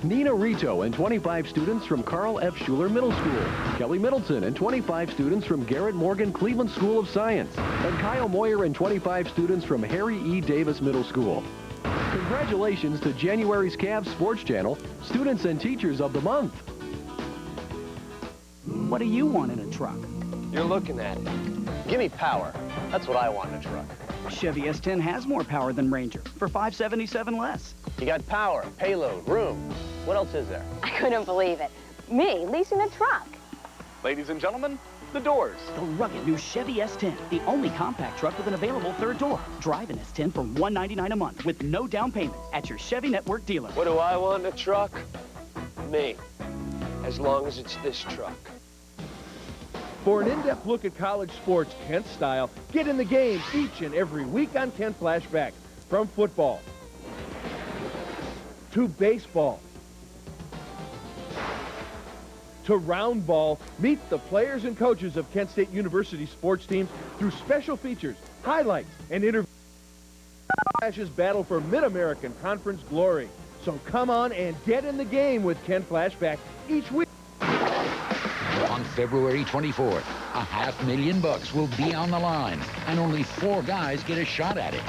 Nina Rito and 25 students from Carl F. Schuler Middle School. Kelly Middleton and 25 students from Garrett Morgan Cleveland School of Science. And Kyle Moyer and 25 students from Harry E. Davis Middle School. Congratulations to January's Cavs Sports Channel Students and Teachers of the Month. What do you want in a truck? You're looking at it. Give me power. That's what I want in a truck. Chevy S10 has more power than Ranger for $577 less. You got power, payload, room. What else is there? I couldn't believe it. Me leasing a truck. Ladies and gentlemen, the doors. The rugged new Chevy S10, the only compact truck with an available third door. Drive an S10 for $199 a month with no down payment at your Chevy Network dealer. What do I want in a truck? Me. As long as it's this truck. For an in-depth look at college sports Kent style, get in the game each and every week on Kent Flashback. From football to baseball to round ball, meet the players and coaches of Kent State University sports teams through special features, highlights, and interviews. Flash's battle for Mid-American Conference glory. So come on and get in the game with Kent Flashback each week. On February 24th, $500,000 will be on the line, and only 4 guys get a shot at it.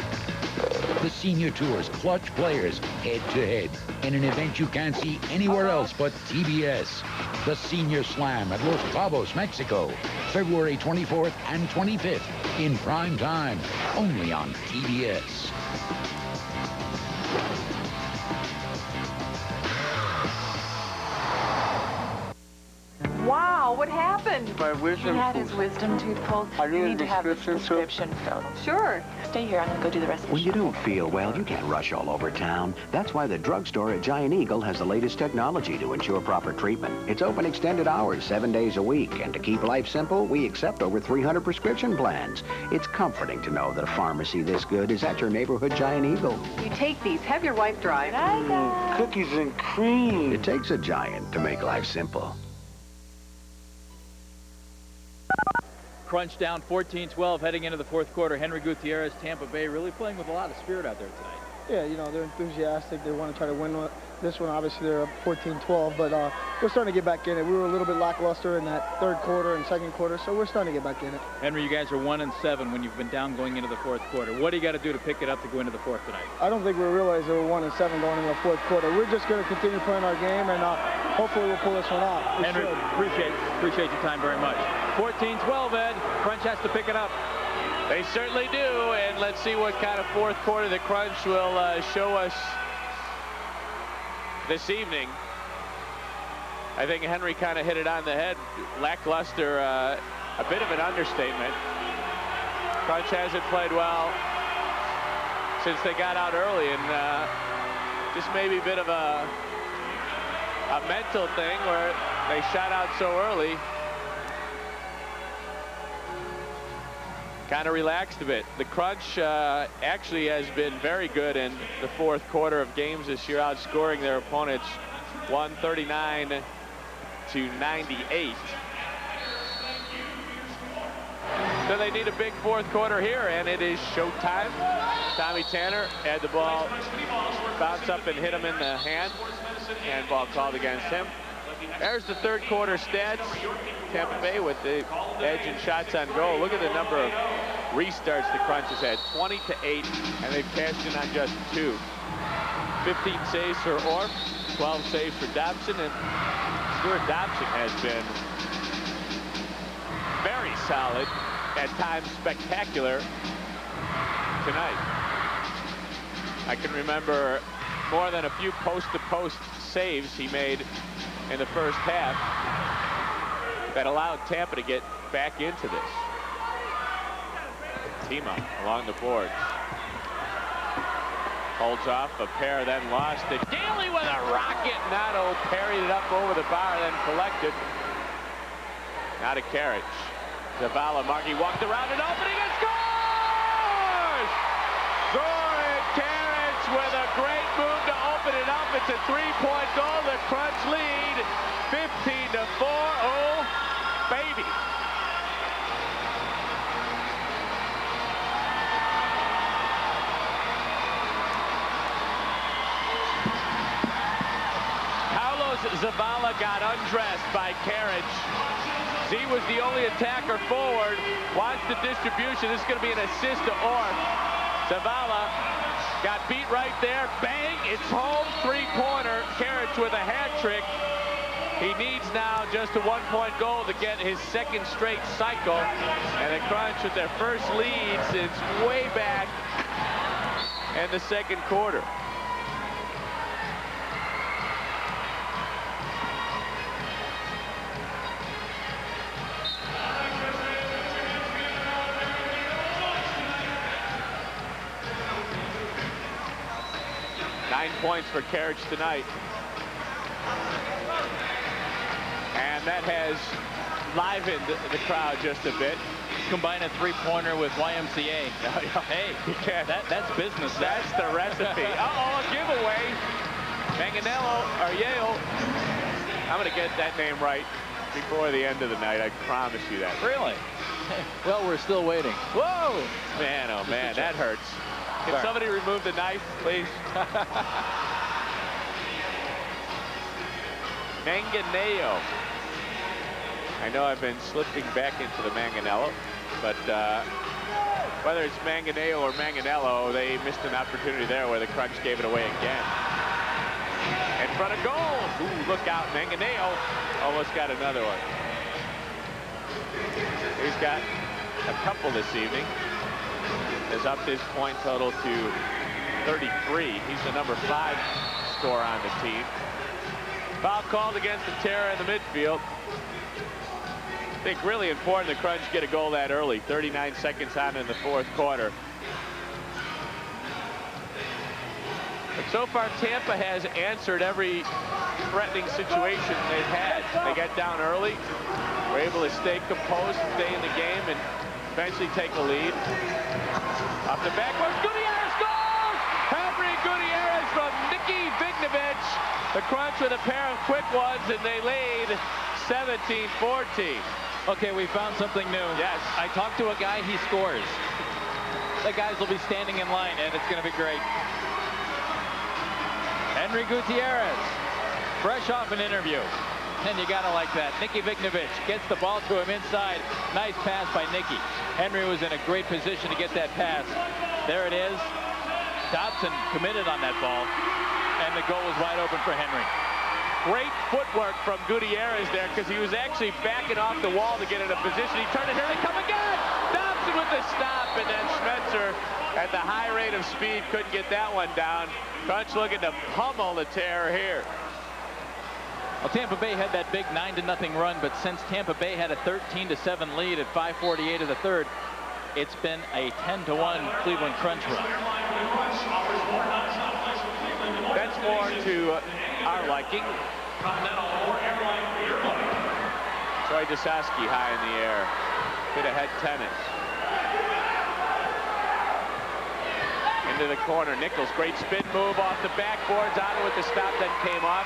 The Senior Tour's clutch players head-to-head in an event you can't see anywhere else but TBS. The Senior Slam at Los Cabos, Mexico, February 24th and 25th in prime time, only on TBS. Wow, what happened? My wisdom He had tooth. his wisdom tooth pulled. I need You a need to have the prescription prescription filled. Sure. Stay here. I'm going to go do the rest of the When you don't feel well, you can't rush all over town. That's why the drugstore at Giant Eagle has the latest technology to ensure proper treatment. It's open extended hours, 7 days a week. And to keep life simple, we accept over 300 prescription plans. It's comforting to know that a pharmacy this good is at your neighborhood Giant Eagle. You take these. Have your wife drive. Cookies and cream. It takes a giant to make life simple. Crunch down 14-12 heading into the 4th quarter. Henry Gutierrez, Tampa Bay, really playing with a lot of spirit out there tonight. Yeah, you know, they're enthusiastic. They want to try to win this one. Obviously, they're up 14-12, but we're starting to get back in it. We were a little bit lackluster in that 3rd quarter and 2nd quarter, so we're starting to get back in it. Henry, you guys are 1-7 when you've been down going into the 4th quarter. What do you got to do to pick it up to go into the 4th tonight? I don't think we realize that we're 1-7 going into the 4th quarter. We're just going to continue playing our game, and hopefully we'll pull this one out. Henry, appreciate your time very much. 14-12, Ed. Crunch has to pick it up. They certainly do, and let's see what kind of 4th quarter the Crunch will show us this evening. I think Henry kind of hit it on the head. Lackluster, a bit of an understatement. Crunch hasn't played well since they got out early, and just maybe a bit of a mental thing where they shot out so early. Kind of relaxed a bit. The Crunch actually has been very good in the 4th quarter of games this year, outscoring their opponents 139-98. So they need a big fourth quarter here, and it is showtime. Tommy Tanner had the ball bounce up and hit him in the hand. Handball called against him. There's the third quarter stats. Tampa Bay with the edge in shots on goal. Look at the number of restarts the Crunch has had. 20-8, and they've cashed in on just 2. 15 saves for Orff, 12 saves for Dobson, and Stuart Dobson has been very solid, at times spectacular tonight. I can remember more than a few post-to-post saves he made in the first half that allowed Tampa to get back into this. Tima along the boards. Holds off a pair, then lost it. Daly with a rocket. Nato parried it up over the bar, then collected. Now to Carriage. Zavala, Markey walked around an opening and scores! Zoran Carriage with a great move to open it up. It's a 3-point goal. The Crunch lead 15-4. Oh, baby. Zavala got undressed by Carriage. Z was the only attacker forward. Watch the distribution. This is going to be an assist to Orff. Zavala got beat right there. Bang! It's home. 3-pointer. Carriage with a hat trick. He needs now just a 1-point goal to get his second straight cycle. And the Crunch with their first lead since way back in the second quarter. Points for Carriage tonight. And that has livened the crowd just a bit. Combine a 3-pointer with YMCA. Hey, that's business. That's the recipe. Uh-oh, a giveaway. Manganello, or Yale. I'm going to get that name right before the end of the night. I promise you that. Really? Well, we're still waiting. Whoa! Man, oh man, that hurts. Can somebody remove the knife, please? Manganello. I know I've been slipping back into the Manganello, but whether it's Manganello or Manganello, they missed an opportunity there where the Crunch gave it away again. In front of goal. Ooh, look out, Manganello almost got another one. He's got a couple this evening. Has upped his point total to 33. He's the number 5 scorer on the team. Foul called against the Terra in the midfield. I think really important the Crunch get a goal that early. 39 seconds on in the fourth quarter. But so far, Tampa has answered every threatening situation they've had. They got down early, were able to stay composed, stay in the game, and eventually take a lead. Off the backboard, Gutierrez scores! Henry Gutierrez from Nicky Vignovich. The Crunch with a pair of quick ones, and they lead 17-14. Okay, we found something new. Yes. I talked to a guy, he scores. The guys will be standing in line, and it's going to be great. Henry Gutierrez, fresh off an interview. And you got to like that. Nicky Vignovich gets the ball to him inside. Nice pass by Nicky. Henry was in a great position to get that pass. There it is. Dobson committed on that ball. And the goal was wide open for Henry. Great footwork from Gutierrez there because he was actually backing off the wall to get in a position. He turned it, here they come again. Dobson with the stop, and then Schmetzer at the high rate of speed couldn't get that one down. Crunch looking to pummel the Terror here. Well, Tampa Bay had that big 9-0 run, but since Tampa Bay had a 13-7 lead at 5:48 of the third, it's been a 10-1 Cleveland Crunch run. That's more to our liking. Troy Dusowski high in the air. Hit a head tennis. Into the corner. Nichols, great spin move off the backboards. Otto with the stop that came off.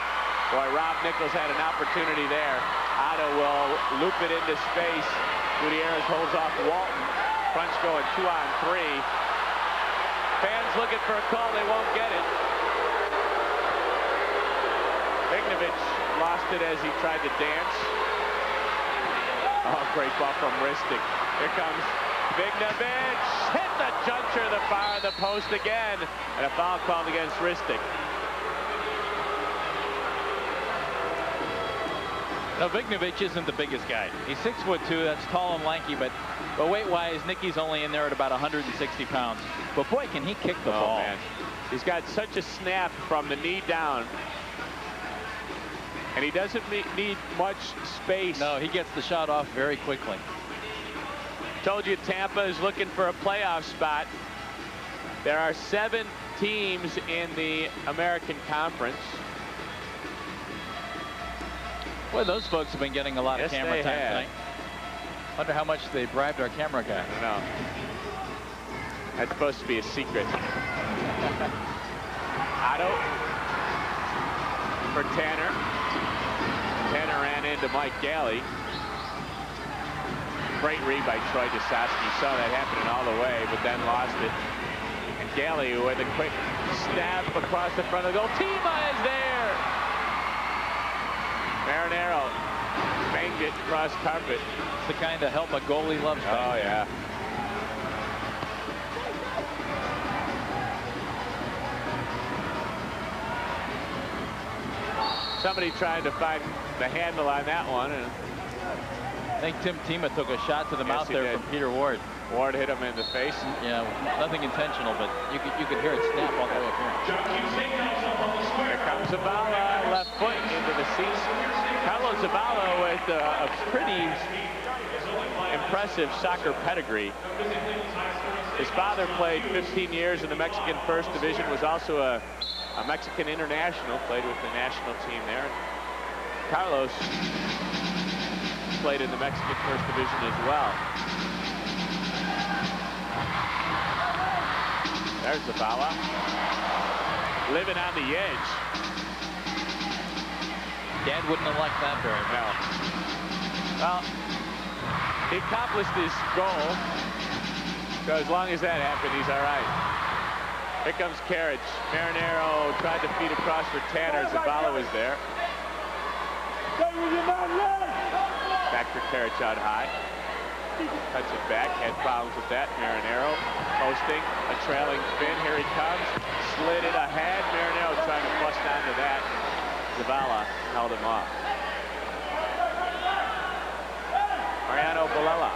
Boy, Rob Nichols had an opportunity there. Otto will loop it into space. Gutierrez holds off Walton. Crunch going 2-on-3. Fans looking for a call. They won't get it. Vignovich lost it as he tried to dance. Oh, great ball from Ristic. Here comes Vignovich. Hit the juncture of the bar of the post again. And a foul called against Ristic. Now, Vignovich isn't the biggest guy. He's 6'2". That's tall and lanky, but weight-wise, Nicky's only in there at about 160 pounds. But boy, can he kick the ball. Man. He's got such a snap from the knee down. And he doesn't need much space. No, he gets the shot off very quickly. Told you Tampa is looking for a playoff spot. There are 7 teams in the American Conference. Boy, those folks have been getting a lot of camera time tonight. Wonder how much they bribed our camera guy. I don't know. That's supposed to be a secret. Otto for Tanner. Tanner ran into Mike Galley. Great read by Troy DeSoski. Saw that happening all the way, but then lost it. And Galley with a quick stab across the front of the goal. Tima is there. Marinero banged it across carpet. It's the kind of help a goalie loves. Oh, yeah. Somebody trying to find the handle on that one. And I think Tim Tima took a shot to the mouth there from Peter Ward. Ward hit him in the face. Yeah, nothing intentional, but you could hear it snap all the way up here. Here comes Zavala, left foot into the seats. Carlos Zavala with a pretty impressive soccer pedigree. His father played 15 years in the Mexican First Division, was also a Mexican international, played with the national team there. Carlos played in the Mexican First Division as well. There's Zavala. Living on the edge. Dad wouldn't have liked that very well. Well, he accomplished his goal. So as long as that happened, he's all right. Here comes Carriage. Marinero tried to feed across for Tanner. Zavala was there. Back for Carriage out high. Cuts it back. Had problems with that. Marinero posting. A trailing spin. Here he comes. Slid it ahead. Marinero trying to bust onto that. Zavala held him off. Mariano Balella.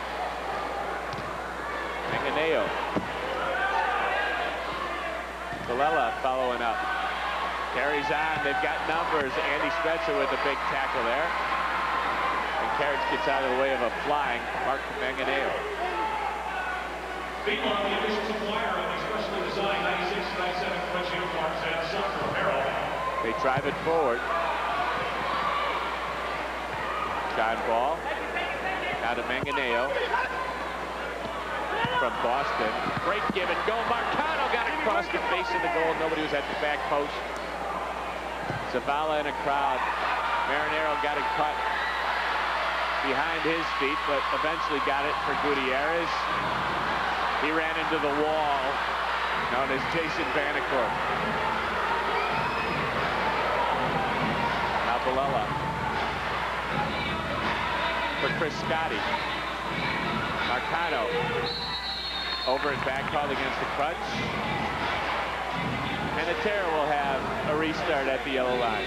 Manganeo. Balella following up. Carries on. They've got numbers. Andy Spencer with a big tackle there. And Carriage gets out of the way of a flying Mark Manganeo. Big on the official supplier of expressly designed 96-97 French uniforms and soccer apparel. They drive it forward. John Ball. Now to Manganeo. From Boston. Great give and go. Marcano got across the face of the goal. Nobody was at the back post. Zavala in a crowd. Marinero got it cut behind his feet, but eventually got it for Gutierrez. He ran into the wall, known as Jason Vanacore. Now Balella for Chris Scotti. Marcano over and back called against the Crunch. And the Terror will have a restart at the yellow line.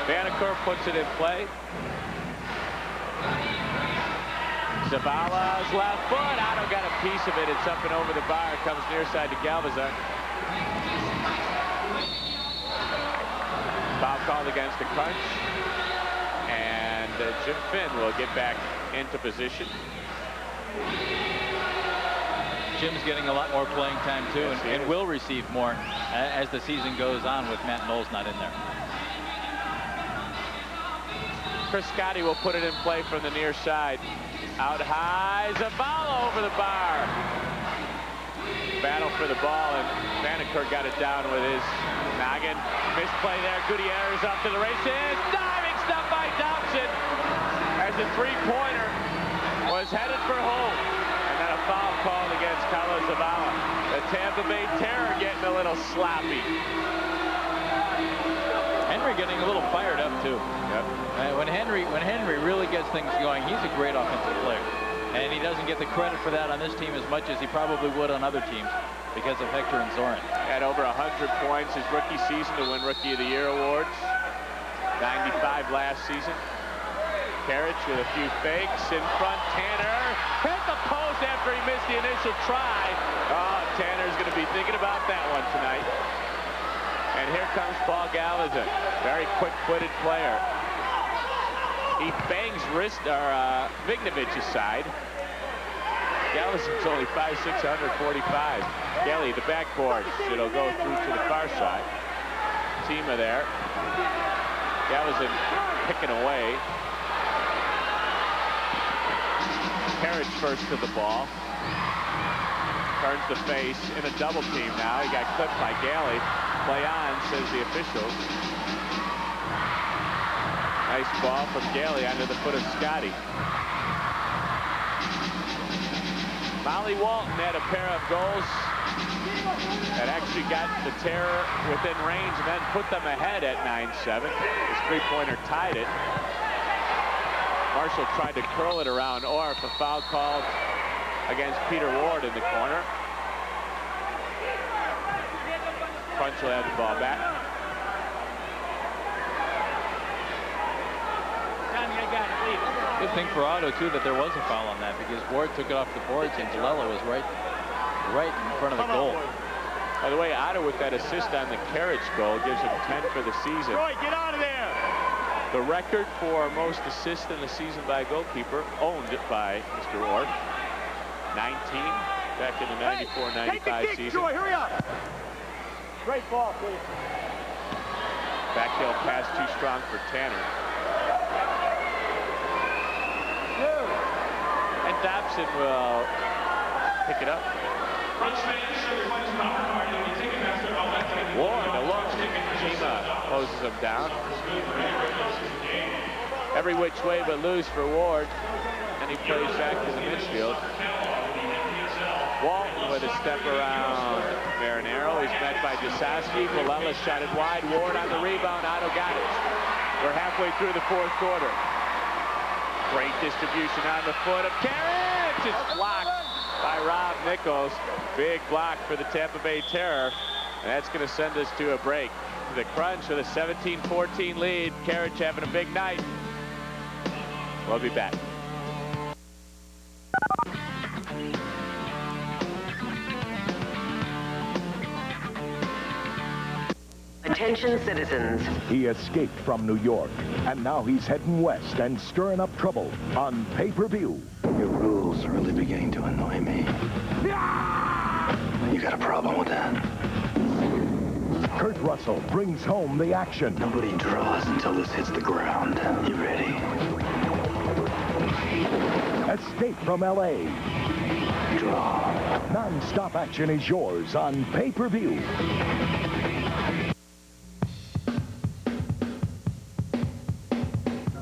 Vanacore puts it in play. Zavala's left foot. Otto got a piece of it. It's up and over the bar. Comes near side to Galvazar. Foul called against the Crunch. And Jim Finn will get back into position. Jim's getting a lot more playing time too, yes, and will receive more as the season goes on with Matt Knowles not in there. Chris Scotti will put it in play from the near side. Out high, Zavala over the bar. battle for the ball, and Vanacourt got it down with his noggin. Misplay there. Gutierrez up to the races. Diving stop by Dobson as the three-pointer was headed for home. And then a foul called against Carlos Zavala. The Tampa Bay Terror getting a little sloppy. Henry getting a little fired up too. Yep. When Henry really gets things going, he's a great offensive player. And he doesn't get the credit for that on this team as much as he probably would on other teams because of Hector and Zoran. Had over 100 points his rookie season to win Rookie of the Year awards. 95 last season. Karich with a few fakes in front. Tanner hit the post after he missed the initial try. Oh, Tanner's going to be thinking about that one tonight. And here comes Paul Galazin, very quick-footed player. He bangs Vignovich's side. Galazin's only 5'6", 145. Kelly, the backboard. It'll go through to the far side. Tima there. Galazin picking away. Karich first to the ball. Turns the face in a double team now. He got clipped by Gailey. Play on, says the officials. Nice ball from Gailey under the foot of Scotty. Molly Walton had a pair of goals that actually got the Terror within range and then put them ahead at 9-7. His three-pointer tied it. Marshall tried to curl it around Orff. A foul called against Peter Ward in the corner. Crunch will have the ball back. Good thing for Otto, too, that there was a foul on that because Ward took it off the boards and Delella was right in front of the goal. By the way, Otto with that assist on the Karich goal gives him 10 for the season. Troy, get out of there! The record for most assists in the season by a goalkeeper owned by Mr. Orff. 19 back in the 94-95 season. Troy, hurry up! Great ball, please. Backheel pass too strong for Tanner. And Dobson will pick it up. Ward, a look. Tima closes him down. Every which way but loose for Ward. And he plays back to the midfield. Walton with a step around Marinero. He's met by Jasowski. Villela shot it wide. Ward on the rebound. Otto got it. We're halfway through the fourth quarter. Great distribution on the foot of Karich. It's blocked by Rob Nichols. Big block for the Tampa Bay Terror. And that's going to send us to a break. The Crunch with a 17-14 lead. Karich having a big night. We'll be back. Attention citizens. He escaped from New York, and now he's heading west and stirring up trouble on pay-per-view. Your rules are really beginning to annoy me. You got a problem with that? Kurt Russell brings home the action. Nobody draws until this hits the ground. You ready? Escape from L.A. Draw. Non-stop action is yours on pay-per-view.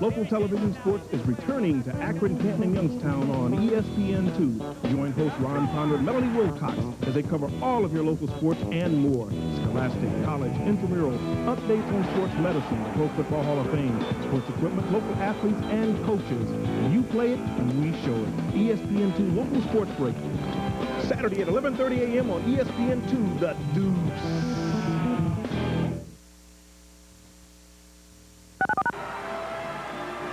Local television sports is returning to Akron, Canton, and Youngstown on ESPN2. Join host Ron Ponder and Melanie Wilcox as they cover all of your local sports and more. Scholastic, college, intramural, updates on sports medicine, the Pro Football Hall of Fame, sports equipment, local athletes, and coaches. You play it, and we show it. ESPN2 Local Sports Break. Saturday at 11:30 a.m. on ESPN2, The Deuce.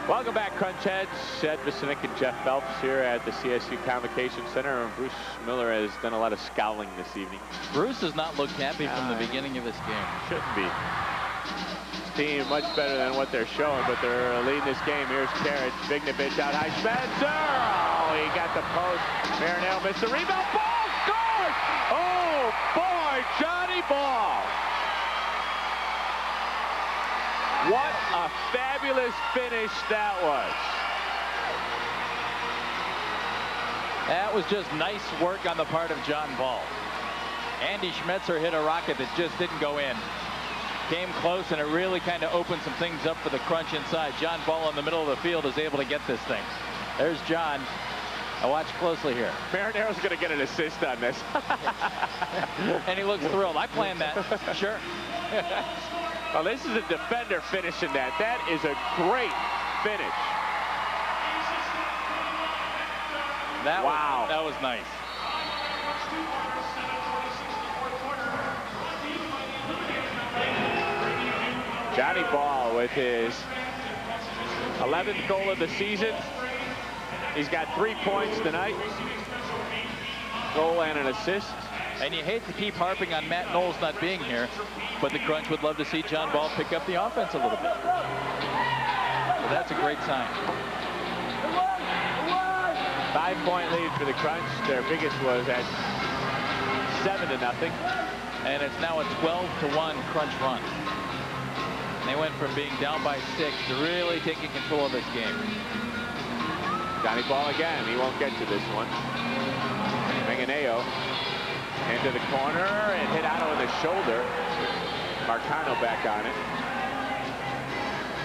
Welcome back, Crunchheads. Ed Vicenic and Jeff Phelps here at the CSU Convocation Center. And Bruce Miller has done a lot of scowling this evening. Bruce does not look happy from the beginning of this game. Shouldn't be. This team much better than what they're showing, but they're leading this game. Here's Karich. Vignovich out high. Spencer! Oh, he got the post. Marinello missed the rebound. Ball scores! Oh, boy, Johnny Ball. What a fabulous finish that was. That was just nice work on the part of John Ball. Andy Schmetzer hit a rocket that just didn't go in. Came close, and it really kind of opened some things up for the Crunch inside. John Ball in the middle of the field is able to get this thing. There's John. Now watch closely here. Marinero's going to get an assist on this. And he looks thrilled. I planned that. Sure. Well, this is a defender finishing that. That is a great finish. Wow. That was nice. Johnny Ball with his 11th goal of the season. He's got 3 points tonight. Goal and an assist. And you hate to keep harping on Matt Knowles not being here, but the Crunch would love to see John Ball pick up the offense a little bit. So that's a great sign. 5-point lead for the Crunch. Their biggest was at 7-0. And it's now a 12-1 Crunch run. They went from being down by 6 to really taking control of this game. Johnny Ball again. He won't get to this one. Manganeo into the corner and hit Otto in the shoulder. Marcano back on it.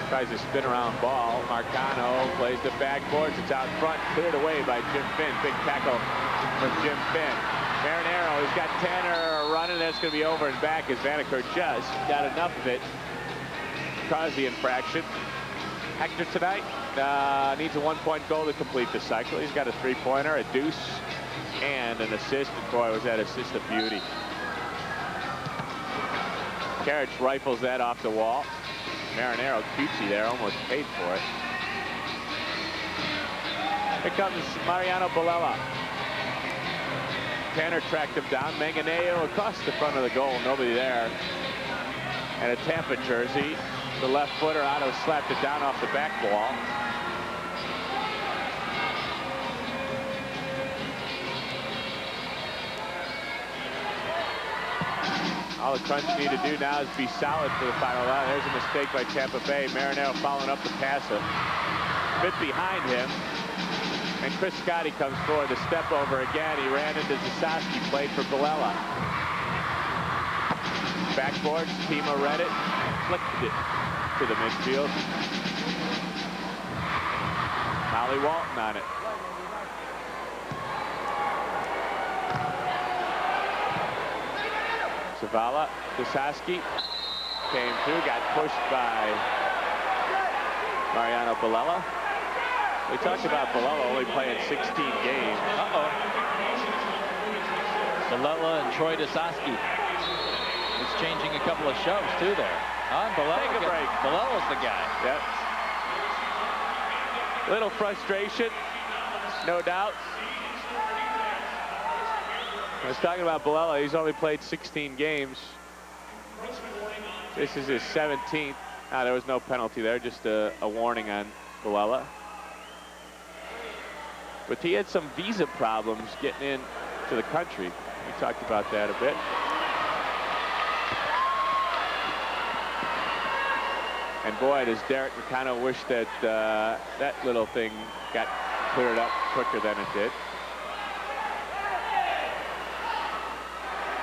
Tries to spin around ball. Marcano plays the backboards. It's out front. Cleared away by Jim Finn. Big tackle from Jim Finn. Marinero, he's got Tanner running. That's going to be over and back as Vanaker just got enough of it. Caused the infraction. Hector tonight needs a 1-point goal to complete the cycle. He's got a 3-pointer, a deuce, and an assist. And boy, was that assist a beauty. Carriage rifles that off the wall. Marinero cutesy there, almost paid for it. Here comes Mariano Balella. Tanner tracked him down. Manganeo across the front of the goal, nobody there. And a Tampa jersey. The left footer, Otto slapped it down off the back wall. All the Crunch need to do now is be solid for the final line. There's a mistake by Tampa Bay. Marinero following up the pass a bit behind him. And Chris Scotty comes forward. The step over again. He ran into Zasoski, played for Balella. Backboards, Timo read it, flicked it to the midfield. Molly Walton on it. Zavala, Zasoski came through, got pushed by Mariano Balella. We talked about Balella only playing 16 games. Balella and Troy Zasoski. It's changing a couple of shoves too there. Take a break. Balella's the guy. Yep. Little frustration, no doubt. I was talking about Balella. He's only played 16 games. This is his 17th. There was no penalty there, just a warning on Balella. But he had some visa problems getting in to the country. We talked about that a bit. And boy, does Derek kind of wish that that little thing got cleared up quicker than it did.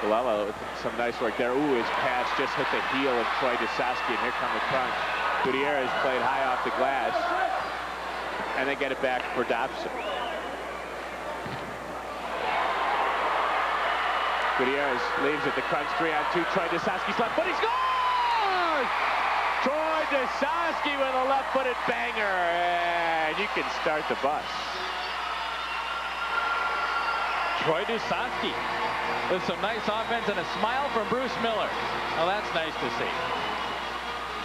Balella with some nice work there. Ooh, his pass just hit the heel of Troy Zasoski, and here come the Crunch. Gutierrez played high off the glass, and they get it back for Dobson. Gutierrez leaves it. The Crunch 3-on-2. Troy Zasoski's left foot. He scores! Troy Zasoski with a left-footed banger, and you can start the bus. Troy Zasoski with some nice offense and a smile from Bruce Miller. Well, that's nice to see.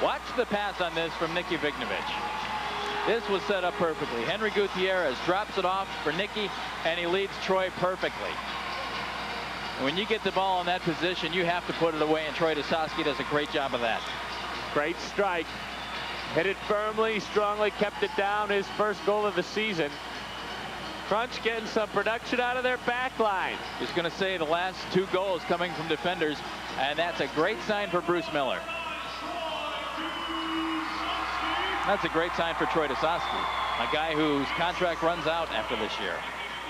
Watch the pass on this from Nicky Vignovich. This was set up perfectly. Henry Gutierrez drops it off for Nicky, and he leads Troy perfectly. And when you get the ball in that position, you have to put it away, and Troy Zasoski does a great job of that. Great strike. Hit it firmly, strongly, kept it down. His first goal of the season. Crunch getting some production out of their back line. Just going to say the last 2 goals coming from defenders, and that's a great sign for Bruce Miller. That's a great sign for Troy Zasoski, a guy whose contract runs out after this year.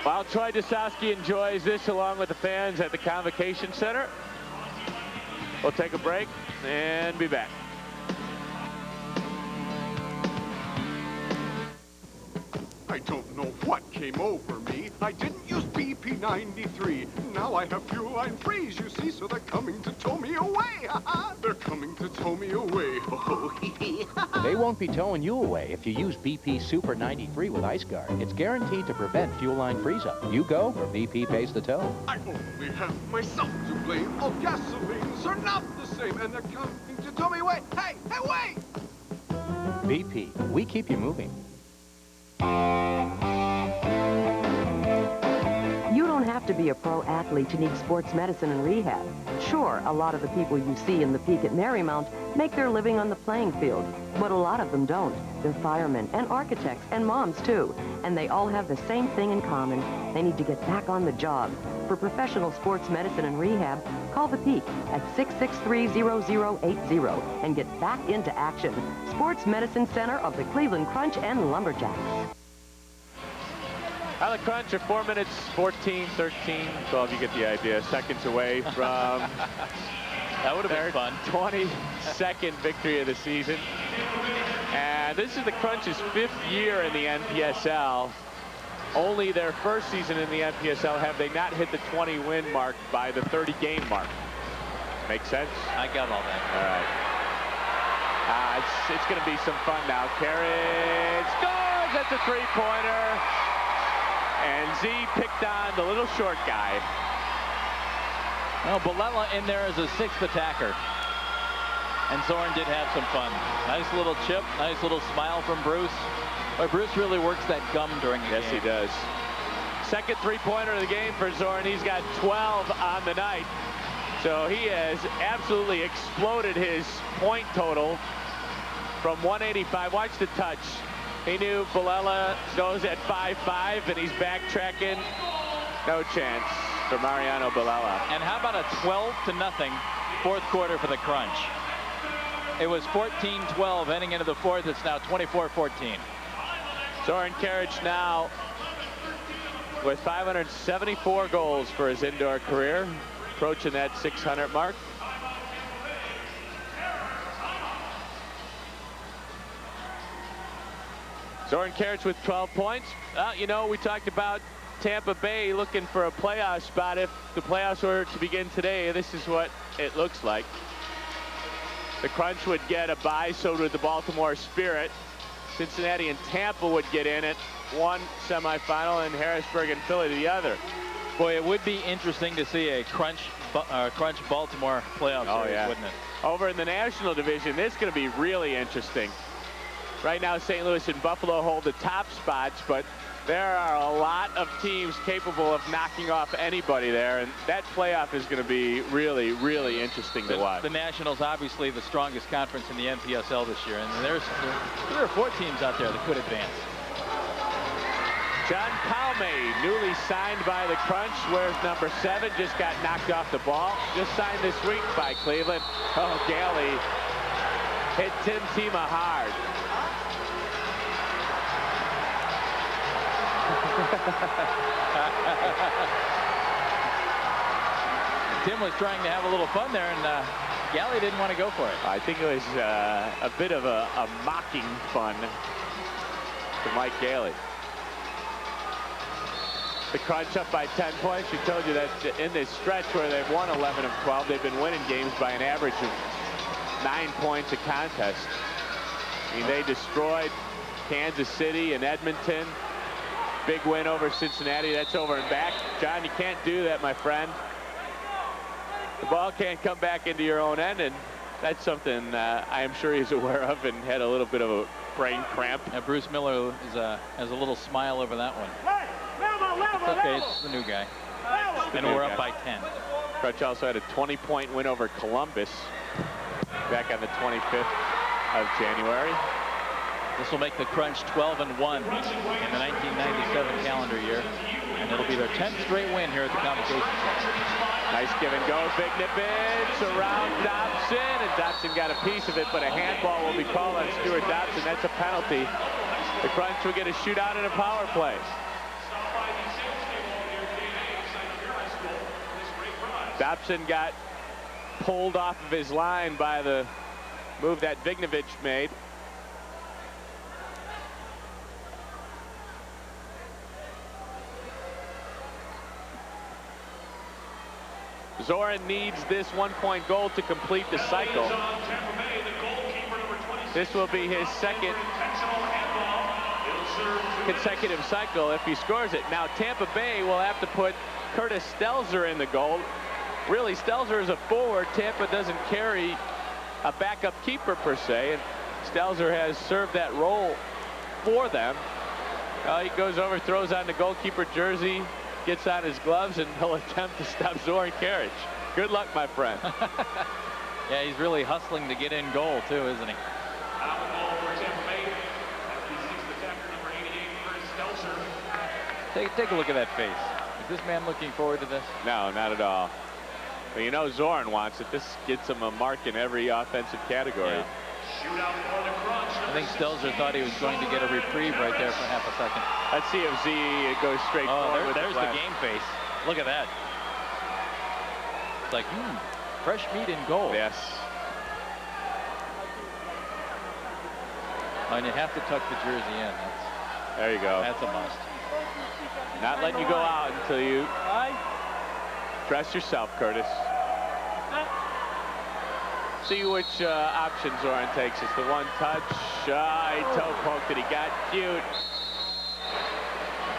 While Troy Dosowski enjoys this along with the fans at the Convocation Center, we'll take a break and be back. I don't know what came over me. I didn't use BP 93. Now I have fuel line freeze, you see, so they're coming to tow me away. They're coming to tow me away. They won't be towing you away if you use BP Super 93 with Ice Guard. It's guaranteed to prevent fuel line freeze-up. You go, or BP pays the tow. I only have myself to blame. All gasolines are not the same, and they're coming to tow me away. Hey, wait! BP, we keep you moving. You don't have to be a pro athlete to need sports medicine and rehab. Sure, a lot of the people you see in the Peak at Marymount make their living on the playing field, but a lot of them don't. They're firemen and architects and moms too, and they all have the same thing in common. They need to get back on the job. For professional sports medicine and rehab, call the Peak at 663-0080 and get back into action. Sports Medicine Center of the Cleveland Crunch and Lumberjacks. Well, the Crunch are 4 minutes, 14, 13, 12, you get the idea. Seconds away from that would have been fun. 22nd victory of the season. And this is the Crunch's 5th year in the NPSL. Only their first season in the NPSL have they not hit the 20-win mark by the 30-game mark. Make sense? I got all that. All right. It's going to be some fun now. Carrot scores! That's a three-pointer. And Z picked on the little short guy. Oh, Balella in there as a 6th attacker. And Zorn did have some fun. Nice little chip, nice little smile from Bruce. Boy, Bruce really works that gum during the game. Yes, he does. Second three-pointer of the game for Zorn. He's got 12 on the night. So he has absolutely exploded his point total from 185. Watch the touch. He knew Balella goes at 5-5, and he's backtracking. No chance for Mariano Balella. And how about a 12-0 fourth quarter for the Crunch? It was 14-12 heading into the fourth. It's now 24-14. Zoran Karic now with 574 goals for his indoor career, approaching that 600 mark. Zoran Karic with 12 points. You know, we talked about Tampa Bay looking for a playoff spot. If the playoffs were to begin today, this is what it looks like. The Crunch would get a bye, so would the Baltimore Spirit. Cincinnati and Tampa would get in at one semifinal, and Harrisburg and Philly the other. Boy, it would be interesting to see a Crunch Baltimore playoff series, wouldn't it? Over in the National Division, this is going to be really interesting. Right now, St. Louis and Buffalo hold the top spots, but there are a lot of teams capable of knocking off anybody there, and that playoff is going to be really, really interesting to watch. The Nationals, obviously the strongest conference in the NPSL this year, and there's 3 or 4 teams out there that could advance. John Palme, newly signed by the Crunch, wears number 7, just got knocked off the ball. Just signed this week by Cleveland. Oh, Gailey hit Tim Tima hard. Tim was trying to have a little fun there, and Galley didn't want to go for it. I think it was a bit of a mocking fun to Mike Gailey. The Crunch up by 10 points. We told you that in this stretch where they've won 11 of 12, they've been winning games by an average of 9 points a contest. I mean, they destroyed Kansas City and Edmonton. Big win over Cincinnati. That's over and back. John, you can't do that, my friend. The ball can't come back into your own end, and that's something I am sure he's aware of and had a little bit of a brain cramp. Yeah, Bruce Miller has a little smile over that one. It's okay, it's the new guy. And we're up by 10. Crunch also had a 20-point win over Columbus back on the 25th of January. This will make the Crunch 12-1 in the 1997 calendar year, and it'll be their 10th straight win here at the Convocation Center. Nice give and go. Big Nibbins around Dobson, and Dobson got a piece of it, but a handball will be called on Stuart Dobson. That's a penalty. The Crunch will get a shootout and a power play. Dobson got pulled off of his line by the move that Vignovich made. Zoran needs this 1-point goal to complete the cycle. This will be his second consecutive cycle if he scores it. Now Tampa Bay will have to put Curtis Stelzer in the goal. Really, Stelzer is a forward. Tampa doesn't carry a backup keeper per se, and Stelzer has served that role for them. He goes over, throws on the goalkeeper jersey, gets on his gloves, and he'll attempt to stop Zoran Karic. Good luck, my friend. Yeah, he's really hustling to get in goal too, isn't he? Take a look at that face. Is this man looking forward to this? No, not at all. But you know Zoran wants it. This gets him a mark in every offensive category. Yeah. I think Stelzer thought he was going to get a reprieve right there for half a second. Let's see if Z goes straight forward. There's the game face. Look at that. It's like, fresh meat in goal. Yes. And you have to tuck the jersey in. There you go. That's a must. Not letting you go out until you dress yourself, Curtis. See which option Zoran takes. It's the one touch. He toe poked it. He got cute.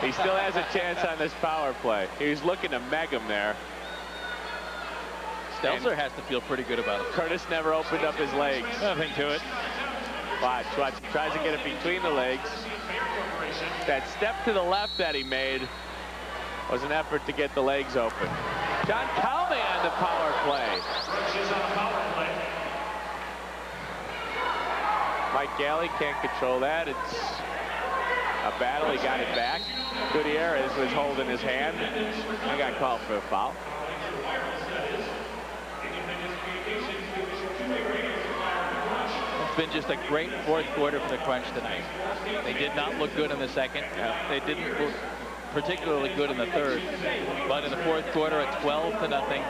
He still has a chance on this power play. He was looking to meg him there. Stelzer has to feel pretty good about it. Curtis never opened up his legs. Nothing to it. Watch. He tries to get it between the legs. That step to the left that he made was an effort to get the legs open. John Calme on the power play. Mike Galley can't control that. It's a battle. He got it back. Gutierrez was holding his hand. He got called for a foul. It's been just a great fourth quarter for the Crunch tonight. They did not look good in the second. They didn't look particularly good in the third. But in the fourth quarter, a 12-0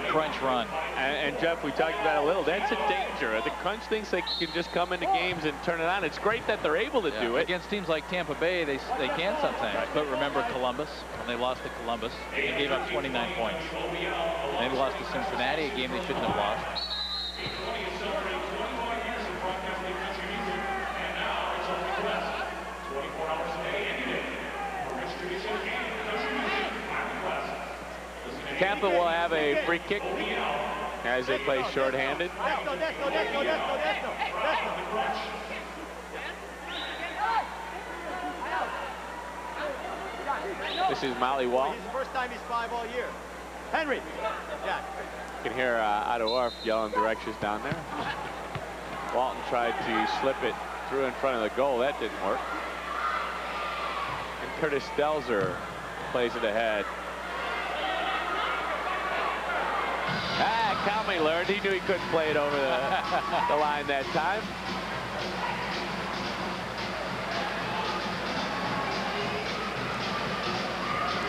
Crunch run. And Jeff, we talked about it a little. That's a danger. The Crunch thinks they can just come into games and turn it on. It's great that they're able to do it. Against teams like Tampa Bay, they can sometimes. Right. But remember Columbus, when they lost to Columbus, they gave up 29 points. They lost to Cincinnati, a game they shouldn't have lost. Tampa will have a free kick as they play shorthanded. This is Molly Wall. This is the first time he's 5 all year. Henry. Yeah. You can hear Otto Orff yelling directions down there. Walton tried to slip it through in front of the goal. That didn't work. And Curtis Stelzer plays it ahead. Calme learned. He knew he couldn't play it over the line that time.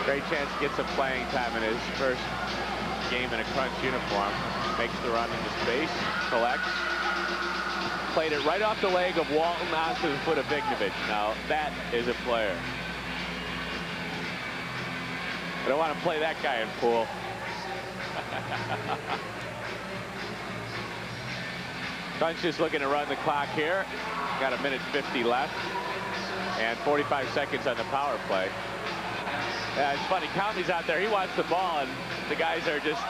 Great chance to get some playing time in his first game in a Crunch uniform. Makes the run into space, collects. Played it right off the leg of Walton onto the foot of Vignovich. Now that is a player. I don't want to play that guy in pool. Crunch just looking to run the clock here. Got a minute 50 left and 45 seconds on the power play. Yeah, it's funny. Calme's out there. He wants the ball, and the guys are just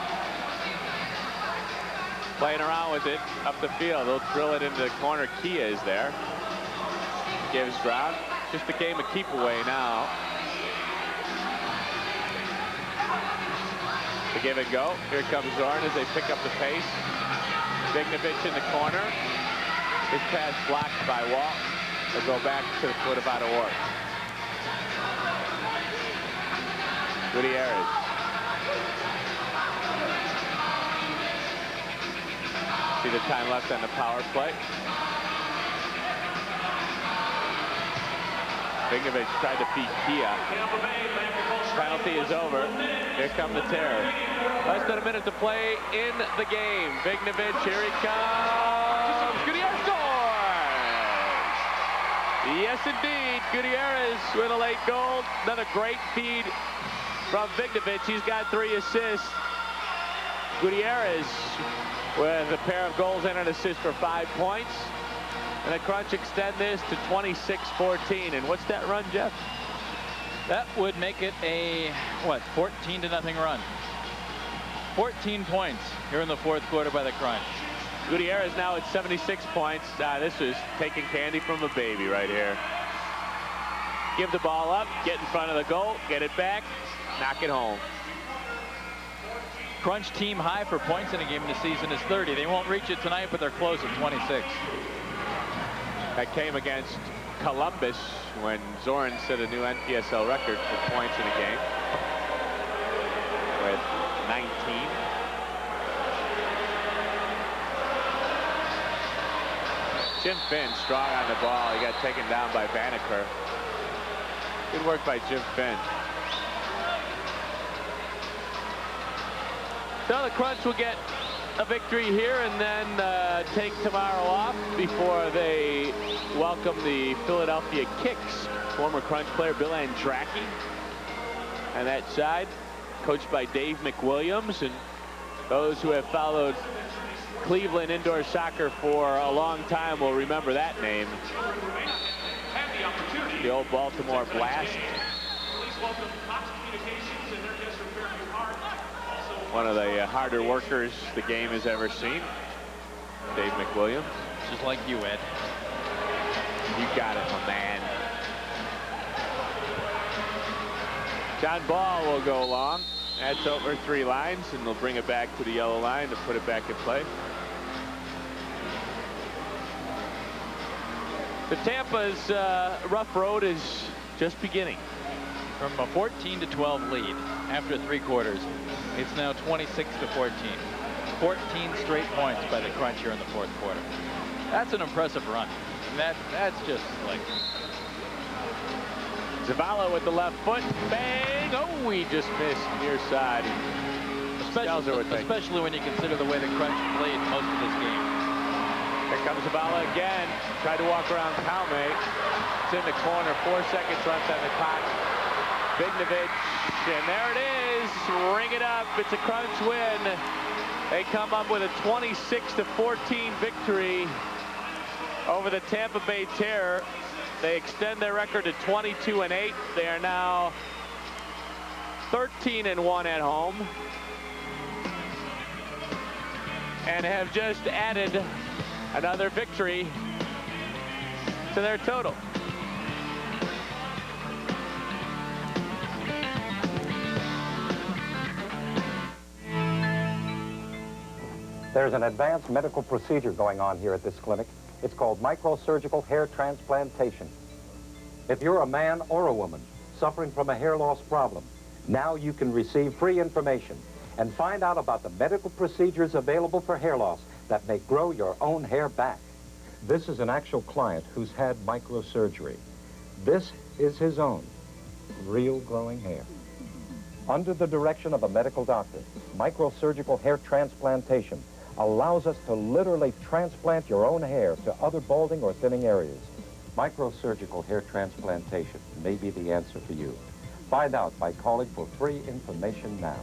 playing around with it up the field. They'll drill it into the corner. Kia is there. Gives ground. Just a game of keep away now. The give and go. Here comes Zoran as they pick up the pace. Vignovich in the corner. His pass blocked by Walt. They'll go back to the foot of Otto Orff. Gutierrez. See the time left on the power play. Vignovich tried to beat Kia. Penalty is over. Here come the Terror. Less than a minute to play in the game. Vignovich, here he comes. Gutierrez scores! Yes, indeed. Gutierrez with a late goal. Another great feed from Vignovich. He's got 3 assists. Gutierrez with a pair of goals and an assist for 5 points. And the Crunch extend this to 26-14. And what's that run, Jeff? That would make it a, what, 14-0 run. 14 points here in the 4th quarter by the Crunch. Gutierrez now at 76 points. This is taking candy from a baby right here. Give the ball up, get in front of the goal, get it back, knock it home. Crunch team high for points in a game this season is 30. They won't reach it tonight, but they're close at 26. That came against Columbus when Zoran set a new NPSL record for points in a game with 19. Jim Finn strong on the ball. He got taken down by Banneker. Good work by Jim Finn. So the Crunch will get a victory here and then take tomorrow off before they welcome the Philadelphia Kicks. Former Crunch player Bill Andracki on that side, coached by Dave McWilliams. And those who have followed Cleveland indoor soccer for a long time will remember that name. The old Baltimore Blast. One of the harder workers the game has ever seen. Dave McWilliams. Just like you, Ed. You got it, my man. John Ball will go long. That's over 3 lines, and they'll bring it back to the yellow line to put it back in play. The Tampa's rough road is just beginning. From a 14-12 lead after 3 quarters, it's now 26-14. 14 straight points by the Crunch here in the 4th quarter. That's an impressive run. That's just like... Zavala with the left foot. Bang! Oh, he just missed near side. Especially when you consider the way the Crunch played most of this game. Here comes Zavala again. Tried to walk around Calme. It's in the corner. 4 seconds left on the clock. Vignovich, and there it is. Ring it up. It's a Crunch win. They come up with a 26-14 victory over the Tampa Bay Terror. They extend their record to 22-8. They are now 13-1 at home and have just added another victory to their total. There's an advanced medical procedure going on here at this clinic. It's called microsurgical hair transplantation. If you're a man or a woman suffering from a hair loss problem, now you can receive free information and find out about the medical procedures available for hair loss that may grow your own hair back. This is an actual client who's had microsurgery. This is his own real growing hair. Under the direction of a medical doctor, microsurgical hair transplantation allows us to literally transplant your own hair to other balding or thinning areas. Microsurgical hair transplantation may be the answer for you. Find out by calling for free information now.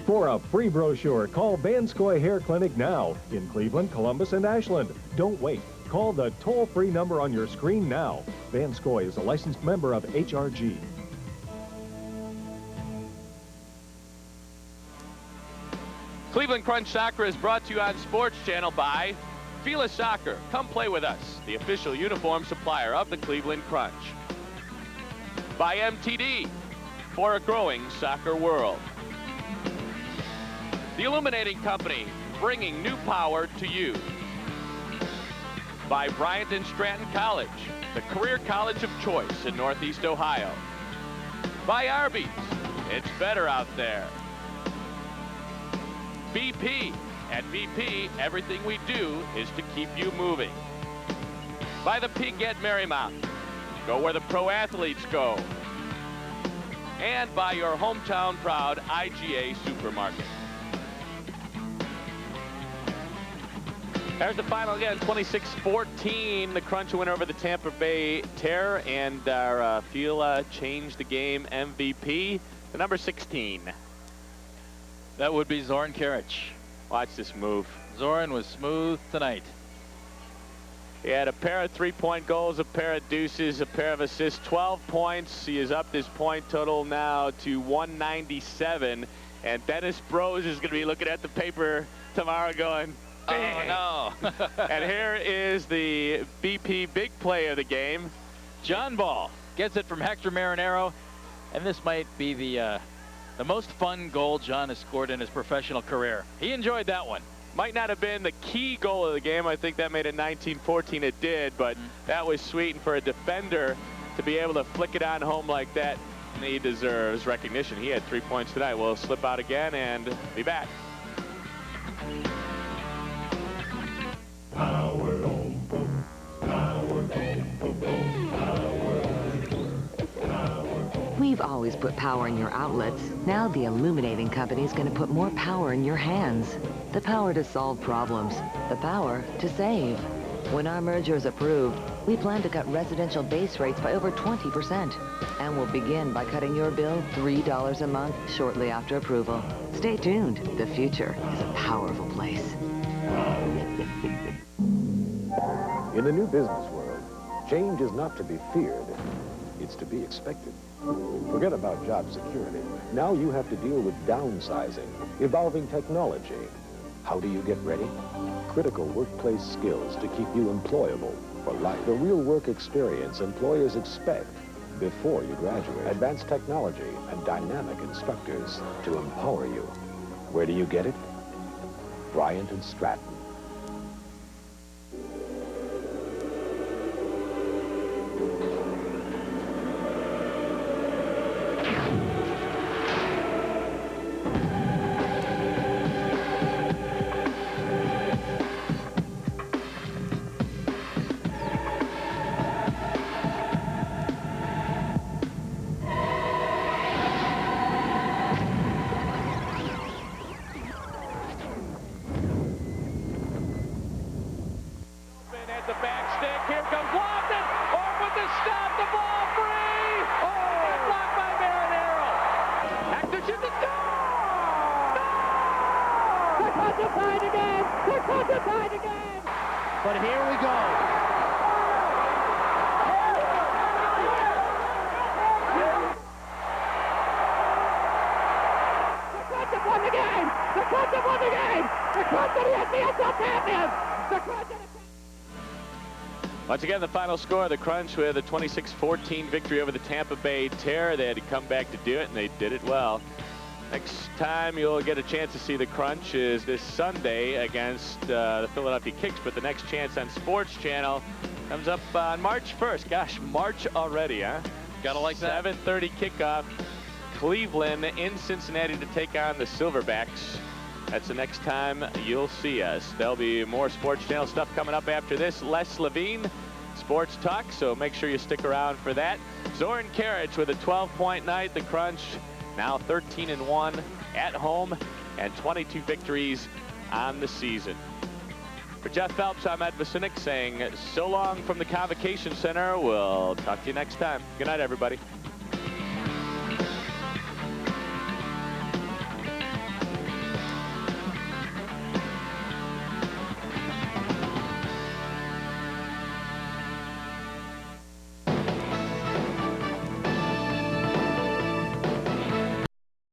For a free brochure, call Vanskoy Hair Clinic now in Cleveland, Columbus, and Ashland. Don't wait. Call the toll-free number on your screen now. Vanskoy is a licensed member of HRG. Cleveland Crunch Soccer is brought to you on Sports Channel by Fila Soccer. Come play with us, the official uniform supplier of the Cleveland Crunch. By MTD, for a growing soccer world. The Illuminating Company, bringing new power to you. By Bryant and Stratton College, the career college of choice in Northeast Ohio. By Arby's, it's better out there. BP. At BP, everything we do is to keep you moving. By the Peak at Marymount. Go where the pro athletes go. and by your hometown proud IGA Supermarket. There's the final again, 26-14. The Crunch win over the Tampa Bay Terror, and our Fila changed the game MVP, the number 16. That would be Zoran Karic. Watch this move. Zoran was smooth tonight. He had a pair of three-point goals, a pair of deuces, a pair of assists, 12 points. He has upped his point total now to 197. And Dennis Brose is going to be looking at the paper tomorrow going, oh, no. And here is the BP big play of the game. John Ball gets it from Hector Marinero. And this might be the most fun goal John has scored in his professional career. He enjoyed that one. Might not have been the key goal of the game. I think that made it 19-14. It did, but that was sweet. And for a defender to be able to flick it on home like that, he deserves recognition. He had 3 points tonight. We'll slip out again and be back. We've always put power in your outlets. Now the illuminating company's going to put more power in your hands. The power to solve problems. The power to save. When our merger is approved, we plan to cut residential base rates by over 20%. And we'll begin by cutting your bill $3 a month shortly after approval. Stay tuned. The future is a powerful place. In the new business world, change is not to be feared. It's to be expected. Forget about job security. Now you have to deal with downsizing, evolving technology. How do you get ready? Critical workplace skills to keep you employable for life. The real work experience employers expect before you graduate. Advanced technology and dynamic instructors to empower you. Where do you get it? Bryant and Stratton. But here we go. The Crunch have won the game. The Crunch have won the game. The Crunch are the NPSL champions. The Crunch are the... Once again, the final score, the Crunch with a 26-14 victory over the Tampa Bay Terror. They had to come back to do it, and they did it well. Next time you'll get a chance to see the Crunch is this Sunday against the Philadelphia Kicks, but the next chance on Sports Channel comes up on March 1st. Gosh, March already, huh? Gotta like that. 7:30 kickoff. Cleveland in Cincinnati to take on the Silverbacks. That's the next time you'll see us. There'll be more Sports Channel stuff coming up after this. Les Levine, Sports Talk, so make sure you stick around for that. Zoran Karic with a 12-point night. The Crunch now 13-1 at home and 22 victories on the season. For Jeff Phelps, I'm Ed Vasinik saying so long from the Convocation Center. We'll talk to you next time. Good night, everybody.